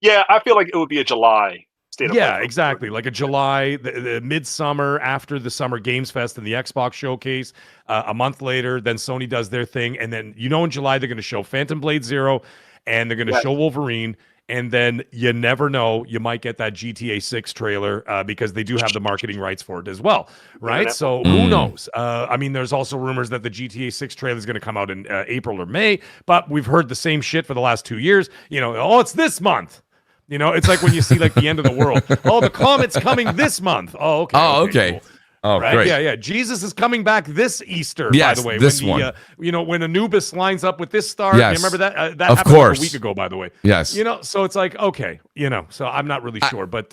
Yeah, I feel like it would be a July state of play. Yeah, exactly. Like a July, the midsummer after the Summer Games Fest and the Xbox Showcase. A month later, then Sony does their thing. And then, in July, they're going to show Phantom Blade Zero and they're going to show Wolverine. And then you never know, you might get that GTA 6 trailer because they do have the marketing rights for it as well, right? So who knows? I mean, there's also rumors that the GTA 6 trailer is going to come out in April or May, but we've heard the same shit for the last 2 years. It's this month. It's like when you see like the end of the world. Oh, the comet's coming this month. Oh, okay. Oh, okay. Cool. Oh, right? great. Yeah. Jesus is coming back this Easter, Yes, by the way. this when one. when Anubis lines up with this star. Yes. You remember that? That Of happened like course. a week ago, by the way. Yes. So it's like, okay, so I'm not really sure. But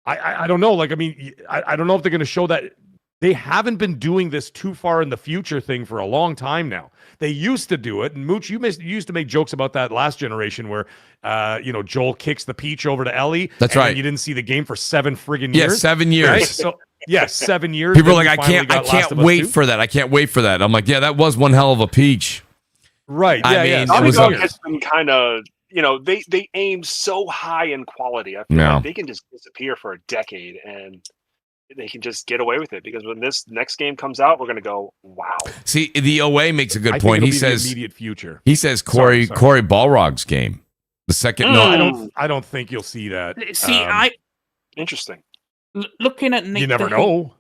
I don't know. Like, I mean, I don't know if they're going to show that. They haven't been doing this too far in the future thing for a long time now. They used to do it. And Mooch, you used to make jokes about that last generation where, Joel kicks the peach over to Ellie. That's and right. You didn't see the game for 7 friggin' years. Yeah, 7 years. Right? So, 7 years. People are then like, we I finally can't got Last of Us wait 2. for that. I can't wait for that. I'm like, yeah, that was one hell of a peach. Right. I Yeah, mean, yeah. it Naughty was Dog a- has been kind of, they aim so high in quality. I feel Yeah. like they can just disappear for a decade and they can just get away with it, because when this next game comes out, we're going to go, wow. See, the OA makes a good I point. think He it'll be the says immediate future. Corey Sorry. Balrog's game. The second I don't think you'll see that. See, Interesting. looking at Nick, You never know.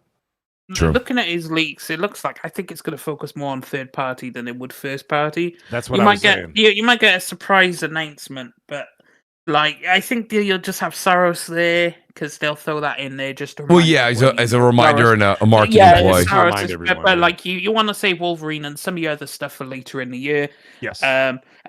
True. Looking at his leaks, it looks like I think it's going to focus more on third party than it would first party. That's what you I might was get saying. you might get a surprise announcement, but like I think you'll just have Saros there because they'll throw that in there just to Well, remind yeah, everyone as a reminder and a marketing yeah, play. it's Saros Remind is- everyone, but yeah. like you want to save Wolverine and some of your other stuff for later in the year. Yes.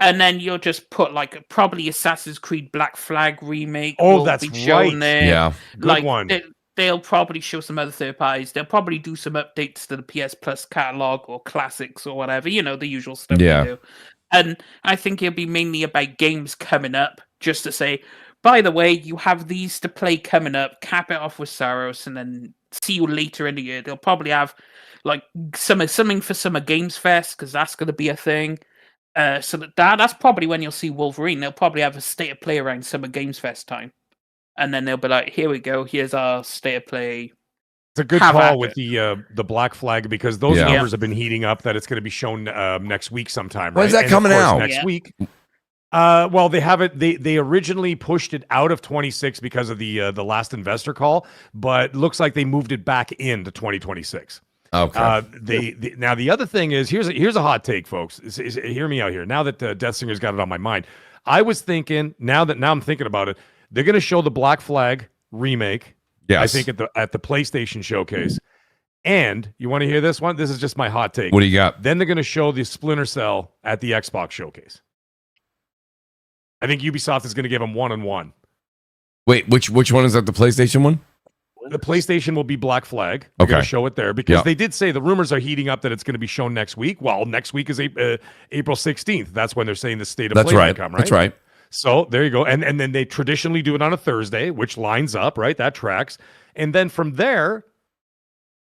And then you'll just put like probably Assassin's Creed Black Flag remake. Oh, will that's be shown right. there. Yeah. Good one. They'll probably show some other third parties. They'll probably do some updates to the PS Plus catalog or classics or whatever. The usual stuff Yeah. they do. And I think it'll be mainly about games coming up, just to say, by the way, you have these to play coming up. Cap it off with Saros, and then see you later in the year. They'll probably have like something for Summer Games Fest because that's going to be a thing. So that's probably when you'll see Wolverine. They'll probably have a state of play around Summer Games Fest time. And then they'll be like, "Here we go. Here's our state of play." It's a good Have at call with the Black Flag because those Yeah. numbers have been heating up that it's going to be shown next week sometime. When's right? that And of coming course, out? Next Yeah. week. Well, they have it. They originally pushed it out of 26 because of the last investor call, but looks like they moved it back into 2026. Okay. Now the other thing is here's a hot take, folks. Hear me out here. Now that Death Singer's got it on my mind, I was thinking now I'm thinking about it. They're going to show the Black Flag remake. Yes. I think at the PlayStation showcase. And you want to hear this one? This is just my hot take. What do you got? Then they're going to show the Splinter Cell at the Xbox showcase. I think Ubisoft is going to give them 1-1. Wait, which one is that? The PlayStation one? The PlayStation will be Black Flag. They're going Okay. to show it there because Yeah. they did say the rumors are heating up that it's going to be shown next week. Well, next week is April 16th. That's when they're saying the state of That's play right. might come, right? That's right. So there you go. And then they traditionally do it on a Thursday, which lines up, right? That tracks. And then from there,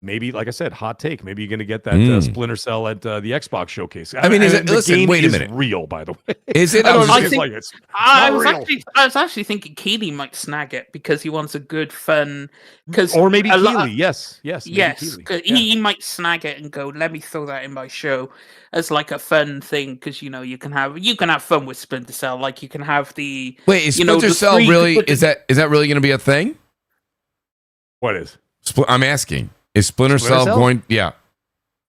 maybe, like I said, hot take. Maybe you're going to get that Splinter Cell at the Xbox showcase. I mean, the listen, game wait a is minute. real, by the way. Is it? I don't know, I it's think- like it's I not real. was actually thinking Keeley might snag it because he wants a good fun. Because Or maybe a lot- Keeley. Yes. Maybe Yes, Keeley. 'cause Yeah. he might snag it and go, "Let me throw that in my show as like a fun thing." Because you can have fun with Splinter Cell. Like you can have the Wait, is you know, Splinter the Cell three- really? Is that really going to be a thing? What is? I'm asking. Is Splinter Splinter Cell Cell? going? Yeah.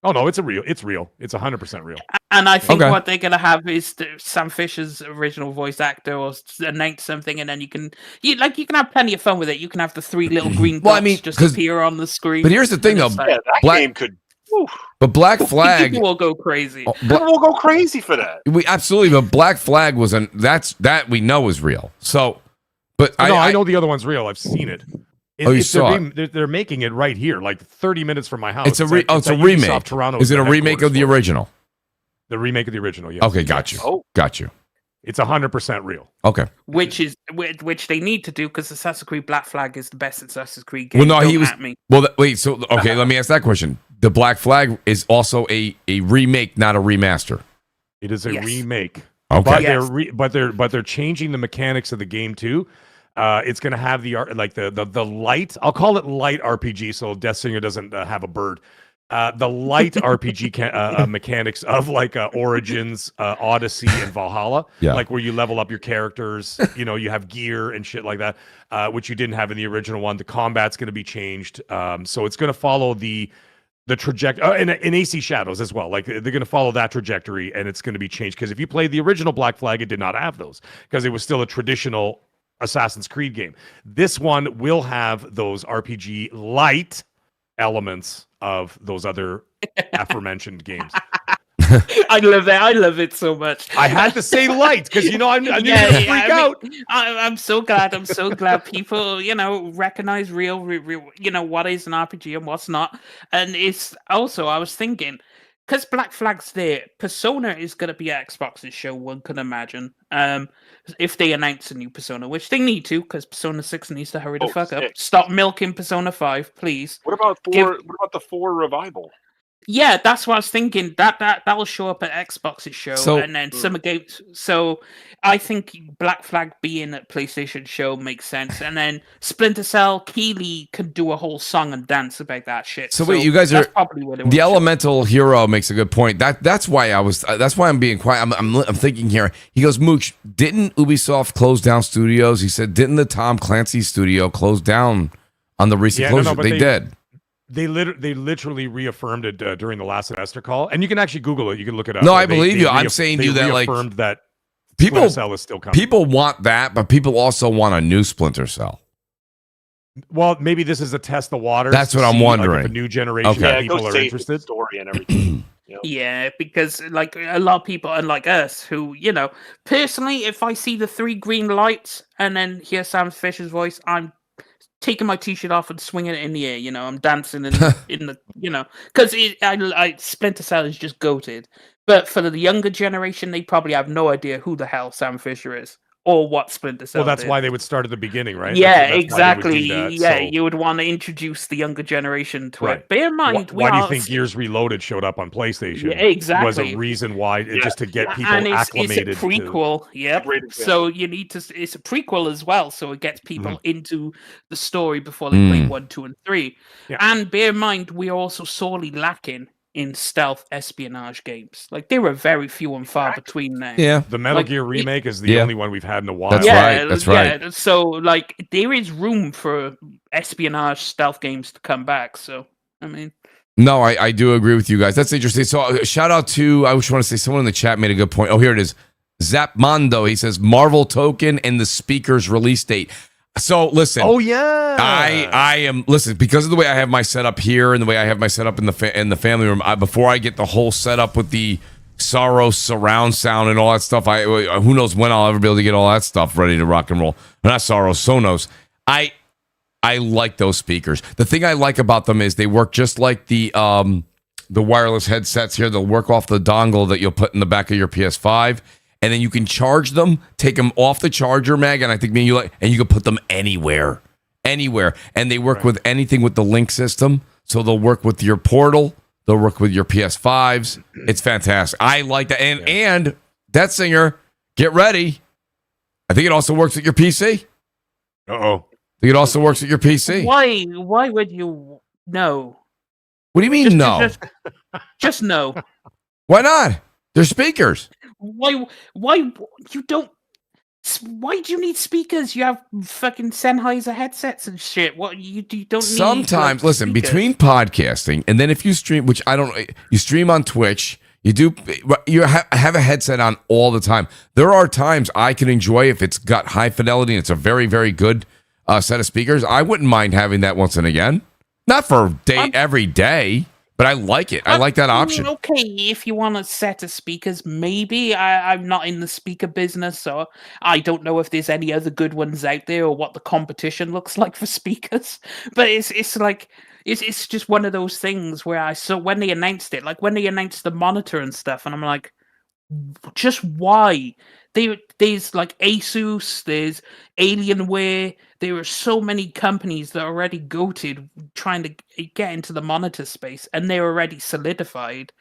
Oh, no, it's real. It's 100% real. And I think Okay. what they're gonna have is Sam Fisher's original voice actor or announce something, and then you can have plenty of fun with it. You can have the three little green dots Well, I mean, just 'cause- appear on the screen. But here's the thing, and though. it's like- Yeah, that Black- game could. Whew, But Black Flag. people will go crazy. people will go crazy for that. We absolutely. But Black Flag was that we know is real. So, but I know the other one's real. I've seen it. Oh, you saw they're making it right here, like 30 minutes from my house. It's a at remake. Ubisoft Toronto. Is it a remake of the original? The remake of the original, yes. Okay, got you. Oh. Got you. It's 100% real. Okay. Which they need to do because Assassin's Creed Black Flag is the best Assassin's Creed game. Well, no, Don't he was. at me. Well, wait. So, okay, let me ask that question. The Black Flag is also a remake, not a remaster. It is a Yes. remake. Okay. But Yes. they're changing the mechanics of the game too. It's going to have the light. I'll call it light RPG, so Death Singer doesn't have a bird. The light RPG mechanics of like Origins, Odyssey, and Valhalla, Yeah. like where you level up your characters. You have gear and shit like that, which you didn't have in the original one. The combat's going to be changed, so it's going to follow the trajectory and AC Shadows as well. Like they're going to follow that trajectory, and it's going to be changed because if you played the original Black Flag, it did not have those because it was still a traditional Assassin's Creed game. This one will have those RPG light elements of those other aforementioned games. I love it. I love it so much. I had to say light because I knew you Yeah, were gonna freak out. I'm so glad. I'm so glad people, recognize real, what is an RPG and what's not. And it's also, I was thinking, because Black Flag's there, Persona is going to be at Xbox's show, one could imagine. If they announce a new Persona, which they need to, because Persona 6 needs to hurry the fuck up. Stop milking Persona 5, please. What about what about the 4 revival? Yeah, that's what I was thinking. That'll show up at Xbox's show, and then Summer Games. So I think Black Flag being at PlayStation show makes sense, and then Splinter Cell, Keeley could do a whole song and dance about that shit. So wait, you guys are probably what the Elemental Hero makes a good point. That's why I'm being quiet. I'm thinking here. He goes, Mooch, didn't Ubisoft close down studios? He said, didn't the Tom Clancy studio close down on the recent closure? They did. They literally reaffirmed it during the last investor call, and you can actually Google it. You can look it up. No, I believe you. I'm saying to you that reaffirmed that people Splinter Cell is still coming. People want that, but people also want a new Splinter Cell. Well, maybe this is a test the waters. That's what I'm wondering. Like, if a new generation of people are interested. Story and everything. Yeah, because like a lot of people, unlike us, who personally, if I see the 3 green lights and then hear Sam Fisher's voice, I'm taking my t-shirt off and swinging it in the air. I'm dancing in the because Splinter Cell is just goated. But for the younger generation, they probably have no idea who the hell Sam Fisher is or what Splinter Cell. Well, that's why they would start at the beginning, right? Yeah, that's exactly. So you would want to introduce the younger generation to it. Bear in mind, why do you think Gears Reloaded showed up on PlayStation? Yeah, exactly. Was a reason why, just to get people acclimated. It's a prequel. Yep. So you need to. It's a prequel as well, so it gets people into the story before they play 1, 2, and 3. Yeah. And bear in mind, we're also sorely lacking in stealth espionage games. Like, there are very few and far between now. Yeah. The Metal Gear remake is the only one we've had in a while. That's right. Yeah. So, like, there is room for espionage stealth games to come back. So, I mean... No, I do agree with you guys. That's interesting. So, shout out to... I just want to say someone in the chat made a good point. Oh, here it is. Zapmondo. He says, Marvel token and the speaker's release date. So listen. Oh yeah. I am listen because of the way I have my setup here and the way I have my setup in the family room. Before I get the whole setup with the Soros surround sound and all that stuff, who knows when I'll ever be able to get all that stuff ready to rock and roll. Not Soros, Sonos. I like those speakers. The thing I like about them is they work just like the wireless headsets here. They'll work off the dongle that you'll put in the back of your PS5. And then you can charge them, take them off the charger, Meg, and I think you can put them anywhere. And they work with anything with the Link system. So they'll work with your Portal, they'll work with your PS5s. It's fantastic. I like that. And Death Singer, get ready. I think it also works with your PC. Uh-oh. I think it also works with your PC. Why would you know? What do you mean no? Just no. Why not? They're speakers. Why you don't? Why do you need speakers? You have fucking Sennheiser headsets and shit. What you don't need. Sometimes, listen, between podcasting and then if you stream, which I don't, you stream on Twitch. You have a headset on all the time. There are times I can enjoy if it's got high fidelity and it's a very, very good set of speakers. I wouldn't mind having that once and again. Not for every day. But I like it. I like that option. Okay, if you want a set of speakers, maybe. I'm not in the speaker business, so I don't know if there's any other good ones out there or what the competition looks like for speakers. But it's like it's just one of those things where I saw when they announced it, like when they announced the monitor and stuff, and I'm like, just why? There's like Asus, there's Alienware. There are so many companies that are already goated trying to get into the monitor space, and they're already solidified.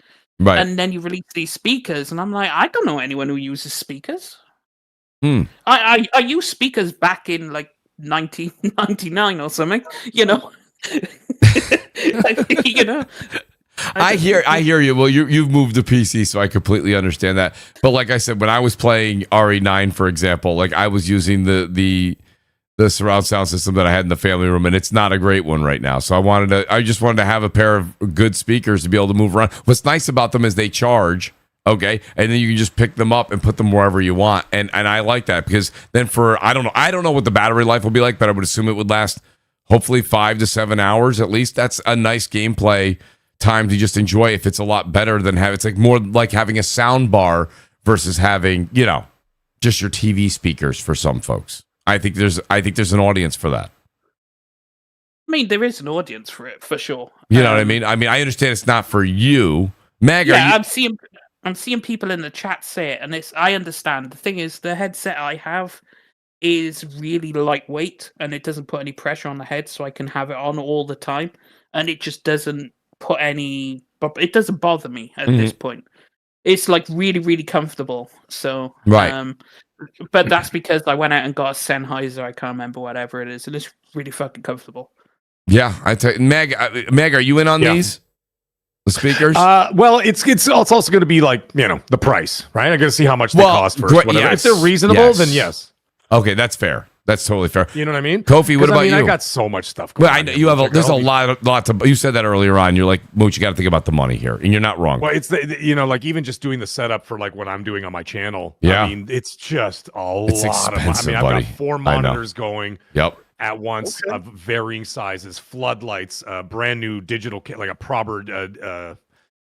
Right. And then you release these speakers, and I'm like, I don't know anyone who uses speakers. I used speakers back in like 1999 or something, you know. You know. I hear you. Well, you've moved to PC, so I completely understand that. But like I said, when I was playing RE9, for example, like I was using the surround sound system that I had in the family room, and it's not a great one right now. So I just wanted to have a pair of good speakers to be able to move around. What's nice about them is they charge, okay, and then you can just pick them up and put them wherever you want. And I like that because then I don't know what the battery life will be like, but I would assume it would last hopefully 5 to 7 hours at least. That's a nice gameplay time to just enjoy. If it's a lot better than it's like more like having a sound bar versus having, just your TV speakers for some folks. I think there's an audience for that. I mean, there is an audience for it for sure. You know what I mean? I mean, I understand it's not for you. Meg, yeah, I'm seeing people in the chat say it, and I understand. The thing is, the headset I have is really lightweight, and it doesn't put any pressure on the head, so I can have it on all the time, and it just doesn't put any. But it doesn't bother me at this point. It's like really, really comfortable. So right. But that's because I went out and got a Sennheiser. I can't remember whatever it is, and it's really fucking comfortable. Yeah, I tell you, Meg, are you in on these? The speakers? Well, it's also going to be like, the price, right? I got to see how much they cost first. Great, whatever. yes, if they're reasonable, then yes. Okay, that's fair. That's totally fair. You know what I mean? Kofi, what about you? I got so much stuff going on. I know you have there's a lot to. You said that earlier on. You're like, Mooch, you got to think about the money here, and you're not wrong. Well, it's like even just doing the setup for like what I'm doing on my channel. Yeah, I mean, it's just it's lot of money. I mean, I've got 4 monitors going. Yep. At once of varying sizes, floodlights, brand new digital like a proper.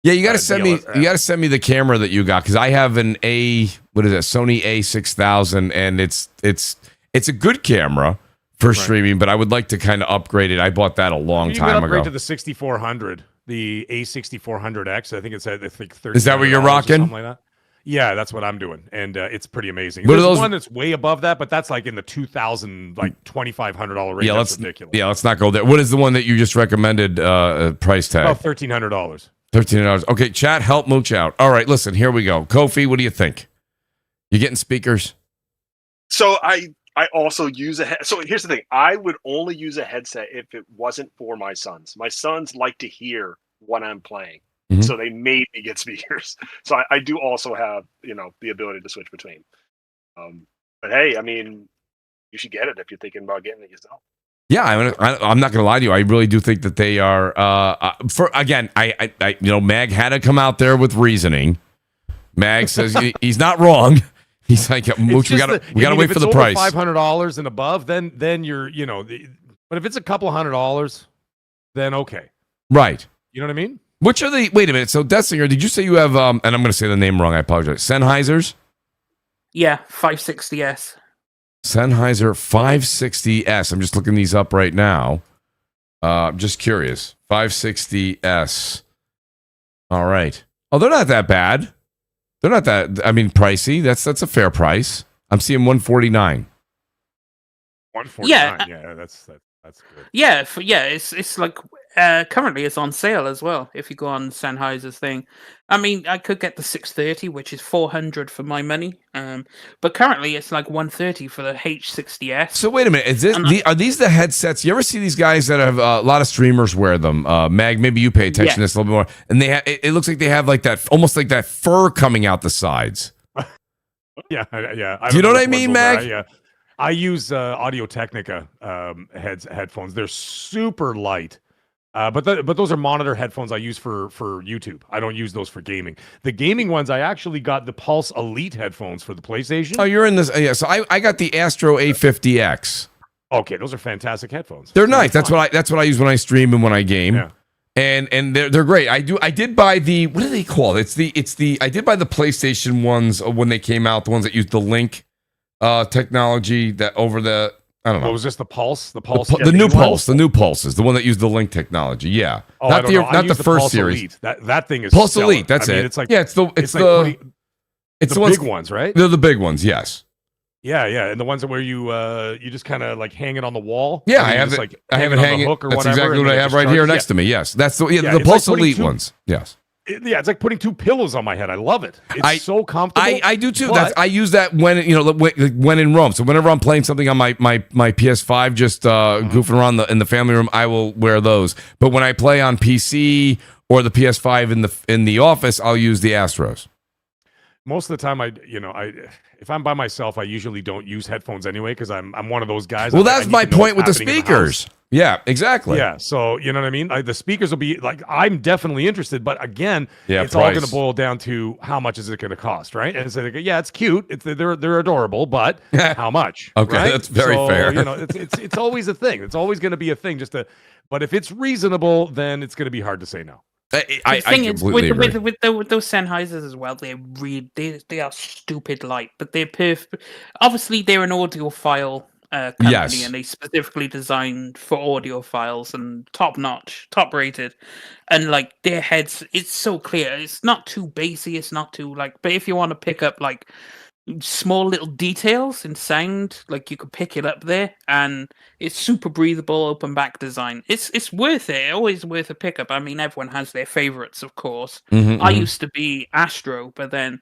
Yeah, you got to send me. You got to send me the camera that you got because I have an Sony A6000, and it's a good camera for streaming, but I would like to kind of upgrade it. I bought that a long time ago. Upgrade to the 6400, the A6400X. I think it's at 30. Is that what you're rocking? Something like that. Yeah, that's what I'm doing, and it's pretty amazing. There's one that's way above that, but that's like in the $2,000, like $2,500 range. Yeah, that's ridiculous. Yeah, let's not go there. What is the one that you just recommended? Price tag? About $1,300. $1,300. Okay, chat, help Mooch out. All right, listen, here we go. Kofi, what do you think? You getting speakers? So I also use so here's the thing. I would only use a headset if it wasn't for my sons. My sons like to hear what I'm playing. Mm-hmm. So they made me get speakers. So I do also have, the ability to switch between. But hey, I mean, you should get it if you're thinking about getting it yourself. Yeah, I'm not going to lie to you. I really do think that they are. Mag had to come out there with reasoning. Mag says he's not wrong. He's like, Mooch, we got to wait for the price. $500 and above, then you're, but if it's a couple $100, then okay. Right. You know what I mean? Which are the? Wait a minute. So, Dessinger, did you say you have? And I'm going to say the name wrong. I apologize. Sennheisers. Yeah, 560S. Sennheiser 560S. I'm just looking these up right now. I'm just curious. 560S. All right. Oh, they're not that bad. They're not that. Pricey. That's a fair price. I'm seeing 149. 149. Yeah, that's good. Yeah, it's like currently it's on sale as well. If you go on Sennheiser's thing, I could get the 630, which is $400 for my money. But currently it's like $130 for the H60S. So wait a minute, are these the headsets? You ever see these guys that have a lot of streamers wear them? Mag, maybe you pay attention to this a little bit more. And they it looks like they have like that, almost like that fur coming out the sides. Yeah. Do you know what I mean, Mag? Yeah. I use Audio Technica headphones. They're super light, but those are monitor headphones I use for YouTube. I don't use those for gaming. The gaming ones, I actually got the Pulse Elite headphones for the PlayStation. Oh, you're in this? Yeah. So I got the Astro A50X. Okay, those are fantastic headphones. They're nice. That's what I use when I stream and when I game. Yeah. And they're great. I did buy the, what do they call it? I did buy the PlayStation ones when they came out. The ones that used the Link technology that over the, I don't know. What was this, the Pulse? The new Pulse. The new Pulses. The one that used the Link technology. Yeah. Oh, not the first Pulse series. Elite. That thing is Pulse stellar. Elite. That's it. It's like, yeah, it's the big ones, right? They're the big ones. Yes. Yeah, and the ones where you just kind of like hang it on the wall. Yeah, I have it. I have it hanging. That's exactly what I have right here next to me. Yes, that's the Pulse Elite ones. Yes. Yeah, it's like putting 2 pillows on my head. I love it. It's so comfortable. I do too. I use that when when in Rome. So whenever I'm playing something on my PS5, just goofing around in the family room, I will wear those. But when I play on PC or the PS5 in the office, I'll use the Astros. Most of the time, if I'm by myself, I usually don't use headphones anyway because I'm one of those guys. Well, that's my point with the speakers. Yeah, exactly. Yeah, so you know what I mean? Like, the speakers will be like, I'm definitely interested, but again, it's all price. going to boil down to how much is it going to cost, right? And it's like, yeah, it's cute, they're adorable, but how much? Okay, right? that's very fair. You know, it's always a thing. It's always going to be a thing. But if it's reasonable, then it's going to be hard to say no. I completely agree. With those Sennheisers as well, they are stupid light, but they're perfect. Obviously, they're an audiophile company, Yes. and they specifically designed for audiophiles and top notch, top rated, and like their heads, it's so clear. It's not too bassy. It's not too like. But if you want to pick up like small little details in sound, like you could pick it up there, and it's super breathable, open back design. It's worth it. Always worth a pickup. I mean, everyone has their favorites, of course. I used to be Astro, but then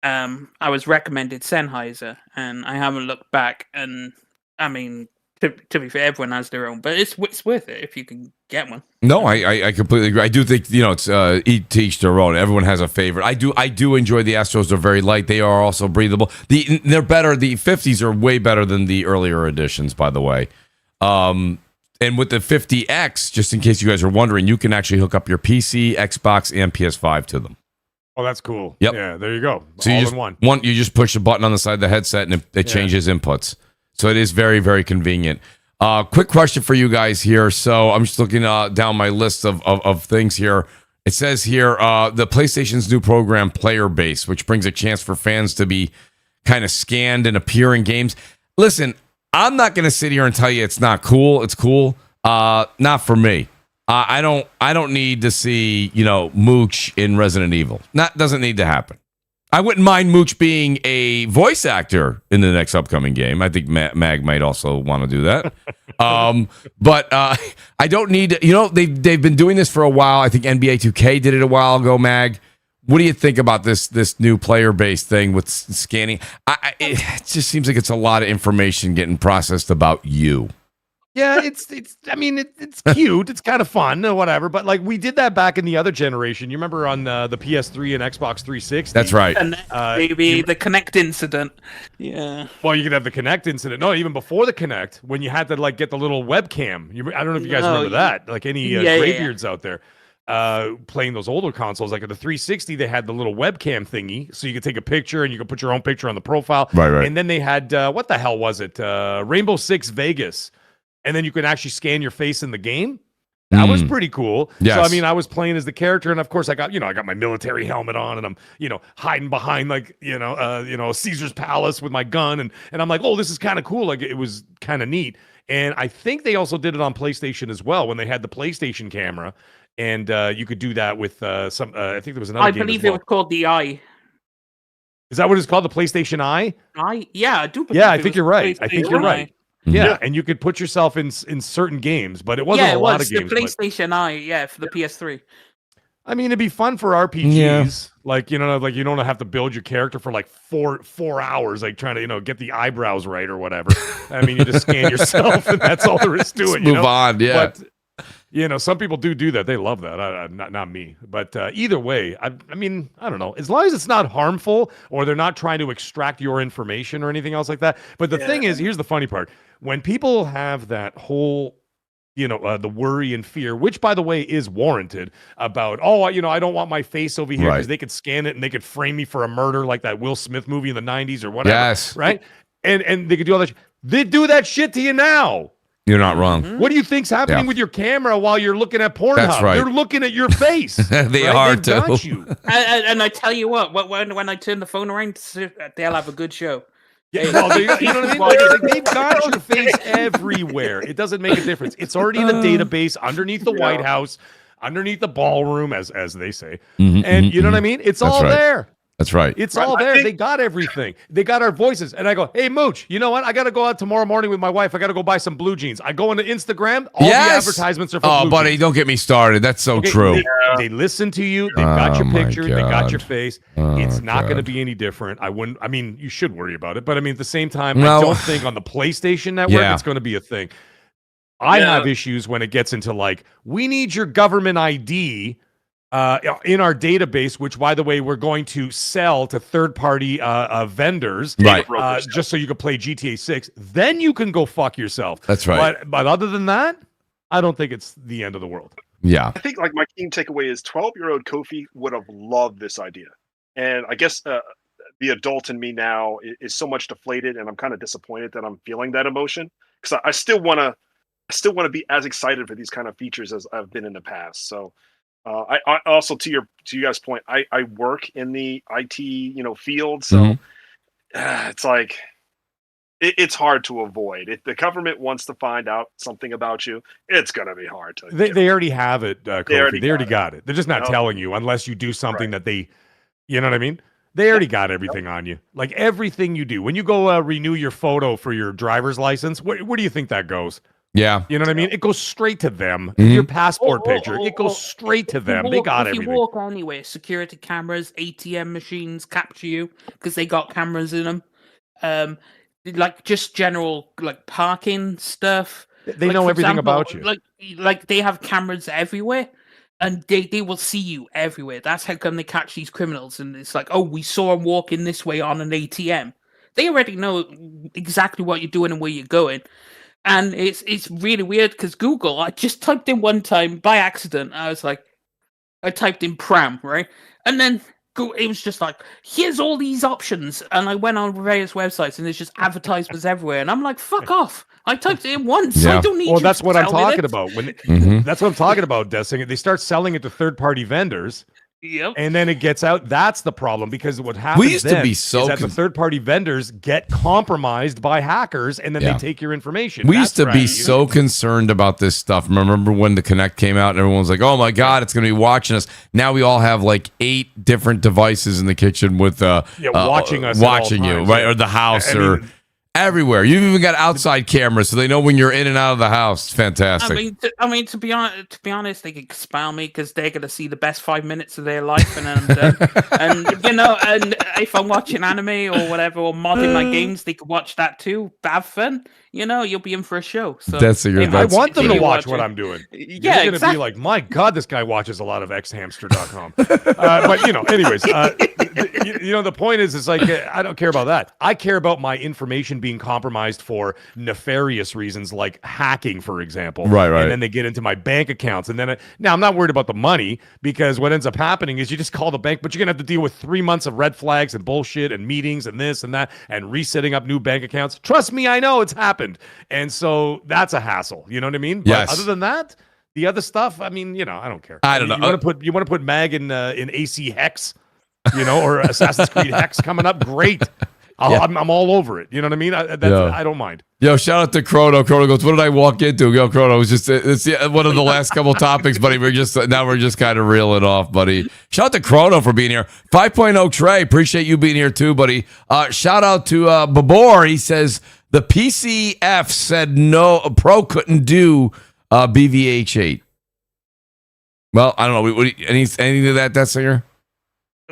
I was recommended Sennheiser, and I haven't looked back. And I mean, to be fair, everyone has their own, but it's worth it if you can get one. No, I completely agree. I do think, it's to each their own. Everyone has a favorite. I do enjoy the Astros. They're very light. They are also breathable. They're better. The 50s are way better than the earlier editions, by the way. And with the 50X, just in case you guys are wondering, you can actually hook up your PC, Xbox, and PS5 to them. Oh, that's cool. Yep. Yeah, there you go. So all you just, in one. You just push a button on the side of the headset, and it changes inputs. So it is very, very convenient. Quick question for you guys here. So I'm just looking down my list of things here. It says here the PlayStation's new program, Player Base, which brings a chance for fans to be kind of scanned and appear in games. Listen, I'm not going to sit here and tell you it's not cool. It's cool. Not for me. I don't need to see Mooch in Resident Evil. That doesn't need to happen. I wouldn't mind Mooch being a voice actor in the next upcoming game. I think Mag might also want to do that. But I don't need to, they've been doing this for a while. I think NBA 2K did it a while ago, Mag. What do you think about this new player-based thing with scanning? It just seems like it's a lot of information getting processed about you. Yeah, it's cute. It's kind of fun or whatever. But like, we did that back in the other generation. You remember on the PS3 and Xbox 360? That's right. And maybe the Kinect incident. Yeah. Well, you could have the Kinect incident. No, even before the Kinect, when you had to like get the little webcam. I don't know if you guys remember that. Like any graybeards out there playing those older consoles, like at the 360, they had the little webcam thingy, so you could take a picture and you could put your own picture on the profile. Right. And then they had what the hell was it? Rainbow Six Vegas. And then you can actually scan your face in the game. That was pretty cool. Yes. So I mean, I was playing as the character, and of course, I got my military helmet on, and I'm hiding behind like Caesar's palace with my gun, and I'm like, oh, this is kind of cool. Like, it was kind of neat. And I think they also did it on PlayStation as well when they had the PlayStation camera, and you could do that with some. I think there was another. I believe it was called the Eye. Is that what it's called? The PlayStation Eye? Yeah, I do. Yeah, I think you're right. I think you're right. Mm-hmm. Yeah, and you could put yourself in certain games, but it wasn't a lot of games. The PlayStation Eye, for the PS3. I mean, it'd be fun for RPGs. Like, you don't have to build your character for like four hours, like trying to, get the eyebrows right or whatever. I mean, you just scan yourself, and that's all there is to it. Move on, yeah. But some people do that. They love that. Not me. But either way, I mean, I don't know. As long as it's not harmful or they're not trying to extract your information or anything else like that. But the thing is, here's the funny part. When people have that whole, the worry and fear, which, by the way, is warranted about, I don't want my face over here because they could scan it and they could frame me for a murder like that Will Smith movie in the 90s or whatever. Yes. Right? And they could do all that. They do that shit to you now. You're not wrong. What do you think's happening with your camera while you're looking at Pornhub? That's right. They're looking at your face. They are too. Got you. And I tell you what, when I turn the phone around, they'll have a good show. Yeah, well, you know what I mean? They've got your face everywhere. It doesn't make a difference. It's already in the database underneath the White House, underneath the ballroom, as they say. And you know what I mean? It's all there. That's right. It's all there. They got everything. They got our voices. And I go, hey, Mooch, you know what? I got to go out tomorrow morning with my wife. I got to go buy some blue jeans. I go into Instagram. All the advertisements are for blue buddy, jeans. Don't get me started. That's so true. They listen to you. They've got your picture. They got your face. It's not going to be any different. I mean, you should worry about it. But I mean, at the same time, I don't think on the PlayStation Network it's going to be a thing. I have issues when it gets into like, we need your government ID in our database, which, by the way, we're going to sell to third-party vendors, right? Just so you can play GTA 6. Then you can go fuck yourself. That's right. But other than that, I don't think it's the end of the world. Yeah. I think like my key takeaway is 12-year-old Kofi would have loved this idea. And I guess the adult in me now is so much deflated, and I'm kind of disappointed that I'm feeling that emotion, because I still want to be as excited for these kind of features as I've been in the past. So I also, to you guys' point, I work in the IT field, so it's like it's hard to avoid. If the government wants to find out something about you, it's gonna be hard to. They already have it, Kofi. They already got it. They're just not No. telling you unless you do something that they, you know what I mean? They already got everything on you. Like everything you do. When you go renew your photo for your driver's license, where do you think that goes? Yeah. You know what I mean? It goes straight to them. Your passport picture, it goes straight to them. They got everything. If you walk anywhere, security cameras, ATM machines capture you because they got cameras in them. Like just general like parking stuff. They like, know for everything example, about you. Like they have cameras everywhere. And they will see you everywhere. That's how come they catch these criminals. And it's like, oh, we saw him walking this way on an ATM. They already know exactly what you're doing and where you're going. And it's really weird because Google, I just typed in one time by accident. I typed in pram, right? And then it was just like, here's all these options. And I went on various websites and there's just advertisements everywhere. And I'm like, fuck off. I typed it in once. Yeah. I don't need Well, you that's to what I'm tell me talking this. about. That's what I'm talking about, Dessing. They start selling it to third-party vendors. Yep. And then it gets out. That's the problem, because what happens used to be so is that the third-party vendors get compromised by hackers, and then they take your information. We used to be so concerned about this stuff. Remember when the Kinect came out and everyone was like, oh my God, it's going to be watching us. Now we all have like 8 different devices in the kitchen with watching us, watching you, times, right? Or the house, or everywhere. You've even got outside cameras, so they know when you're in and out of the house. It's fantastic. I mean, to be honest, they could spell me because they're gonna see the best 5 minutes of their life, and if I'm watching anime or whatever or modding my games, they could watch that too. Have fun, you'll be in for a show. So I want them to watch what I'm doing. Yeah, You're gonna be like, my God, this guy watches a lot of xhamster.com. But anyways, the point is like, I don't care about that. I care about my information being compromised for nefarious reasons, like hacking, for example. Right. And then they get into my bank accounts, and then now I'm not worried about the money, because what ends up happening is you just call the bank, but you're gonna have to deal with 3 months of red flags and bullshit and meetings and this and that and resetting up new bank accounts. Trust me, I know it's happened, and so that's a hassle. You know what I mean? But Yes. other than that, the other stuff, I mean, I don't care. I don't know. You want to put Mag in AC Hex, or Assassin's Creed Hex coming up? Great. I'm all over it. You know what I mean? I don't mind. Yo, shout out to Chrono. Chrono goes, what did I walk into? Yo, Chrono, it's one of the last couple topics, buddy. We're just kind of reeling off, buddy. Shout out to Chrono for being here. 5.0 Trey, appreciate you being here too, buddy. Shout out to Babor. He says the PCF said no, Pro couldn't do BVH8. Well, I don't know. Anything to that singer?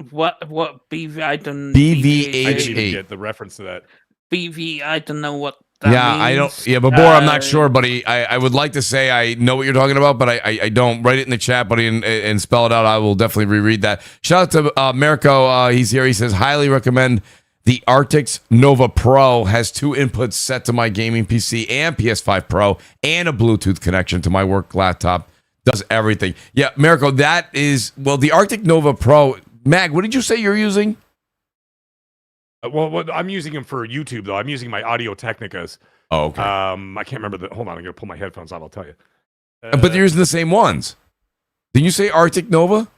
What BV? I don't. BVH8. I didn't even get the reference to that. BV. I don't know what that means. I don't. Yeah, Babor, I'm not sure, buddy. I would like to say I know what you're talking about, but I don't. Write it in the chat, buddy, and spell it out. I will definitely reread that. Shout out to Mirko. He's here. He says, highly recommend the Arctix Nova Pro. Has 2 inputs set to my gaming PC and PS5 Pro, and a Bluetooth connection to my work laptop. Does everything. Yeah, Mirko, that is, well, the Arctic Nova Pro. Mag, what did you say you're using? Well, I'm using them for YouTube, though. I'm using my Audio Technicas. Oh, okay. I can't remember hold on, I'm going to pull my headphones out, I'll tell you. But you're using the same ones. Did you say Arctic Nova?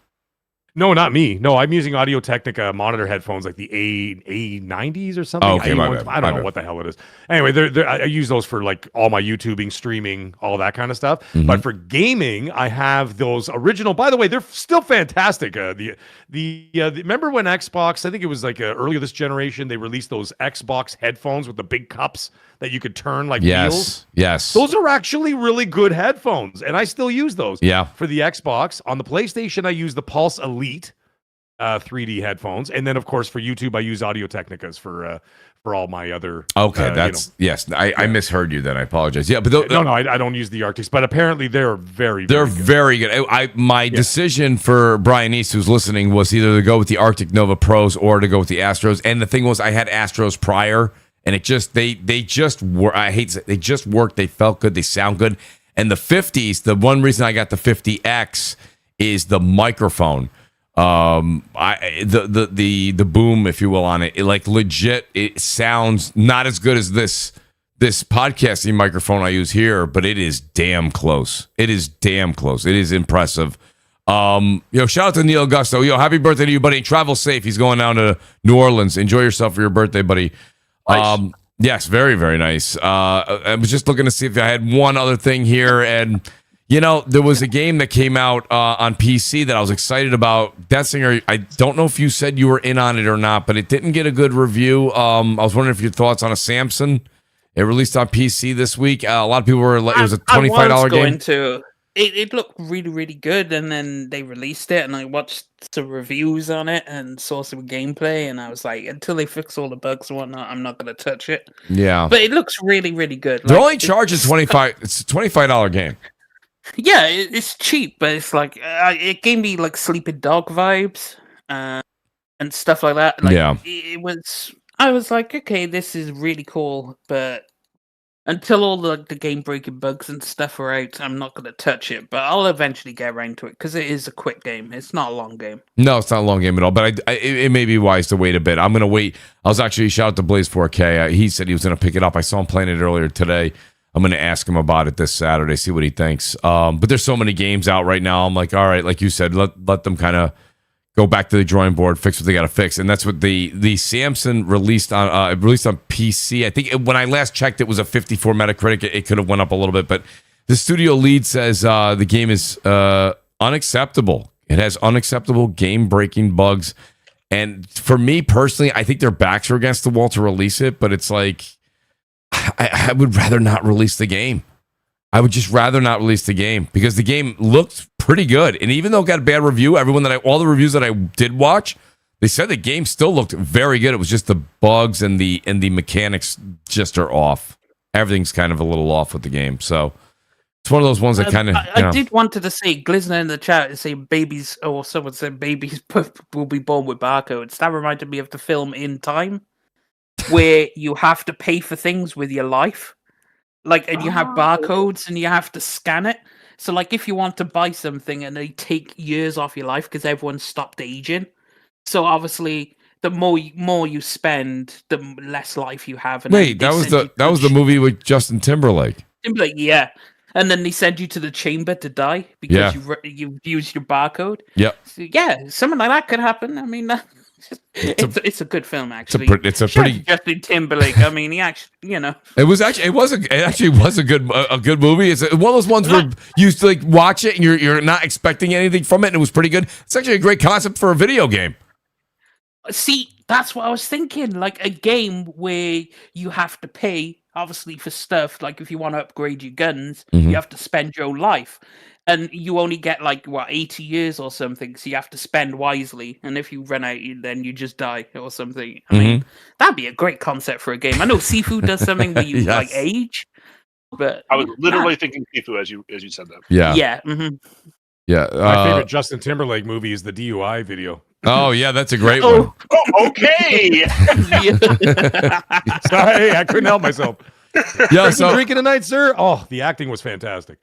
No, not me. No, I'm using Audio Technica monitor headphones, like the A90s or something. Oh, okay, my bad. I don't know what the hell it is. Anyway, I use those for like all my YouTubing, streaming, all that kind of stuff. Mm-hmm. But for gaming, I have those original. By the way, they're still fantastic. Remember when Xbox? I think it was like earlier this generation. They released those Xbox headphones with the big cups that you could turn like wheels. Yes. Those are actually really good headphones, and I still use those. Yeah. For the Xbox. On the PlayStation, I use the Pulse Elite 3D headphones, and then of course for YouTube, I use Audio Technicas for all my other. Okay, yes. I misheard you. Then I apologize. Yeah, but no, I don't use the Arctics, but apparently they're very good. My decision for Brian East, who's listening, was either to go with the Arctic Nova Pros or to go with the Astros. And the thing was, I had Astros prior. And it just they just work. I hate to say, they just work. They felt good. They sound good. And the 50s, the one reason I got the 50X is the microphone. The boom, if you will, on it, like legit, it sounds not as good as this podcasting microphone I use here, but it is damn close. It is damn close. It is impressive. Shout out to Neil Augusto. Happy birthday to you, buddy. Travel safe. He's going down to New Orleans. Enjoy yourself for your birthday, buddy. Nice. Yes, very, very nice. I was just looking to see if I had one other thing here, and there was a game that came out on PC that I was excited about. Detsinger, I don't know if you said you were in on it or not, but it didn't get a good review. I was wondering if your thoughts on a Samson. It released on PC this week. A lot of people were like, it was a $25 game. It looked really, really good, and then they released it, and I watched some reviews on it and saw some gameplay, and I was like, until they fix all the bugs and whatnot, I'm not going to touch it. Yeah. But it looks really, really good. They're only charging $25. It's a $25 game. Yeah, it's cheap, but it's like, it gave me like Sleeping Dog vibes and stuff like that. Like, yeah. I was like, okay, this is really cool, but until all the game breaking bugs and stuff are out, I'm not going to touch it. But I'll eventually get around to it because it is a quick game. It's not a long game. No, it's not a long game at all. But it may be wise to wait a bit. I'm going to wait. I was actually shout out to Blaze 4K. He said he was going to pick it up. I saw him playing it earlier today. I'm going to ask him about it this Saturday, see what he thinks. But there's so many games out right now. I'm like, all right, like you said, let them kind of go back to the drawing board, fix what they got to fix, and that's what the Samson released on PC. I think when I last checked, it was a 54 Metacritic. It could have went up a little bit, but the studio lead says the game is unacceptable. It has unacceptable game-breaking bugs, and for me personally, I think their backs are against the wall to release it. But it's like I would rather not release the game. I would just rather not release the game because the game looked pretty good. And even though it got a bad review, all the reviews that I did watch, they said the game still looked very good. It was just the bugs and the mechanics just are off. Everything's kind of a little off with the game. So it's one of those ones that kind of... I did want to say, Glizzner in the chat is saying babies, or someone said babies will be born with barcodes. That reminded me of the film In Time, where you have to pay for things with your life. And you have barcodes and you have to scan it. So, if you want to buy something and they take years off your life because everyone stopped aging. So, obviously, the more you spend, the less life you have. And wait, that was the movie with Justin Timberlake. Yeah. And then they send you to the chamber to die because you've used your barcode. Yep. So, something like that could happen. I mean, it's a good film, actually. It's a pretty Justin Timberlake. I mean, he actually, it actually was a good movie. It's one of those ones where you used to watch it and you're not expecting anything from it, and it was pretty good. It's actually a great concept for a video game. See, that's what I was thinking. A game where you have to pay, obviously, for stuff. If you want to upgrade your guns, you have to spend your life. And you only get 80 years or something, so you have to spend wisely. And if you run out, then you just die or something. I mean, that'd be a great concept for a game. I know Sifu does something where you age, but I was literally thinking Sifu as you said that. Yeah, yeah, mm-hmm. Yeah. My favorite Justin Timberlake movie is the DUI video. Oh yeah, that's a great one. Oh, okay. Sorry, I couldn't help myself. Yeah, so drinking tonight, sir. Oh, the acting was fantastic.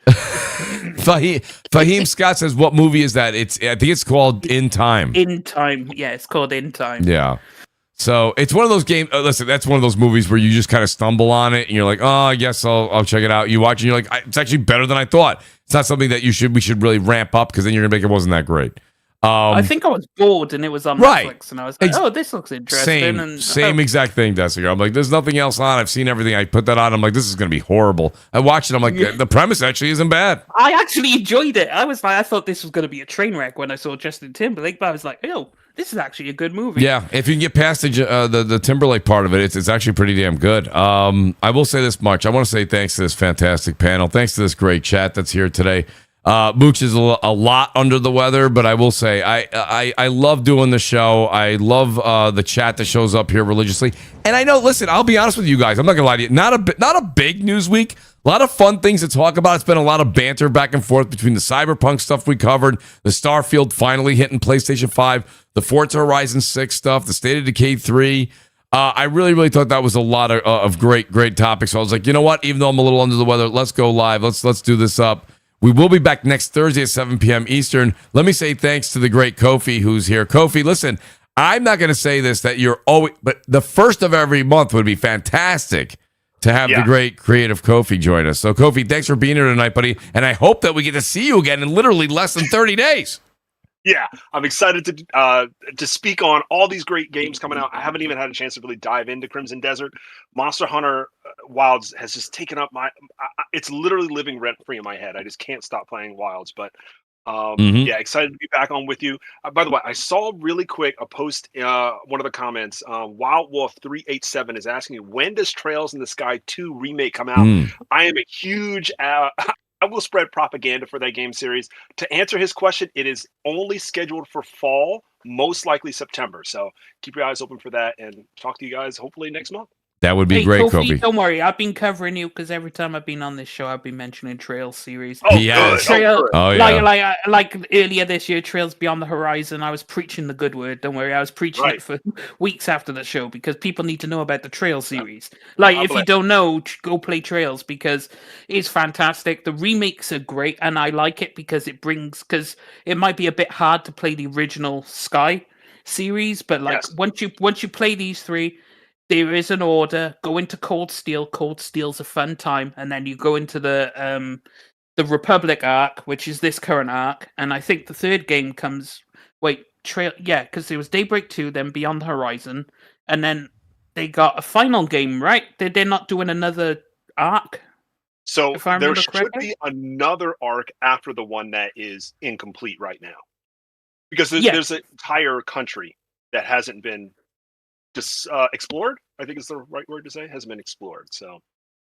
Fahim Scott says, "What movie is that?" I think it's called In Time. In Time, yeah, it's called In Time. Yeah. So it's one of those games. Listen, that's one of those movies where you just kind of stumble on it, and you're like, "Oh, I guess I'll check it out." You watch, and you're like, "It's actually better than I thought." It's not something that we should really ramp up because then you're gonna make it wasn't that great. I think I was bored and it was on Netflix, and I was like, "Oh, this looks interesting." Same exact thing, Desinger. I'm like, "There's nothing else on. I've seen everything." I put that on. I'm like, "This is going to be horrible." I watched it. I'm like, "The premise actually isn't bad." I actually enjoyed it. I was like, I thought this was going to be a train wreck when I saw Justin Timberlake, but I was like, "Oh, this is actually a good movie." Yeah, if you can get past the Timberlake part of it, it's actually pretty damn good. I will say this much. I want to say thanks to this fantastic panel. Thanks to this great chat that's here today. Mooch is a lot under the weather, but I will say I love doing the show. I love the chat that shows up here religiously. And I know, listen, I'll be honest with you guys. I'm not gonna lie to you. Not a big news week. A lot of fun things to talk about. It's been a lot of banter back and forth between the Cyberpunk stuff we covered, the Starfield finally hitting PlayStation 5, the Forza Horizon 6 stuff, the State of Decay 3. I really, really thought that was a lot of great topics. So I was like, you know what? Even though I'm a little under the weather, let's go live. Let's do this up. We will be back next Thursday at 7 p.m. Eastern. Let me say thanks to the great Kofi who's here. Kofi, listen, I'm not going to say this that you're always, but the first of every month would be fantastic to have the great creative Kofi join us. So Kofi, thanks for being here tonight, buddy. And I hope that we get to see you again in literally less than 30 days. Yeah, I'm excited to speak on all these great games coming out. I haven't even had a chance to really dive into Crimson Desert. Monster Hunter Wilds has just taken up it's literally living rent free in my head. I just can't stop playing Wilds. But yeah, excited to be back on with you. By the way, I saw really quick a post, one of the comments. Wild Wolf 387 is asking you, when does Trails in the Sky 2 remake come out? I am a huge. I will spread propaganda for that game series. To answer his question, it is only scheduled for fall, most likely September. So keep your eyes open for that, and talk to you guys hopefully next month. That would be great, Kofi. Don't worry, I've been covering you because every time I've been on this show, I've been mentioning Trails series. Oh, yes. Trail, yeah. like earlier this year, Trails Beyond the Horizon. I was preaching the good word. Don't worry, I was preaching it for weeks after the show because people need to know about the Trails series. Like, if you don't know, go play Trails because it's fantastic. The remakes are great, and I like it because because it might be a bit hard to play the original Sky series, but like once you play these three. There is an order. Go into Cold Steel. Cold Steel's a fun time, and then you go into the Republic arc, which is this current arc. And I think the third game comes. Because there was Daybreak 2, then Beyond the Horizon, and then they got a final game, right? They're not doing another arc. So there should be another arc after the one that is incomplete right now, because there's an entire country that hasn't been. Just explored, I think is the right word to say, hasn't been explored. So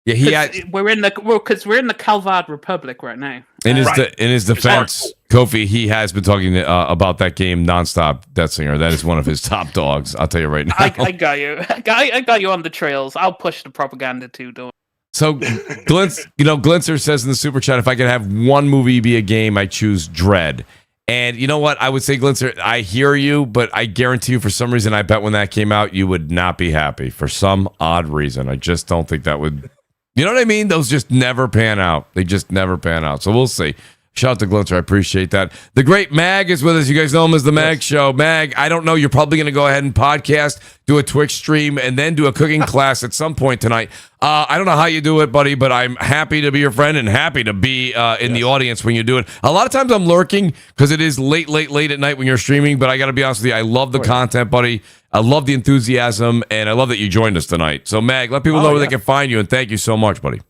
yeah, we're in the Calvad Republic right now. In his defense, Kofi, he has been talking about that game nonstop. Death Singer, that is one of his top dogs. I'll tell you right now. I got you. I got you on the Trails. I'll push the propaganda too. Don't. So, Glintzer says in the super chat, if I could have one movie be a game, I choose Dread. And you know what? I would say, Glintzer, I hear you, but I guarantee you for some reason, I bet when that came out, you would not be happy for some odd reason. I just don't think that would, you know what I mean? Those just never pan out. They just never pan out. So we'll see. Shout out to Glintzer. I appreciate that. The great Mag is with us. You guys know him as the Mag Show. Mag, I don't know. You're probably going to go ahead and podcast, do a Twitch stream, and then do a cooking class at some point tonight. I don't know how you do it, buddy, but I'm happy to be your friend and happy to be in the audience when you do it. A lot of times I'm lurking because it is late at night when you're streaming, but I got to be honest with you. I love the content, buddy. I love the enthusiasm, and I love that you joined us tonight. So, Mag, let people know where they can find you, and thank you so much, buddy.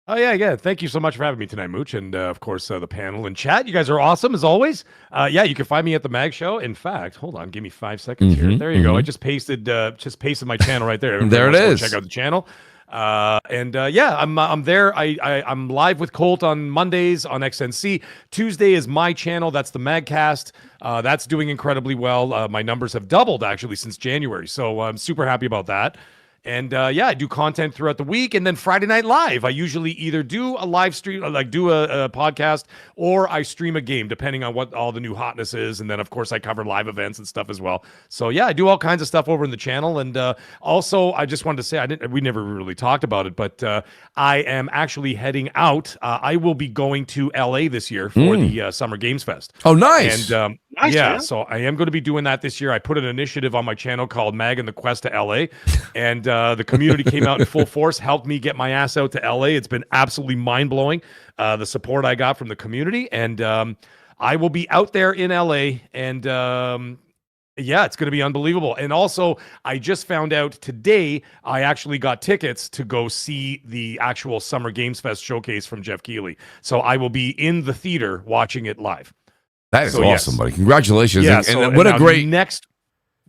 Oh, yeah. Thank you so much for having me tonight, Mooch. And, of course, the panel and chat. You guys are awesome, as always. You can find me at the Mag Show. In fact, hold on. Give me 5 seconds here. There you go. I just pasted my channel right there. There it is. Check out the channel. I'm there. I'm live with Colt on Mondays on XNC. Tuesday is my channel. That's the Magcast. That's doing incredibly well. My numbers have doubled, actually, since January. So I'm super happy about that. And I do content throughout the week. And then Friday Night Live, I usually either do a live stream, like do a podcast, or I stream a game, depending on what all the new hotness is. And then, of course, I cover live events and stuff as well. So, I do all kinds of stuff over in the channel. And also, I just wanted to say, we never really talked about it, but I am actually heading out. I will be going to LA this year for the Summer Games Fest. Oh, nice. And nice, man. So I am going to be doing that this year. I put an initiative on my channel called Mag and the Quest to LA. And the community came out in full force, helped me get my ass out to LA. It's been absolutely mind-blowing, the support I got from the community. And I will be out there in LA. And it's going to be unbelievable. And also, I just found out today, I actually got tickets to go see the actual Summer Games Fest showcase from Jeff Keighley. So I will be in the theater watching it live. That is awesome, buddy. Congratulations. Yeah, and what a great...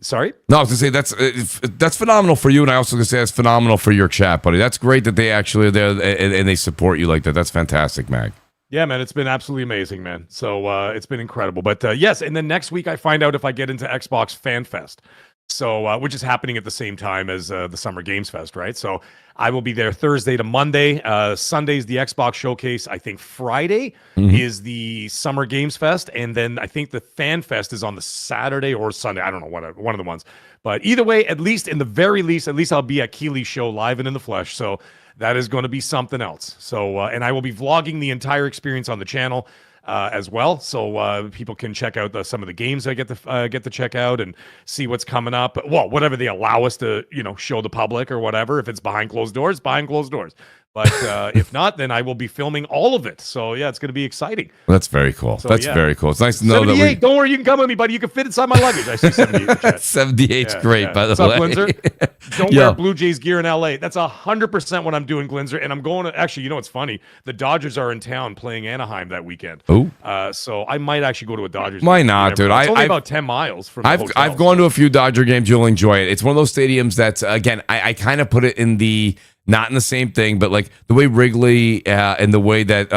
Sorry? No, I was going to say that's phenomenal for you, and I also going to say that's phenomenal for your chat, buddy. That's great that they actually are there and they support you like that. That's fantastic, Mag. Yeah, man, it's been absolutely amazing, man. So it's been incredible. But yes, and then next week I find out if I get into Xbox Fan Fest. So, which is happening at the same time as the Summer Games Fest, right? So I will be there Thursday to Monday. Sunday's the Xbox Showcase. I think Friday is the Summer Games Fest. And then I think the Fan Fest is on the Saturday or Sunday. I don't know, one of the ones. But either way, at least in the very least, at least I'll be at Keeley's show live and in the flesh. So that is going to be something else. So, and I will be vlogging the entire experience on the channel. As well, so people can check out some of the games I get to check out and see what's coming up. Well, whatever they allow us to, show the public or whatever. If it's behind closed doors, behind closed doors. But if not, then I will be filming all of it. So yeah, it's going to be exciting. That's very cool. So, very cool. It's nice to know 78, that. Don't worry, you can come with me, buddy. You can fit inside my luggage. I see 78. 78's great, by the What's way. up, Glinzer? Don't wear Blue Jays gear in LA. That's 100% what I'm doing, Glinzer. And I'm going to actually. You know what's funny? The Dodgers are in town playing Anaheim that weekend. Oh. So I might actually go to a Dodgers. Why not, dude? It's only about 10 miles from. I've gone to a few Dodger games. You'll enjoy it. It's one of those stadiums that's again. I kind of put it in the. Not in the same thing, but like the way Wrigley and the way that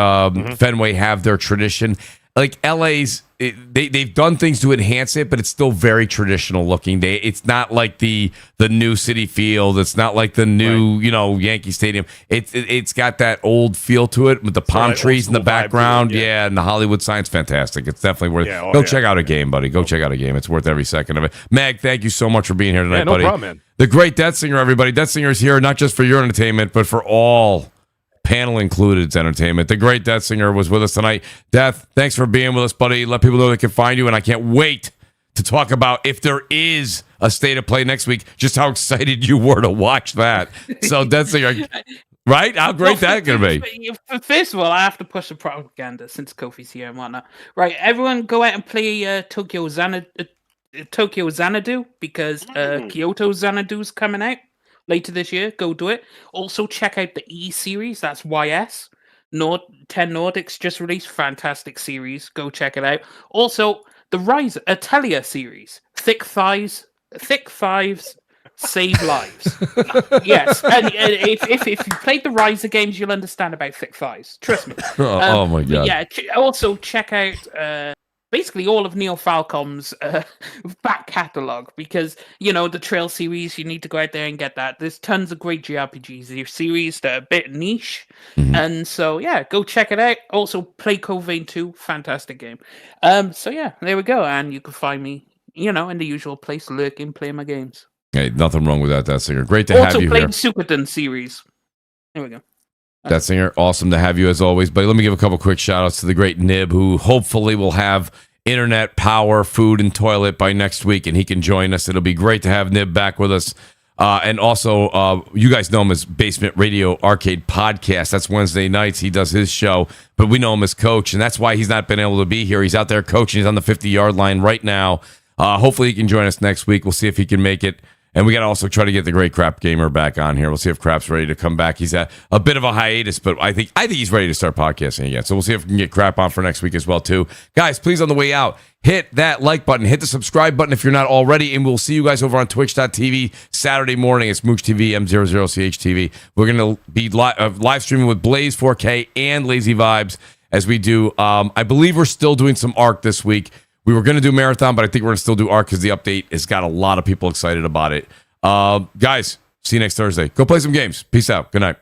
Fenway have their tradition. Like LA's, they've done things to enhance it, but it's still very traditional looking. It's not like the new City Field. It's not like the new Yankee Stadium. It's got that old feel to it with the palm trees in the background. Yeah, and the Hollywood sign's fantastic. It's definitely worth. Go check out a game, buddy. Go check out a game. It's worth every second of it. Mag, thank you so much for being here tonight, buddy. No problem, man. The great Death Singer, everybody. Death Singer is here not just for your entertainment, but for all. Panel included entertainment. The great Death Singer was with us tonight. Death, thanks for being with us, buddy. Let people know they can find you, and I can't wait to talk about if there is a State of Play next week, just how excited you were to watch that. So, Death Singer, right? How great that's going to be. First of all, I have to push the propaganda since Kofi's here and whatnot. Right, everyone go out and play Tokyo Xanadu because Kyoto Xanadu's coming out. Later this year, go do it. Also, check out the E series. That's YS. 10 Nordics just released. Fantastic series. Go check it out. Also, the Rise Atelier series. Thick thighs, save lives. Yes, and if you played the Riser games, you'll understand about thick thighs. Trust me. Oh my god. Yeah. Also, check out. Basically all of Neil Falcom's back catalogue because, the Trail series, you need to go out there and get that. There's tons of great JRPGs series that are a bit niche. And so, yeah, go check it out. Also, play Covain 2. Fantastic game. So, yeah, there we go. And you can find me, in the usual place, lurking, playing my games. Hey, nothing wrong with that Singer. Great to have you here. Also played Suikoden series. There we go. That Singer, awesome to have you as always. But let me give a couple quick shout outs to the great Nib, who hopefully will have internet, power, food, and toilet by next week, and he can join us. It'll be great to have Nib back with us. And also, you guys know him as Basement Radio Arcade Podcast. That's Wednesday nights. He does his show, but we know him as Coach, and that's why he's not been able to be here. He's out there coaching. He's on the 50-yard line right now. Hopefully he can join us next week. We'll see if he can make it. And we got to also try to get the great Crap Gamer back on here. We'll see if Crap's ready to come back. He's at a bit of a hiatus, but I think he's ready to start podcasting again. So we'll see if we can get Crap on for next week as well, too. Guys, please, on the way out, hit that like button. Hit the subscribe button if you're not already. And we'll see you guys over on twitch.tv Saturday morning. It's Mooch TV, M00CHTV. We're going to be live streaming with Blaze 4K and Lazy Vibes as we do. I believe we're still doing some ARC this week. We were going to do Marathon, but I think we're going to still do ARC because the update has got a lot of people excited about it. Guys, see you next Thursday. Go play some games. Peace out. Good night.